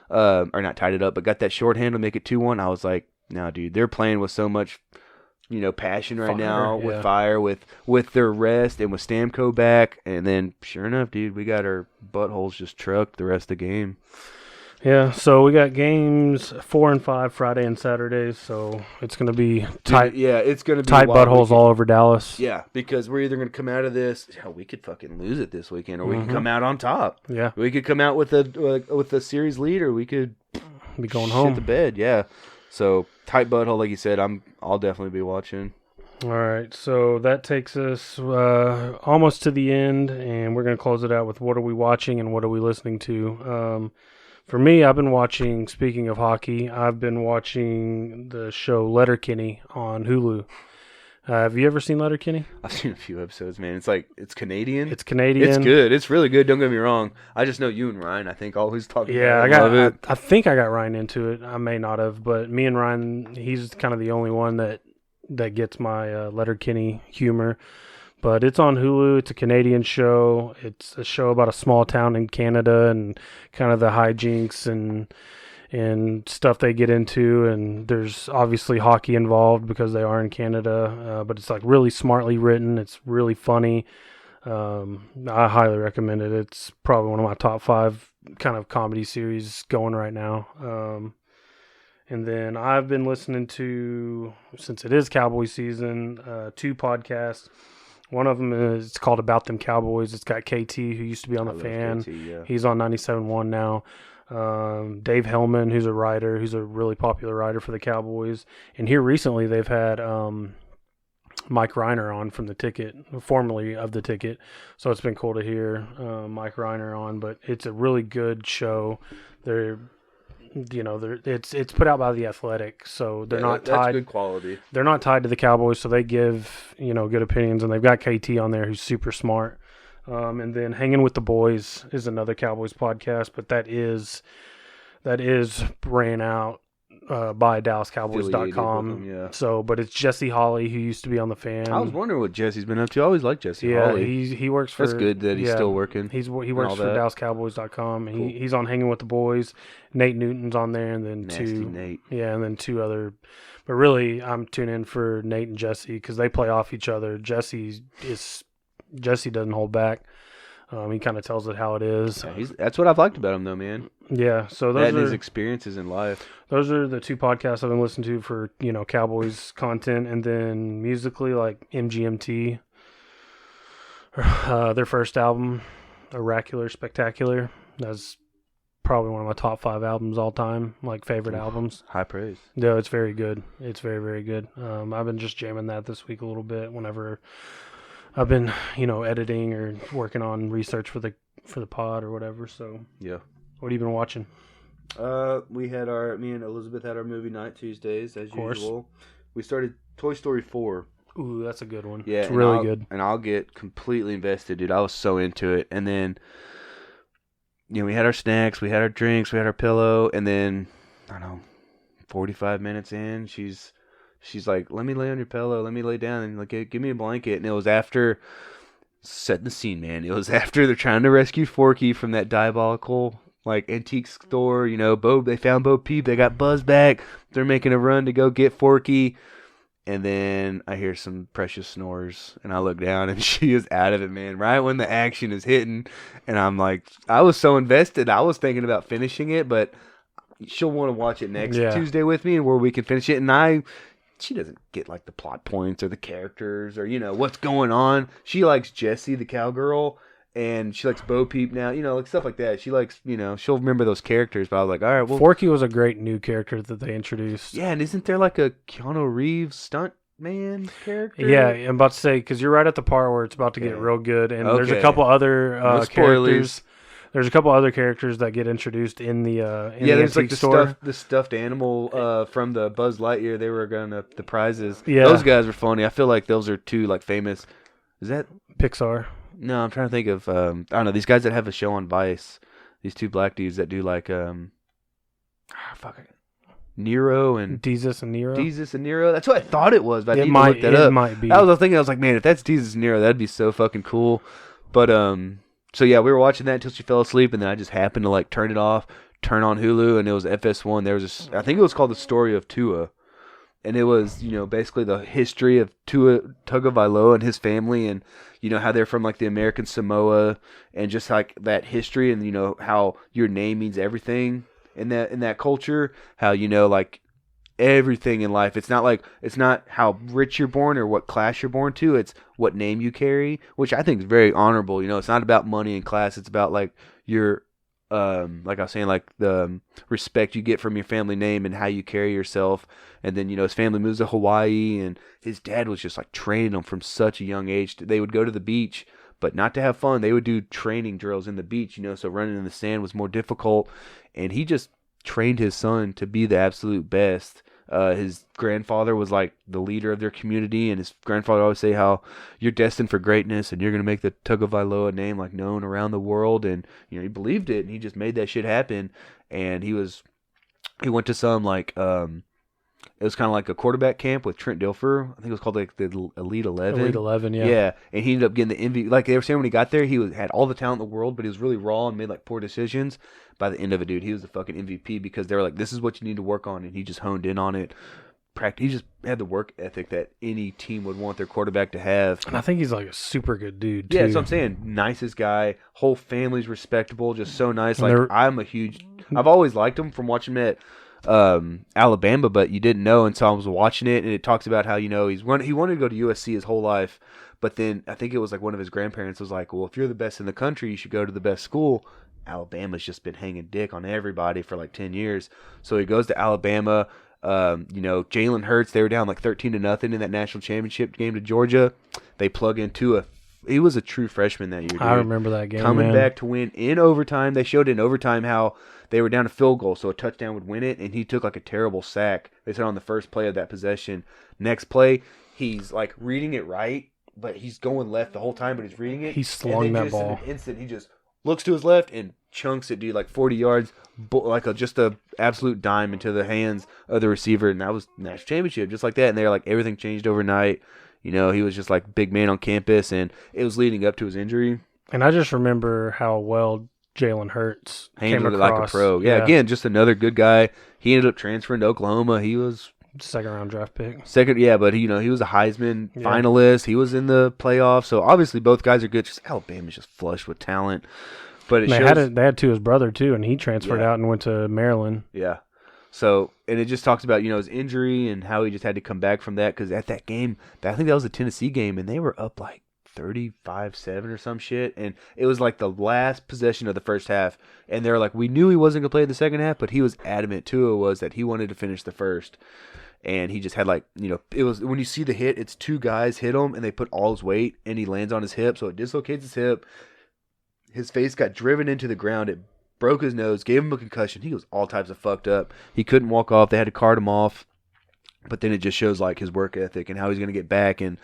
or not tied it up, but got that shorthand to make it 2-1. I was like, no, dude, they're playing with so much, passion right now, with fire, with their rest, and with Stamko back. And then, sure enough, dude, we got our buttholes just trucked the rest of the game. Yeah, so we got games 4 and 5 Friday and Saturdays, so it's going to be tight. It's going to be tight buttholes all over Dallas. Yeah, because we're either going to come out of this. We could fucking lose it this weekend, or we could come out on top. Yeah, we could come out with a series lead, or we could be going home. Shit the bed. Yeah, so tight butthole, like you said. I'll definitely be watching. All right, so that takes us almost to the end, and we're going to close it out with what are we watching and what are we listening to. For me, I've been watching, speaking of hockey, I've been watching the show Letterkenny on Hulu. Have you ever seen Letterkenny? I've seen a few episodes, man. It's Canadian. It's Canadian. It's good. It's really good. Don't get me wrong. I just know you and Ryan, I think, always talk about it. I think I got Ryan into it. I may not have, but me and Ryan, he's kind of the only one that gets my Letterkenny humor. But it's on Hulu. It's a Canadian show. It's a show about a small town in Canada and kind of the hijinks and stuff they get into. And there's obviously hockey involved because they are in Canada. But it's like really smartly written. It's really funny. I highly recommend it. It's probably one of my top 5 kind of comedy series going right now. And then I've been listening to, since it is Cowboy season, 2 podcasts. One of them is called About Them Cowboys. It's got KT, who used to be on The Fan. KT, yeah. He's on 97.1 now. Dave Hellman, who's a writer, who's a really popular writer for the Cowboys. And here recently they've had Mike Reiner on from The Ticket, formerly of The Ticket. So it's been cool to hear Mike Reiner on. But it's a really good show. It's put out by The Athletic, so they're not tied. That's good quality. They're not tied to the Cowboys, so they give good opinions, and they've got KT on there who's super smart. And then Hanging with the Boys is another Cowboys podcast, but that is ran out by DallasCowboys.com. Yeah. So, but it's Jesse Holley, who used to be on The Fan. I was wondering what Jesse's been up to. I always liked Jesse Holley. He works for. That's good that he's still working. He works for DallasCowboys.com. Cool. He's on Hanging with the Boys. Nate Newton's on there, and then Nate. and then 2 other. But really, I'm tuning in for Nate and Jesse because they play off each other. Jesse doesn't hold back. He kind of tells it how it is. Yeah, that's what I've liked about him, though, man. Yeah, so those are his experiences in life. Those are the 2 podcasts I've been listening to for Cowboys content, and then musically like MGMT, their first album, Oracular Spectacular. That's probably one of my top 5 albums all time, like favorite albums. High praise. No, it's very good. It's very, very good. I've been just jamming that this week a little bit whenever I've been, editing or working on research for the pod or whatever. So yeah. What have you been watching? Me and Elizabeth had our movie night Tuesdays as usual. We started Toy Story 4. Ooh, that's a good one. Yeah, it's really good. And I'll get completely invested, dude. I was so into it. And then, we had our snacks, we had our drinks, we had our pillow, and then, I don't know, 45 minutes in, she's she's like, let me lay on your pillow, let me lay down, and like, give me a blanket. And it was after, setting the scene, man. It was after they're trying to rescue Forky from that diabolical like antique store. You know, they found Bo Peep. They got Buzz back. They're making a run to go get Forky. And then I hear some Precious snores, and I look down, and she is out of it, man. Right when the action is hitting, and I'm like, I was so invested. I was thinking about finishing it, but she'll want to watch it next Tuesday with me, and where we can finish it. And she doesn't get like the plot points or the characters or what's going on. She likes Jessie, the cowgirl, and she likes Bo Peep now, like stuff like that. She likes, she'll remember those characters. But I was like, all right, well, Forky was a great new character that they introduced. Yeah, and isn't there like a Keanu Reeves stunt man character? Yeah, I'm about to say, because you're right at the part where it's about to get real good, and there's a couple other characters. There's a couple other characters that get introduced in the there's like store. the stuffed animal from the Buzz Lightyear. They were gonna the prizes. Yeah, those guys were funny. I feel like those are two like famous. Is that Pixar? No, I'm trying to think of, I don't know, these guys that have a show on Vice, these two black dudes that do like, Nero and... Deezus and Nero? Deezus and Nero. That's what I thought it was, but I need to look that up. It might be. I was thinking, I was like, man, if that's Deezus and Nero, that'd be so fucking cool. But, so yeah, we were watching that until she fell asleep, and then I just happened to like turn it off, turn on Hulu, and it was FS1. There was I think it was called The Story of Tua. And it was, basically the history of Tua Tagovailoa and his family, and how they're from like the American Samoa, and just like that history, and how your name means everything in that culture. How like everything in life. It's not how rich you're born or what class you're born to. It's what name you carry, which I think is very honorable. It's not about money and class. It's about like your like I was saying, like the respect you get from your family name and how you carry yourself. And then, his family moves to Hawaii, and his dad was just like training them from such a young age. They would go to the beach, but not to have fun. They would do training drills in the beach, so running in the sand was more difficult. And he just trained his son to be the absolute best. His grandfather was like the leader of their community, and his grandfather always say how you're destined for greatness and you're going to make the Tagovailoa name like known around the world. And he believed it, and he just made that shit happen. And he went to some like it was kind of like a quarterback camp with Trent Dilfer. I think it was called like the Elite 11. Elite 11, yeah. Yeah, and he ended up getting the MVP. Like they were saying when he got there, had all the talent in the world, but he was really raw and made like poor decisions. By the end of it, dude, he was the fucking MVP because they were like, this is what you need to work on, and he just honed in on it. He just had the work ethic that any team would want their quarterback to have. And I think he's like a super good dude, too. Yeah, that's what I'm saying. Nicest guy. Whole family's respectable. Just so nice. Like, I've always liked him from watching him at Alabama, but you didn't know until I was watching it, and it talks about how, he wanted to go to USC his whole life, but then I think it was like one of his grandparents was like, well, if you're the best in the country, you should go to the best school. Alabama's just been hanging dick on everybody for like 10 years. So he goes to Alabama. Jalen Hurts, they were down like 13-0 in that national championship game to Georgia. They plug into he was a true freshman that year, dude. I remember that game, coming back to win in overtime. They showed in overtime how they were down a field goal, so a touchdown would win it, and he took like a terrible sack. They said on the first play of that possession. Next play, he's like reading it right, but he's going left the whole time, but he's reading it. He slung that ball. In an instant, he just looks to his left and chunks it, dude, like 40 yards, like just a absolute dime into the hands of the receiver, and that was national championship, just like that. And they're like, everything changed overnight. He was just like big man on campus, and it was leading up to his injury. And I just remember how well Jalen Hurts handled it like a pro. Yeah, again, just another good guy. He ended up transferring to Oklahoma. He was second round draft pick. But he was a Heisman finalist. He was in the playoffs. So obviously both guys are good. Just Alabama's just flush with talent. But they had to his brother too, and he transferred out and went to Maryland. Yeah. So, and it just talks about, his injury and how he just had to come back from that. Because at that game, I think that was a Tennessee game, and they were up like 35-7 or some shit. And it was like the last possession of the first half. And they were like, we knew he wasn't going to play in the second half, but he was adamant too. It was that he wanted to finish the first. And he just had like, it was, when you see the hit, it's two guys hit him and they put all his weight and he lands on his hip. So it dislocates his hip. His face got driven into the ground. It broke his nose, gave him a concussion. He was all types of fucked up. He couldn't walk off. They had to cart him off. But then it just shows like his work ethic and how he's going to get back. And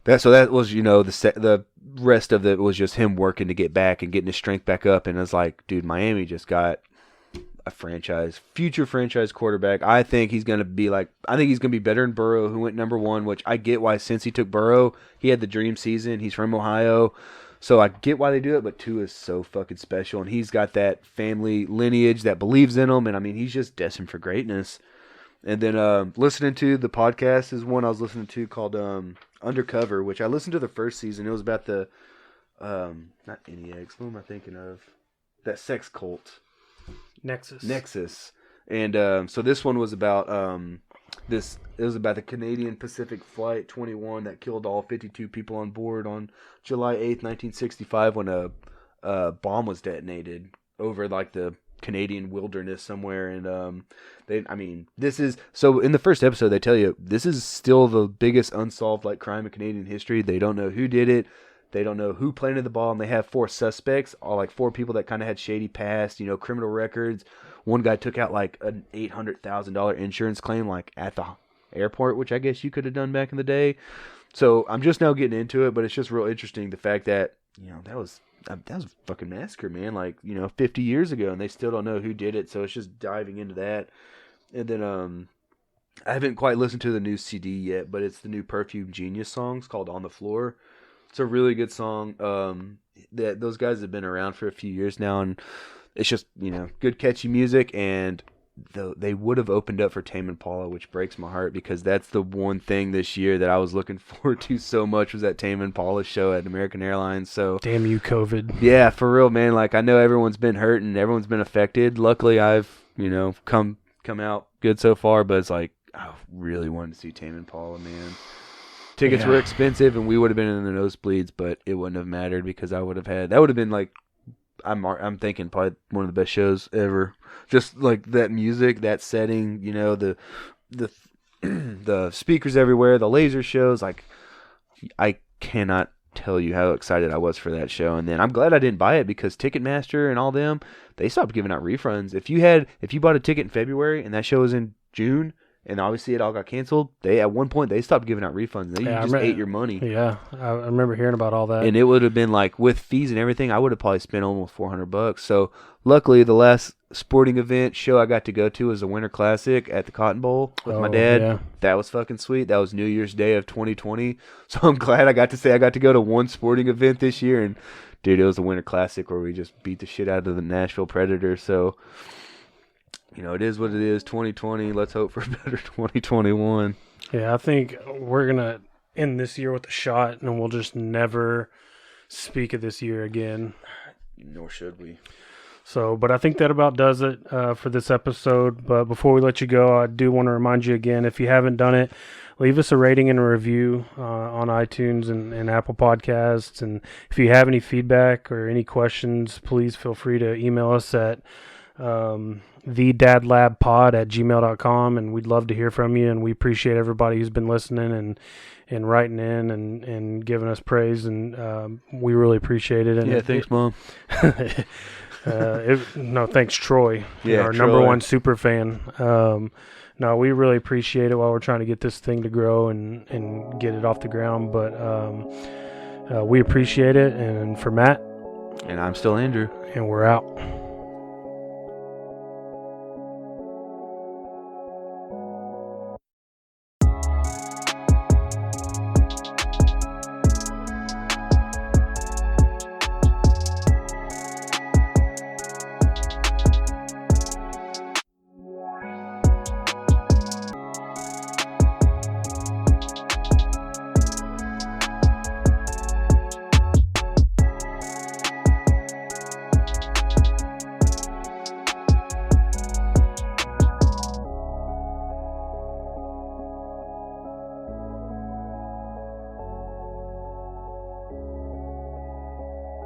that was, the rest of it was just him working to get back and getting his strength back up. And it's like, dude, Miami just got a future franchise quarterback. I think he's going to be better than Burrow, who went number 1, which I get why, since he took Burrow, he had the dream season. He's from Ohio. So I get why they do it, but Tua is so fucking special, and he's got that family lineage that believes in him, and I mean, he's just destined for greatness. And then listening to the podcast is one I was listening to called Undercover, which I listened to the first season. It was about the not NEX. What am I thinking of? That sex cult. Nexus. And so this one was about It was about the Canadian Pacific Flight 21 that killed all 52 people on board on July 8th, 1965, when a bomb was detonated over like the Canadian wilderness somewhere. And this is so. In the first episode, they tell you this is still the biggest unsolved like crime in Canadian history. They don't know who did it. They don't know who planted the bomb. They have 4 suspects, all like 4 people that kind of had shady past, criminal records. One guy took out like an $800,000 insurance claim like at the airport, which I guess you could have done back in the day. So I'm just now getting into it, but it's just real interesting the fact that that was a fucking massacre, man. Like 50 years ago, and they still don't know who did it. So it's just diving into that, and then I haven't quite listened to the new CD yet, but it's the new Perfume Genius song. It's called On the Floor. It's a really good song. That those guys have been around for a few years now, and it's just good catchy music. And they would have opened up for Tame Impala, which breaks my heart because that's the one thing this year that I was looking forward to so much was that Tame Impala show at American Airlines. So damn you, COVID. Yeah, for real, man. Like I know everyone's been hurt and everyone's been affected. Luckily, I've come out good so far, but it's like I really wanted to see Tame Impala, man. Tickets were expensive, and we would have been in the nosebleeds, but it wouldn't have mattered because that would have been like, I'm thinking probably one of the best shows ever. Just like that music, that setting, the the speakers everywhere, the laser shows. Like, I cannot tell you how excited I was for that show. And then I'm glad I didn't buy it because Ticketmaster and all them, they stopped giving out refunds. If you bought a ticket in February and that show was in June, and obviously it all got canceled, at one point they stopped giving out refunds. They just ate your money. Yeah, I remember hearing about all that. And it would have been like, with fees and everything, I would have probably spent almost $400. So luckily, the last sporting event show I got to go to was the Winter Classic at the Cotton Bowl with my dad. Yeah. That was fucking sweet. That was New Year's Day of 2020. So I'm glad I got to go to one sporting event this year. And dude, it was the Winter Classic where we just beat the shit out of the Nashville Predators. So it is what it is, 2020. Let's hope for a better 2021. Yeah, I think we're going to end this year with a shot, and we'll just never speak of this year again. Nor should we. So, but I think that about does it for this episode. But before we let you go, I do want to remind you again, if you haven't done it, leave us a rating and a review on iTunes and Apple Podcasts. And if you have any feedback or any questions, please feel free to email us at thedadlabpod@gmail.com, and we'd love to hear from you. And we appreciate everybody who's been listening and writing in and giving us praise, and we really appreciate it. And thanks, Mom. Thanks, Troy. Our Troy. number one super fan. No, we really appreciate it while we're trying to get this thing to grow and get it off the ground. But we appreciate it. And for Matt. And I'm still Andrew. And we're out.